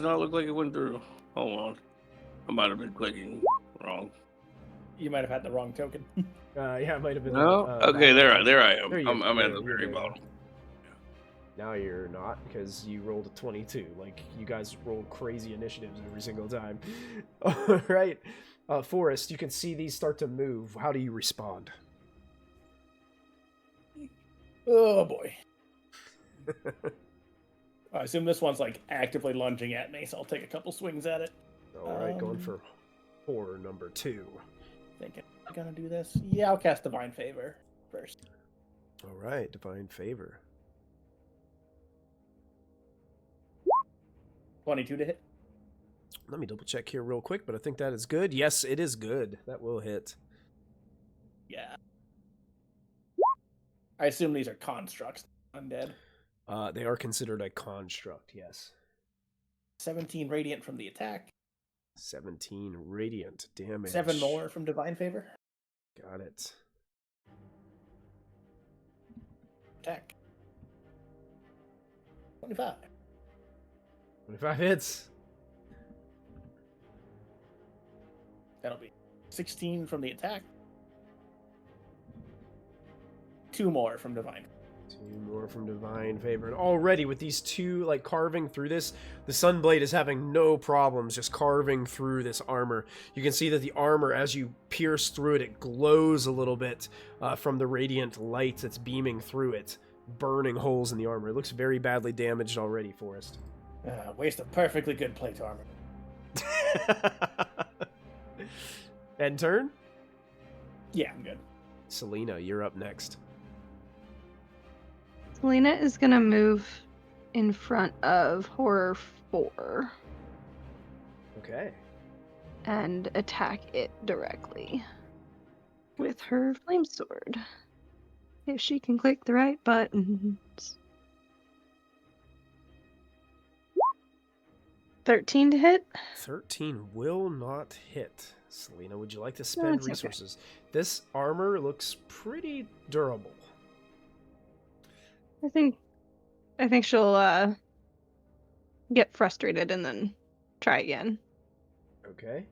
not look like it went through. Hold on. I might have been clicking wrong. You might have had the wrong token. Yeah, it might have been. No? Okay, there I am. There you I'm go. at the You're very good. bottom. Now you're not, because you rolled a 22. Like, you guys roll crazy initiatives every single time. All right. Forrest, you can see these start to move. How do you respond? Oh boy. I assume this one's like actively lunging at me, so I'll take a couple swings at it. All right, going for horror number 2. Thinking I'm gonna do this. Yeah, I'll cast Divine Favor first. All right, Divine Favor. 22 to hit. Let me double check here real quick, but I think that is good. Yes, it is good. That will hit. Yeah. I assume these are constructs, undead. They are considered a construct, yes. 17 radiant from the attack. 17 radiant damage. 7 more from Divine Favor. Got it. Attack. 25. 25 hits. That'll be 16 from the attack. 2 more from Divine. 2 more from Divine Favor. And already with these two, like, carving through this, the Sunblade is having no problems just carving through this armor. You can see that the armor, as you pierce through it, it glows a little bit from the radiant light that's beaming through it, burning holes in the armor. It looks very badly damaged already, Forrest. Waste of perfectly good plate armor. End turn? Yeah, I'm good. Selena, you're up next. Selena is gonna move in front of Horror 4 Okay. and attack it directly with her flame sword. If she can click the right buttons. 13 to hit. 13 will not hit. Selena, would you like to No, spend it's okay. resources? This armor looks pretty durable. I think she'll get frustrated and then try again. Okay.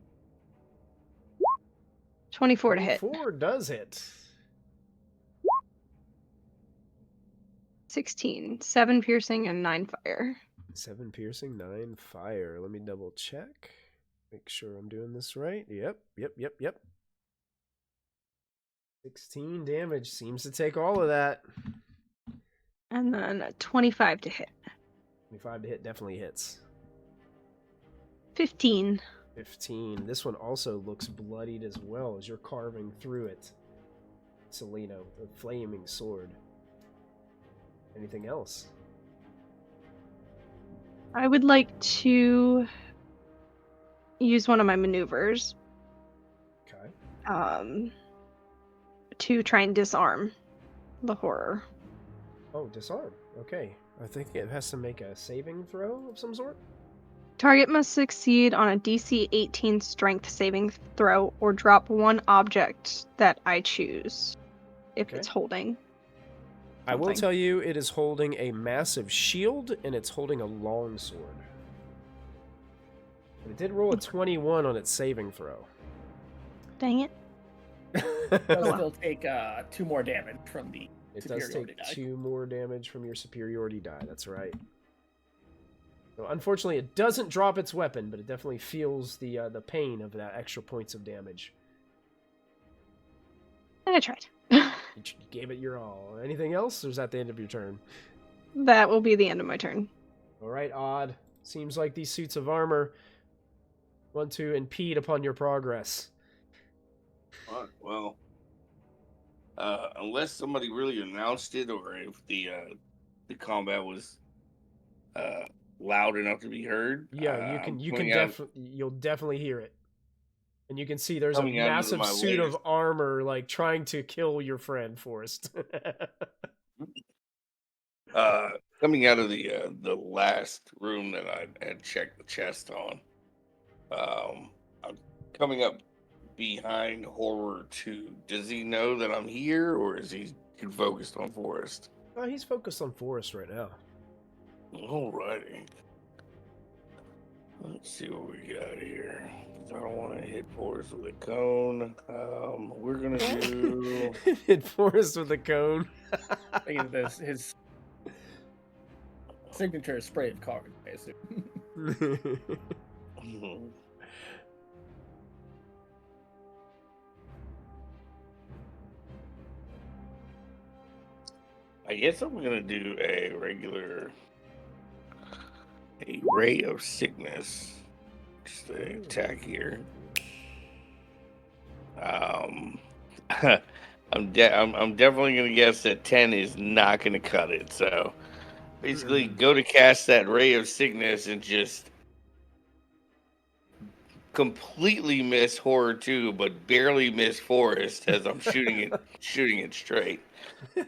24 to hit. 24 does hit. 16. 7 piercing and 9 fire. 7 piercing, 9 fire. Let me double check. Make sure I'm doing this right. Yep. 16 damage. Seems to take all of that. And then a 25 to hit. 25 to hit definitely hits. 15. 15. This one also looks bloodied as well as you're carving through it. Selena, a flaming sword. Anything else? I would like to use one of my maneuvers. Okay. To try and disarm the horror. Oh, disarm. Okay. I think it has to make a saving throw of some sort. Target must succeed on a DC 18 strength saving throw or drop one object that I choose if Okay. it's holding. I will something. tell you, it is holding a massive shield and it's holding a long sword. But it did roll a 21 on its saving throw. Dang it. Does still take 2 more damage from the It does superiority take die. 2 more damage from your superiority die. That's right. So unfortunately, it doesn't drop its weapon, but it definitely feels the pain of that extra points of damage. I tried. You gave it your all. Anything else, or is that the end of your turn? That will be the end of my turn. All right, Odd. Seems like these suits of armor want to impede upon your progress. All right, well, unless somebody really announced it, or if the combat was loud enough to be heard. Yeah, you'll definitely hear it. And you can see there's a Coming out of massive my suit latest- of armor, like, trying to kill your friend, Forrest. Coming out of the last room that I had checked the chest on. I'm coming up behind Horror 2. Does he know that I'm here, or is he too focused on Forrest? He's focused on Forrest right now. Alrighty. Let's see what we got here. I don't want to hit Forrest with a cone. We're gonna do. Hit Forrest with a cone. I think this his signature spray of cards, I assume. I guess I'm gonna do a ray of sickness. Just an attack here. I'm definitely gonna guess that 10 is not gonna cut it. So basically, go to cast that ray of sickness and just completely miss Horror 2, but barely miss Forest as I'm shooting it straight. It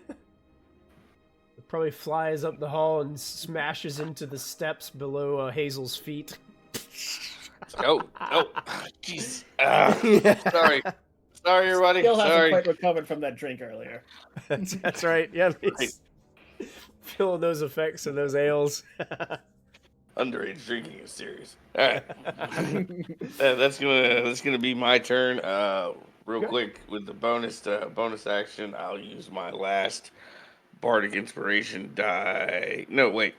probably flies up the hall and smashes into the steps below Hazel's feet. Oh, jeez. Sorry, everybody. Still hasn't Sorry. quite recovered from that drink earlier. That's right. Yeah, he's feeling those effects and those ales. Underage drinking is serious. All right, that's gonna be my turn. Real quick with the bonus action, I'll use my last bardic inspiration die. No, wait.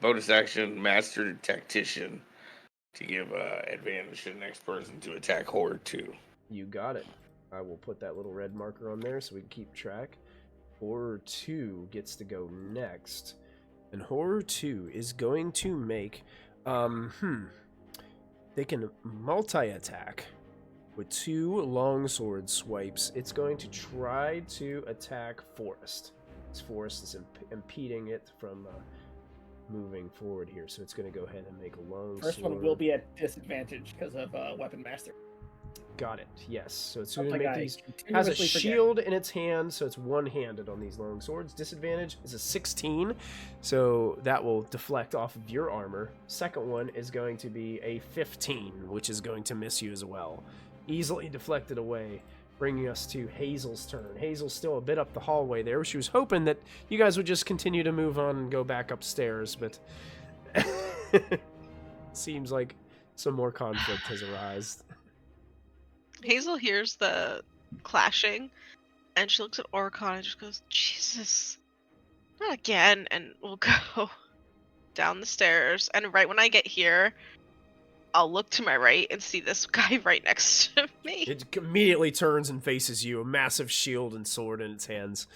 Bonus action, master tactician, to give advantage to the next person to attack Horde 2. You got it. I will put that little red marker on there so we can keep track. Horror 2 gets to go next. And Horror 2 is going to make... They can multi-attack with 2 longsword swipes. It's going to try to attack Forrest. This Forrest is impeding it from moving forward here. So it's going to go ahead and make a longsword. First one will be at disadvantage because of Weapon Master. Got it. Yes. So it's going to Something make I these. Has a continuously forget. shield in its hand, so it's one-handed on these long swords. Disadvantage is a 16, so that will deflect off of your armor. Second one is going to be a 15, which is going to miss you as well. Easily deflected away, bringing us to Hazel's turn. Hazel's still a bit up the hallway there. She was hoping that you guys would just continue to move on and go back upstairs, but seems like some more conflict has arisen. Hazel hears the clashing, and she looks at Oricon and just goes, Jesus, not again, and we'll go down the stairs. And right when I get here, I'll look to my right and see this guy right next to me. It immediately turns and faces you, a massive shield and sword in its hands.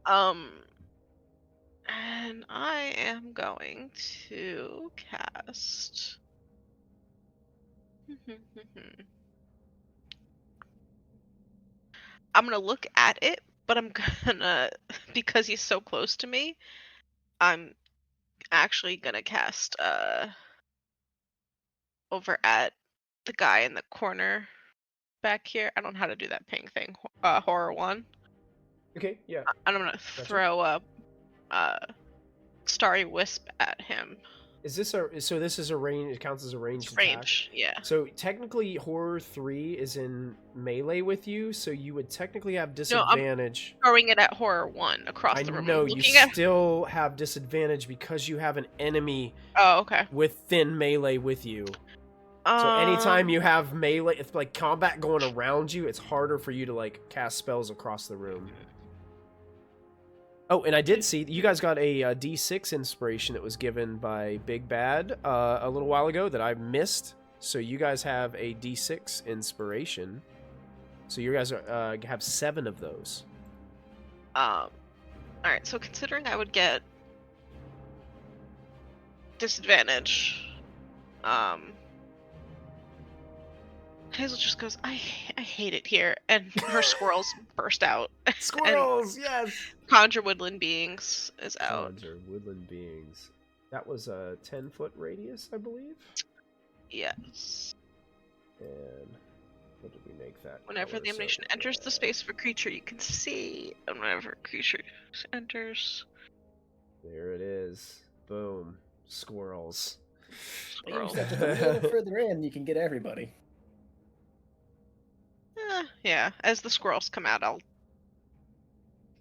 And I am going to cast... I'm gonna look at it, but I'm gonna, because he's so close to me, I'm actually gonna cast over at the guy in the corner back here. I don't know how to do that ping thing. Horror one. Okay, yeah. And I'm gonna throw a starry wisp at him. Is this so this is a range, it counts as a ranged It's range, attack? yeah. So technically Horror 3 is in melee with you, so you would technically have No, disadvantage. I'm throwing it at horror 1 across the room. I know, I'm you looking at... still have disadvantage because you have an enemy okay. within melee with you. So anytime you have melee, it's like combat going around you, it's harder for you to like cast spells across the room. Oh, and I did see you guys got a D6 inspiration that was given by Big Bad a little while ago that I missed. So you guys have a D6 inspiration. So you guys are, have 7 of those. All right. So considering I would get disadvantage, Hazel just goes, I hate it here, and her squirrels burst out. Squirrels, yes. Conjure woodland beings is out. Conjure woodland beings. That was a 10-foot radius, I believe. Yes. And what did we make that? Whenever color? the emanation enters the space of a creature, you can see. And whenever a creature enters, there it is. Boom. Squirrels. Maybe just a little further in, you can get everybody. Yeah. As the squirrels come out, I'll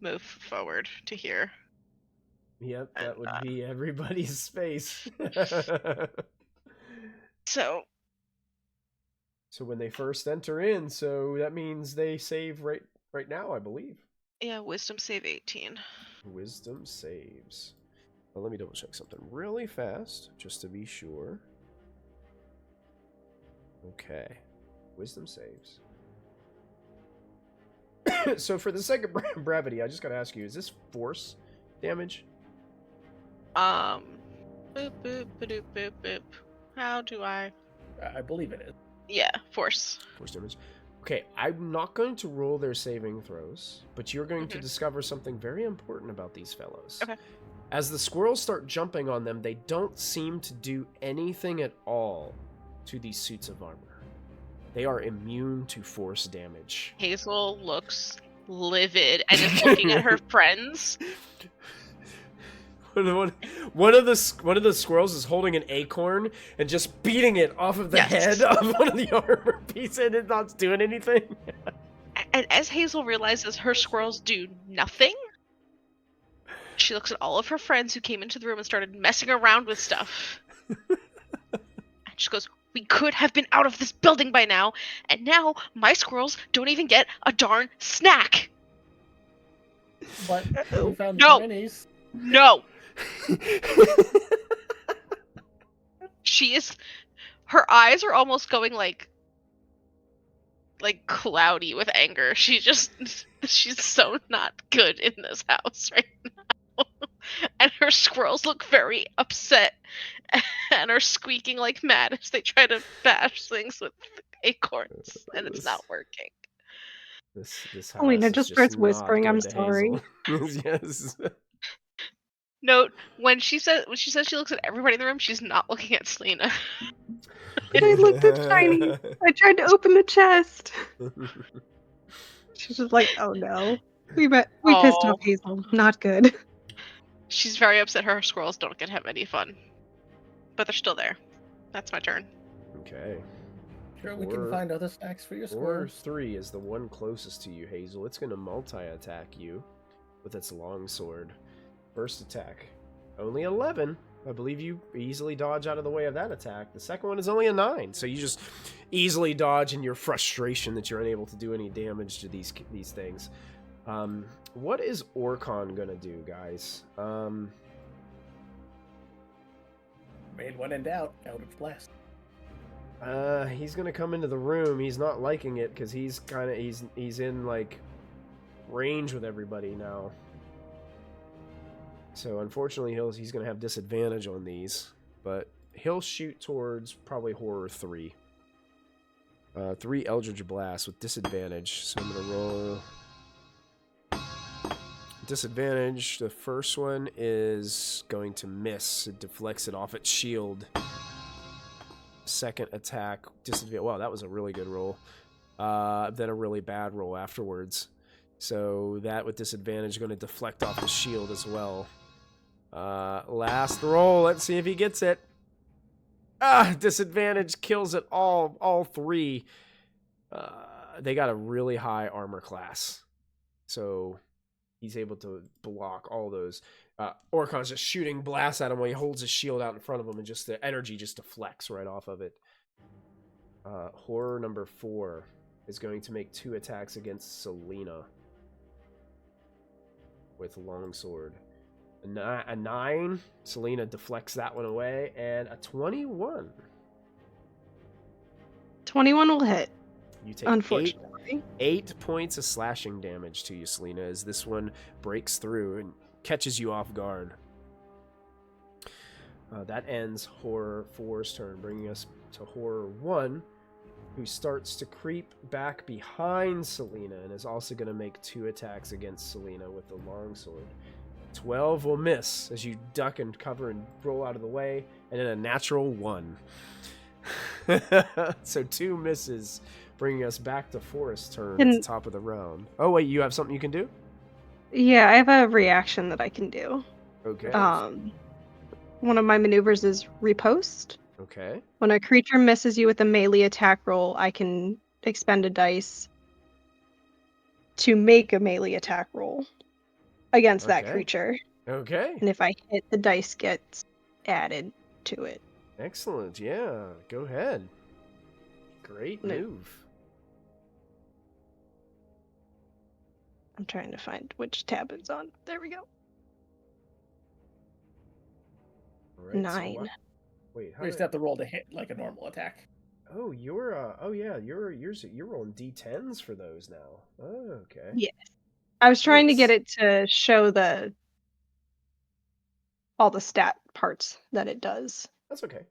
move forward to here. Yep, that would be everybody's space. So when they first enter in, so that means they save right now, I believe. Yeah, wisdom save 18. Wisdom saves. Well, let me double check something really fast, just to be sure. Okay. Wisdom saves. So for the sake of brevity, I just gotta ask you, is this force damage? Boop, boop, boop, boop, boop. How do I believe it is. Yeah, force. Force damage. Okay, I'm not going to roll their saving throws, but you're going to discover something very important about these fellows. Okay. As the squirrels start jumping on them, they don't seem to do anything at all to these suits of armor. They are immune to force damage. Hazel looks livid and is looking at her friends. One of the squirrels is holding an acorn and just beating it off of the head of one of the armor pieces, and it's not doing anything. And as Hazel realizes her squirrels do nothing, she looks at all of her friends who came into the room and started messing around with stuff. And she goes, we could have been out of this building by now, and now my squirrels don't even get a darn snack. But you found the Chinese. No. Her eyes are almost going like cloudy with anger. She's so not good in this house right now. And her squirrels look very upset and are squeaking like mad as they try to bash things with acorns, and it's not working. This house Alina just starts not whispering, good I'm to sorry. Hazel. Yes. Note, when she says she looks at everybody in the room, she's not looking at Selena. I looked at Shiny. I tried to open the chest. She's just like, oh no. We pissed off Oh. Hazel. Not good. She's very upset her squirrels don't get to have any fun. But they're still there. That's my turn. Okay. Sure, we can find other stacks for your Or squirrels. 3 is the one closest to you, Hazel. It's going to multi-attack you with its longsword. First attack, only 11. I believe you easily dodge out of the way of that attack. The second one is only a 9, so you just easily dodge in your frustration that you're unable to do any damage to these things. What is Orcon gonna do, guys? Made when in doubt, Eldritch Blast. He's gonna come into the room. He's not liking it because he's in like range with everybody now. So unfortunately, he's gonna have disadvantage on these, but he'll shoot towards probably Horror 3. 3 Eldritch Blasts with disadvantage. So I'm gonna roll disadvantage. The first one is going to miss. It deflects it off its shield. Second attack, disadvantage. Wow, that was a really good roll. Then a really bad roll afterwards. So that with disadvantage is going to deflect off the shield as well. Last roll. Let's see if he gets it. Disadvantage kills it all 3. They got a really high armor class. So he's able to block all those. Orcon's just shooting blasts at him while he holds his shield out in front of him, and just the energy just deflects right off of it. Horror number 4 is going to make 2 attacks against Selena with longsword. A 9, Selena deflects that one away, and a 21. 21 will hit. You take Unfortunately. 8 points of slashing damage to you, Selena, as this one breaks through and catches you off guard. That ends Horror 4's turn, bringing us to Horror 1, who starts to creep back behind Selena and is also going to make 2 attacks against Selena with the longsword. 12 will miss as you duck and cover and roll out of the way, and then a natural 1. So 2 misses, bringing us back to Forest's turn at the top of the round. Oh wait, you have something you can do? Yeah, I have a reaction that I can do. Okay. One of my maneuvers is riposte. Okay. When a creature misses you with a melee attack roll, I can expend a dice to make a melee attack roll against that creature. Okay. And if I hit, the dice gets added to it. Excellent. Yeah, go ahead. Great move. I'm trying to find which tab it's on. There we go. All right, 9. So wait, You just have to roll to hit like a normal attack. Oh, you're rolling D10s for those now. Oh, okay. Yes. I was trying to get Nice. it to show all the stat parts that it does. That's okay.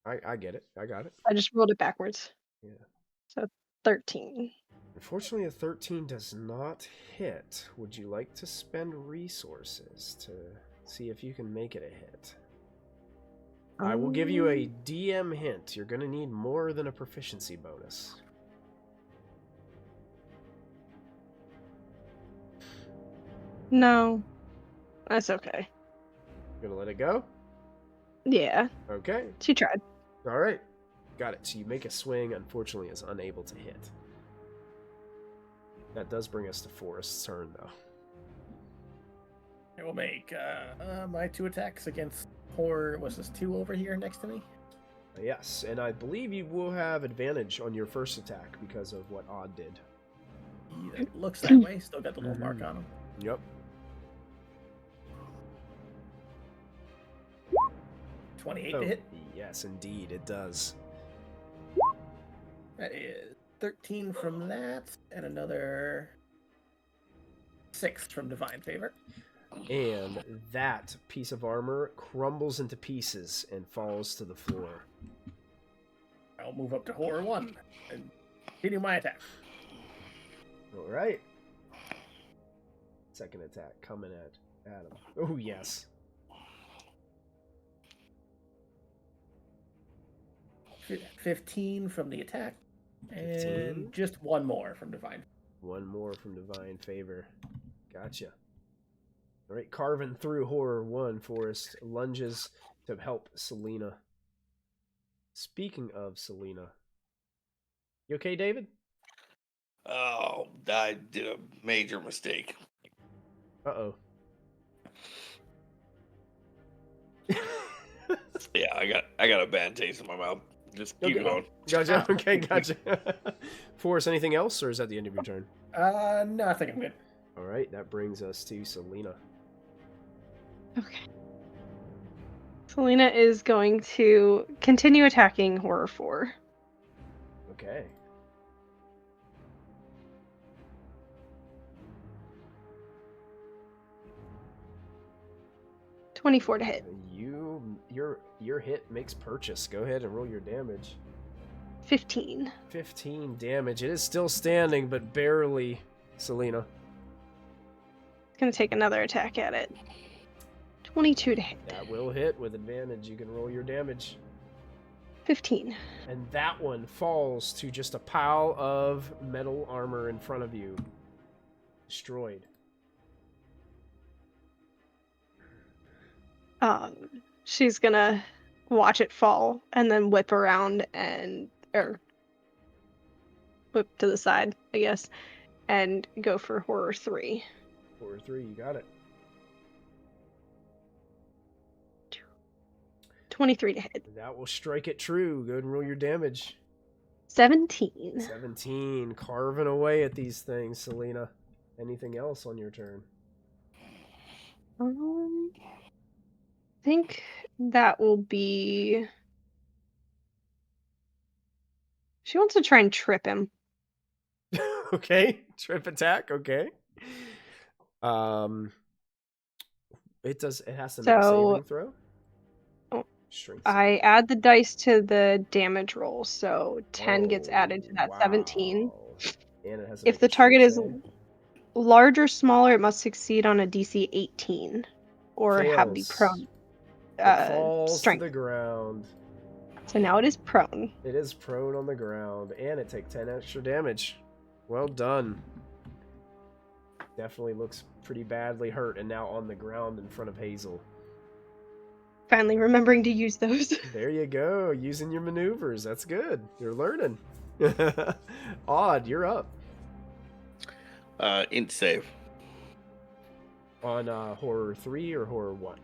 I get it. I got it. I just rolled it backwards. Yeah. So 13. Unfortunately, a 13 does not hit. Would you like to spend resources to see if you can make it a hit? I will give you a DM hint. You're going to need more than a proficiency bonus. No. That's okay. Gonna let it go? Yeah. Okay. She tried. All right. Got it. So you make a swing. Unfortunately, is unable to hit. That does bring us to Forrest's turn, though. I will make my 2 attacks against Horror. Was this 2 over here next to me? Yes, and I believe you will have advantage on your first attack because of what Odd did. Yeah, it looks that way. Still got the little mark on him. Yep. 28 to hit. Yes, indeed, it does. That is 13 from that, and another 6 from Divine Favor. And that piece of armor crumbles into pieces and falls to the floor. I'll move up to Horror 1 and continue my attack. All right. Second attack coming at Adam. Oh, yes. 15 from the attack. 15. And just one more from Divine. One more from Divine Favor. Gotcha. All right, carving through Horror 1, Forrest lunges to help Selena. Speaking of Selena. You okay, David? Oh, I did a major mistake. Uh-oh. Yeah, I got a bad taste in my mouth. Just keep Okay. going. Gotcha. Okay, gotcha. Forrest, anything else, or is that the end of your turn? No, I think I'm good. All right, that brings us to Selena. Okay. Selena is going to continue attacking Horror 4. Okay. $24 to hit. Your hit makes purchase. Go ahead and roll your damage. 15. 15 damage. It is still standing, but barely, Selena. Gonna take another attack at it. 22 to hit. That will hit with advantage. You can roll your damage. 15. And that one falls to just a pile of metal armor in front of you. Destroyed. She's gonna watch it fall and then whip around or whip to the side, I guess, and go for Horror 3. Horror 3, you got it. 23 to hit. That will strike it true. Go ahead and roll your damage. 17. 17. Carving away at these things, Selena. Anything else on your turn? I think that will be... She wants to try and trip him. Okay. Trip attack. Okay. It has to make a saving throw. Strength I add the dice to the damage roll, so 10 gets added to that 17. And it has If the target is large or smaller, it must succeed on a DC 18 or have the prone falls strength. to the ground. So now it is prone. It is prone on the ground, and it takes 10 extra damage. Well done. Definitely looks pretty badly hurt, and now on the ground in front of Hazel. Finally remembering to use those. There you go, using your maneuvers. That's good. You're learning. Odd, you're up. Int save. On Horror 3 or Horror 1?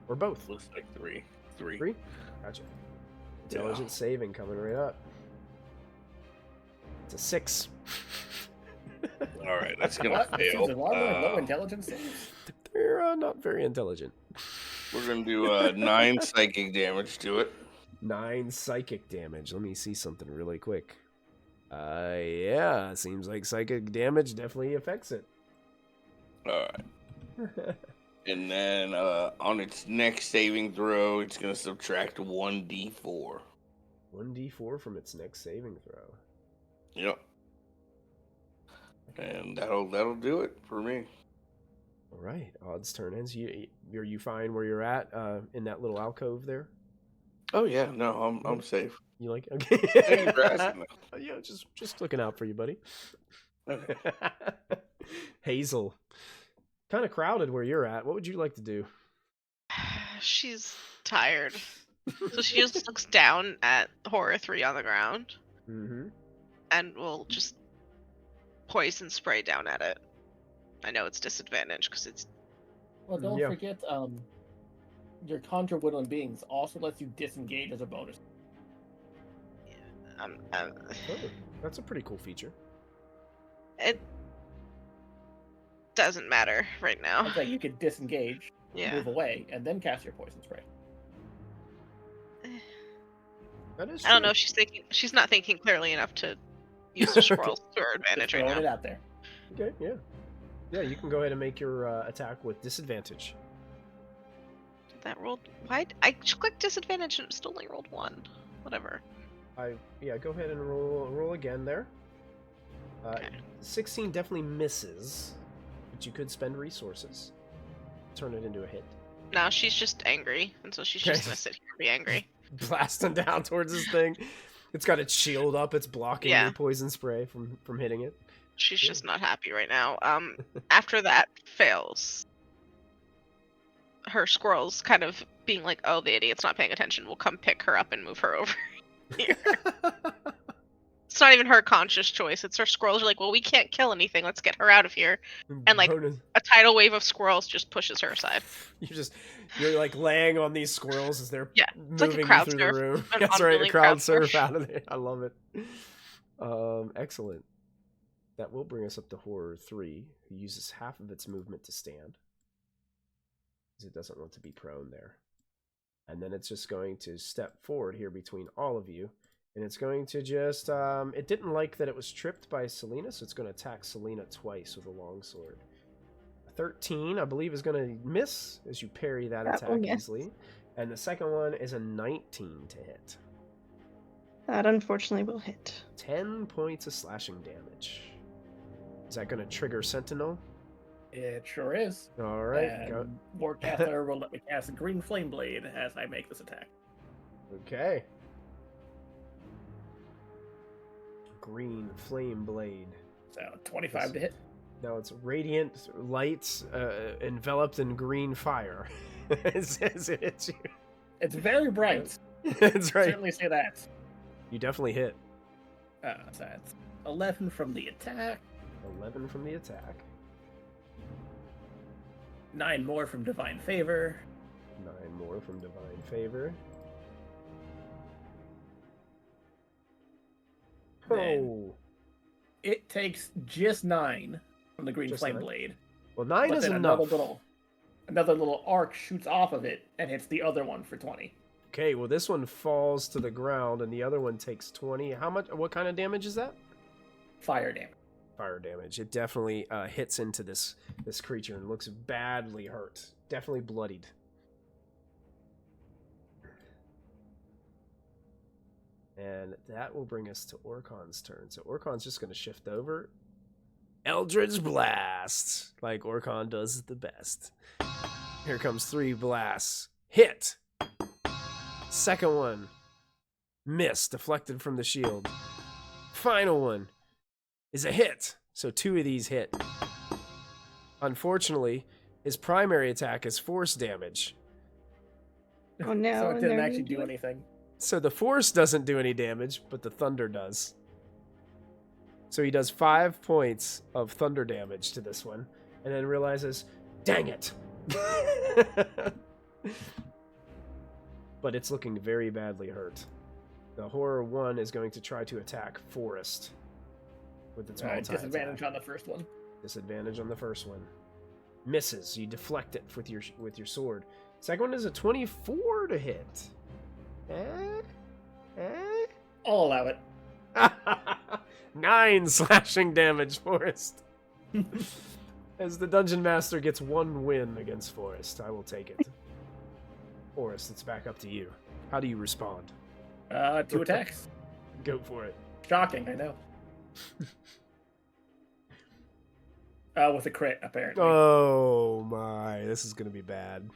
Or both? Looks like 3. 3? Gotcha. Intelligence saving coming right up. It's a 6. All right, that's gonna What? fail. Is it low intelligence saves? They're not very intelligent. We're gonna do 9 psychic damage to it. 9 psychic damage. Let me see something really quick. Yeah, seems like psychic damage definitely affects it. All right. And then on its next saving throw, it's gonna subtract 1d4. 1d4 from its next saving throw. Yep. And that'll do it for me. All right, Odd's turn ends. Are you fine where you're at in that little alcove there? Oh yeah, no, I'm safe. You like okay? Thank you for asking. Yeah, just looking out for you, buddy. Okay. Hazel, kind of crowded where you're at. What would you like to do? She's tired. So she just looks down at Horror 3 on the ground Mm-hmm. and will just poison spray down at it. I know it's disadvantage because it's... Well, don't forget, your Conjure Woodland Beings also lets you disengage as a bonus. Oh, that's a pretty cool feature. It doesn't matter right now. Okay, you could disengage, Yeah. move away, and then cast your poison spray. That is I don't know true. if she's not thinking clearly enough to use the scrolls to her advantage Just right throwing now. it out there. Okay, yeah. Yeah, you can go ahead and make your attack with disadvantage. That rolled... Why? I clicked disadvantage and it still only rolled 1. Whatever. Go ahead and roll again there. Okay. 16 definitely misses, but you could spend resources. Turn it into a hit. No, she's just angry, and so she's just gonna sit here and be angry. blasting down towards this thing. It's got its shield up. It's blocking Yeah. your poison spray from hitting it. She's just not happy right now. After that fails, her squirrels kind of being like, "Oh, the idiot's not paying attention. We'll come pick her up and move her over here." It's not even her conscious choice. It's her squirrels are like, "Well, we can't kill anything. Let's get her out of here." And like a tidal wave of squirrels just pushes her aside. You're like laying on these squirrels as they're it's like a moving crowd you through surf. the room. An That's right, a unwilling crowd crowd surf surf. out of there. I love it. Excellent. That will bring us up to Horror 3, who uses half of its movement to stand, because it doesn't want to be prone there. And then it's just going to step forward here between all of you, and it's going to just, it didn't like that it was tripped by Selena, so it's going to attack Selena twice with a longsword. 13, I believe, is going to miss as you parry that attack easily. And the second one is a 19 to hit. That unfortunately will hit. 10 points of slashing damage. Is that going to trigger Sentinel? It sure is. All right. And Warcaster will let me cast a green flame blade as I make this attack. Okay. Green flame blade. So 25 to hit. Now it's radiant light enveloped in green fire. It says it hits you. It's very bright. That's right. Certainly say that. You definitely hit. So that's 11 from the attack. 11 from the attack. 9 more from Divine Favor. 9 more from Divine Favor. Then it takes just 9 from the green Just flame 9? blade. Well, 9 But is then enough. another little arc shoots off of it and hits the other one for 20. Okay, well this one falls to the ground and the other one takes 20. How much? What kind of damage is that? Fire damage. Fire damage. It definitely hits into this creature and looks badly hurt. Definitely bloodied. And that will bring us to Orcon's turn. So Orcon's just going to shift over. Eldritch Blast, like Orcon does the best. Here comes 3 blasts. Hit. Second one. Miss, deflected from the shield. Final one is a hit. So 2 of these hit. Unfortunately, his primary attack is force damage. Oh no. So it and didn't they're actually gonna do anything. So the force doesn't do any damage, but the thunder does. So he does 5 points of thunder damage to this one, and then realizes, dang it! But it's looking very badly hurt. The Horror 1 is going to try to attack Forest with its multi-attack. Disadvantage on the first one. Disadvantage on the first one. Misses. You deflect it with your sword. Second one is a 24 to hit. I'll allow it. 9 slashing damage, Forest. As the Dungeon Master gets 1 win against Forest, I will take it. Forest, it's back up to you. How do you respond? 2 attacks. Go for it. Shocking, I know. With a crit, apparently. Oh my, this is gonna be bad.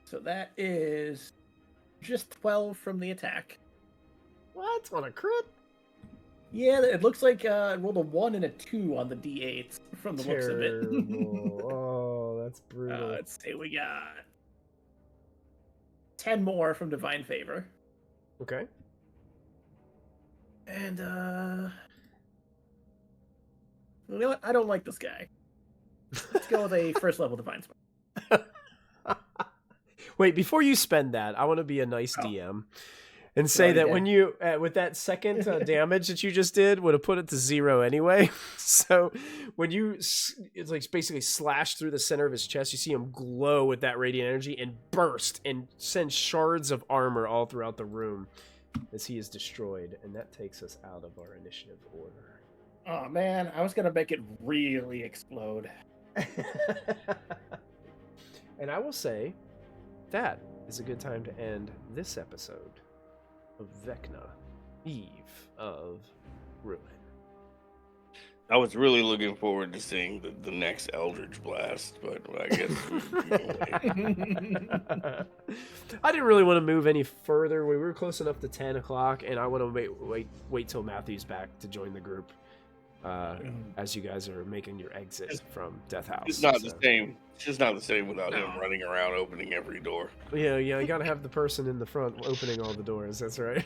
So that is just 12 from the attack. What? On a crit? Yeah, it looks like I rolled a 1 and a 2 on the d8 from the looks of it. Terrible. Oh, that's brutal. Let's see, we got 10 more from Divine Favor. Okay. And, you know what? I don't like this guy. Let's go with a first level Divine Smite. Wait, before you spend that, I want to be a nice DM and say that when you, with that second damage that you just did, would have put it to 0 anyway. So when you, it's like basically slash through the center of his chest, you see him glow with that radiant energy and burst and send shards of armor all throughout the room as he is destroyed. And that takes us out of our initiative order. Oh man, I was gonna make it really explode. And I will say, that is a good time to end this episode of Vecna, Eve of Ruin. I was really looking forward to seeing the next Eldritch Blast, but I guess. I didn't really want to move any further. We were close enough to 10 o'clock, and I want to wait till Matthew's back to join the group. As you guys are making your exit from Death House. It's not the same. It's just not the same without him running around opening every door. Yeah, you gotta have the person in the front opening all the doors. That's right.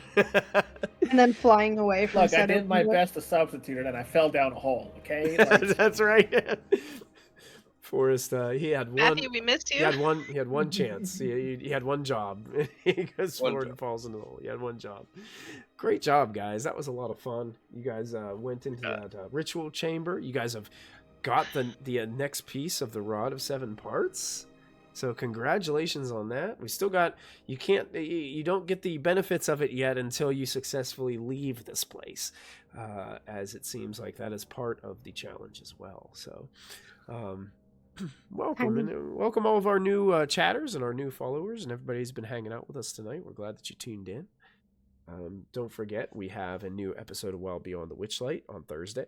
And then flying away from. Look, I did my best to substitute it, and I fell down a hole. Okay, that's right. Forrest, he had one. Matthew, we missed you. He had one chance. He had one job. He goes forward and falls in the hole. He had one job. Great job, guys. That was a lot of fun. You guys went into that ritual chamber. You guys have got the next piece of the Rod of Seven Parts. So congratulations on that. We still got. You don't get the benefits of it yet until you successfully leave this place, as it seems like that is part of the challenge as well. So. Welcome, and welcome all of our new chatters and our new followers and everybody who's been hanging out with us tonight. We're glad that you tuned in. Don't forget, we have a new episode of Wild Beyond the Witchlight on Thursday.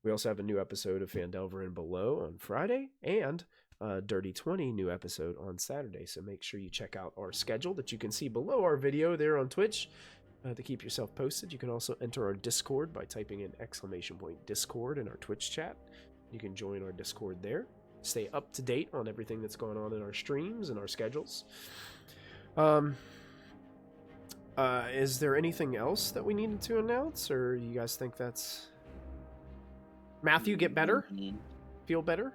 We also have a new episode of Phandelver and Below on Friday, and a Dirty 20 new episode on Saturday. So make sure you check out our schedule that you can see below our video there on Twitch to keep yourself posted. You can also enter our Discord by typing in !Discord in our Twitch chat. You can join our Discord there. Stay up to date on everything that's going on in our streams and our schedules. Is there anything else that we needed to announce, or you guys think that's... Matthew, get better? Feel better?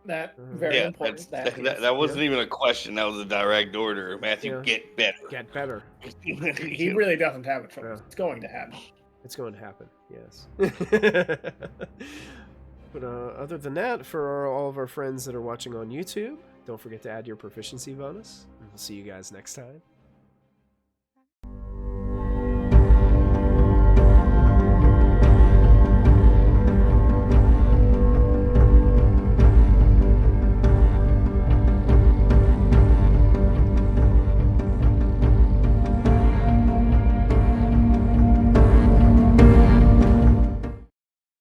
That very important. That wasn't even a question. That was a direct order. Matthew, get better. Get better. He really doesn't have a choice. Yeah. It's going to happen. It's going to happen, yes. But other than that, for all of our friends that are watching on YouTube, don't forget to add your proficiency bonus. And we'll see you guys next time.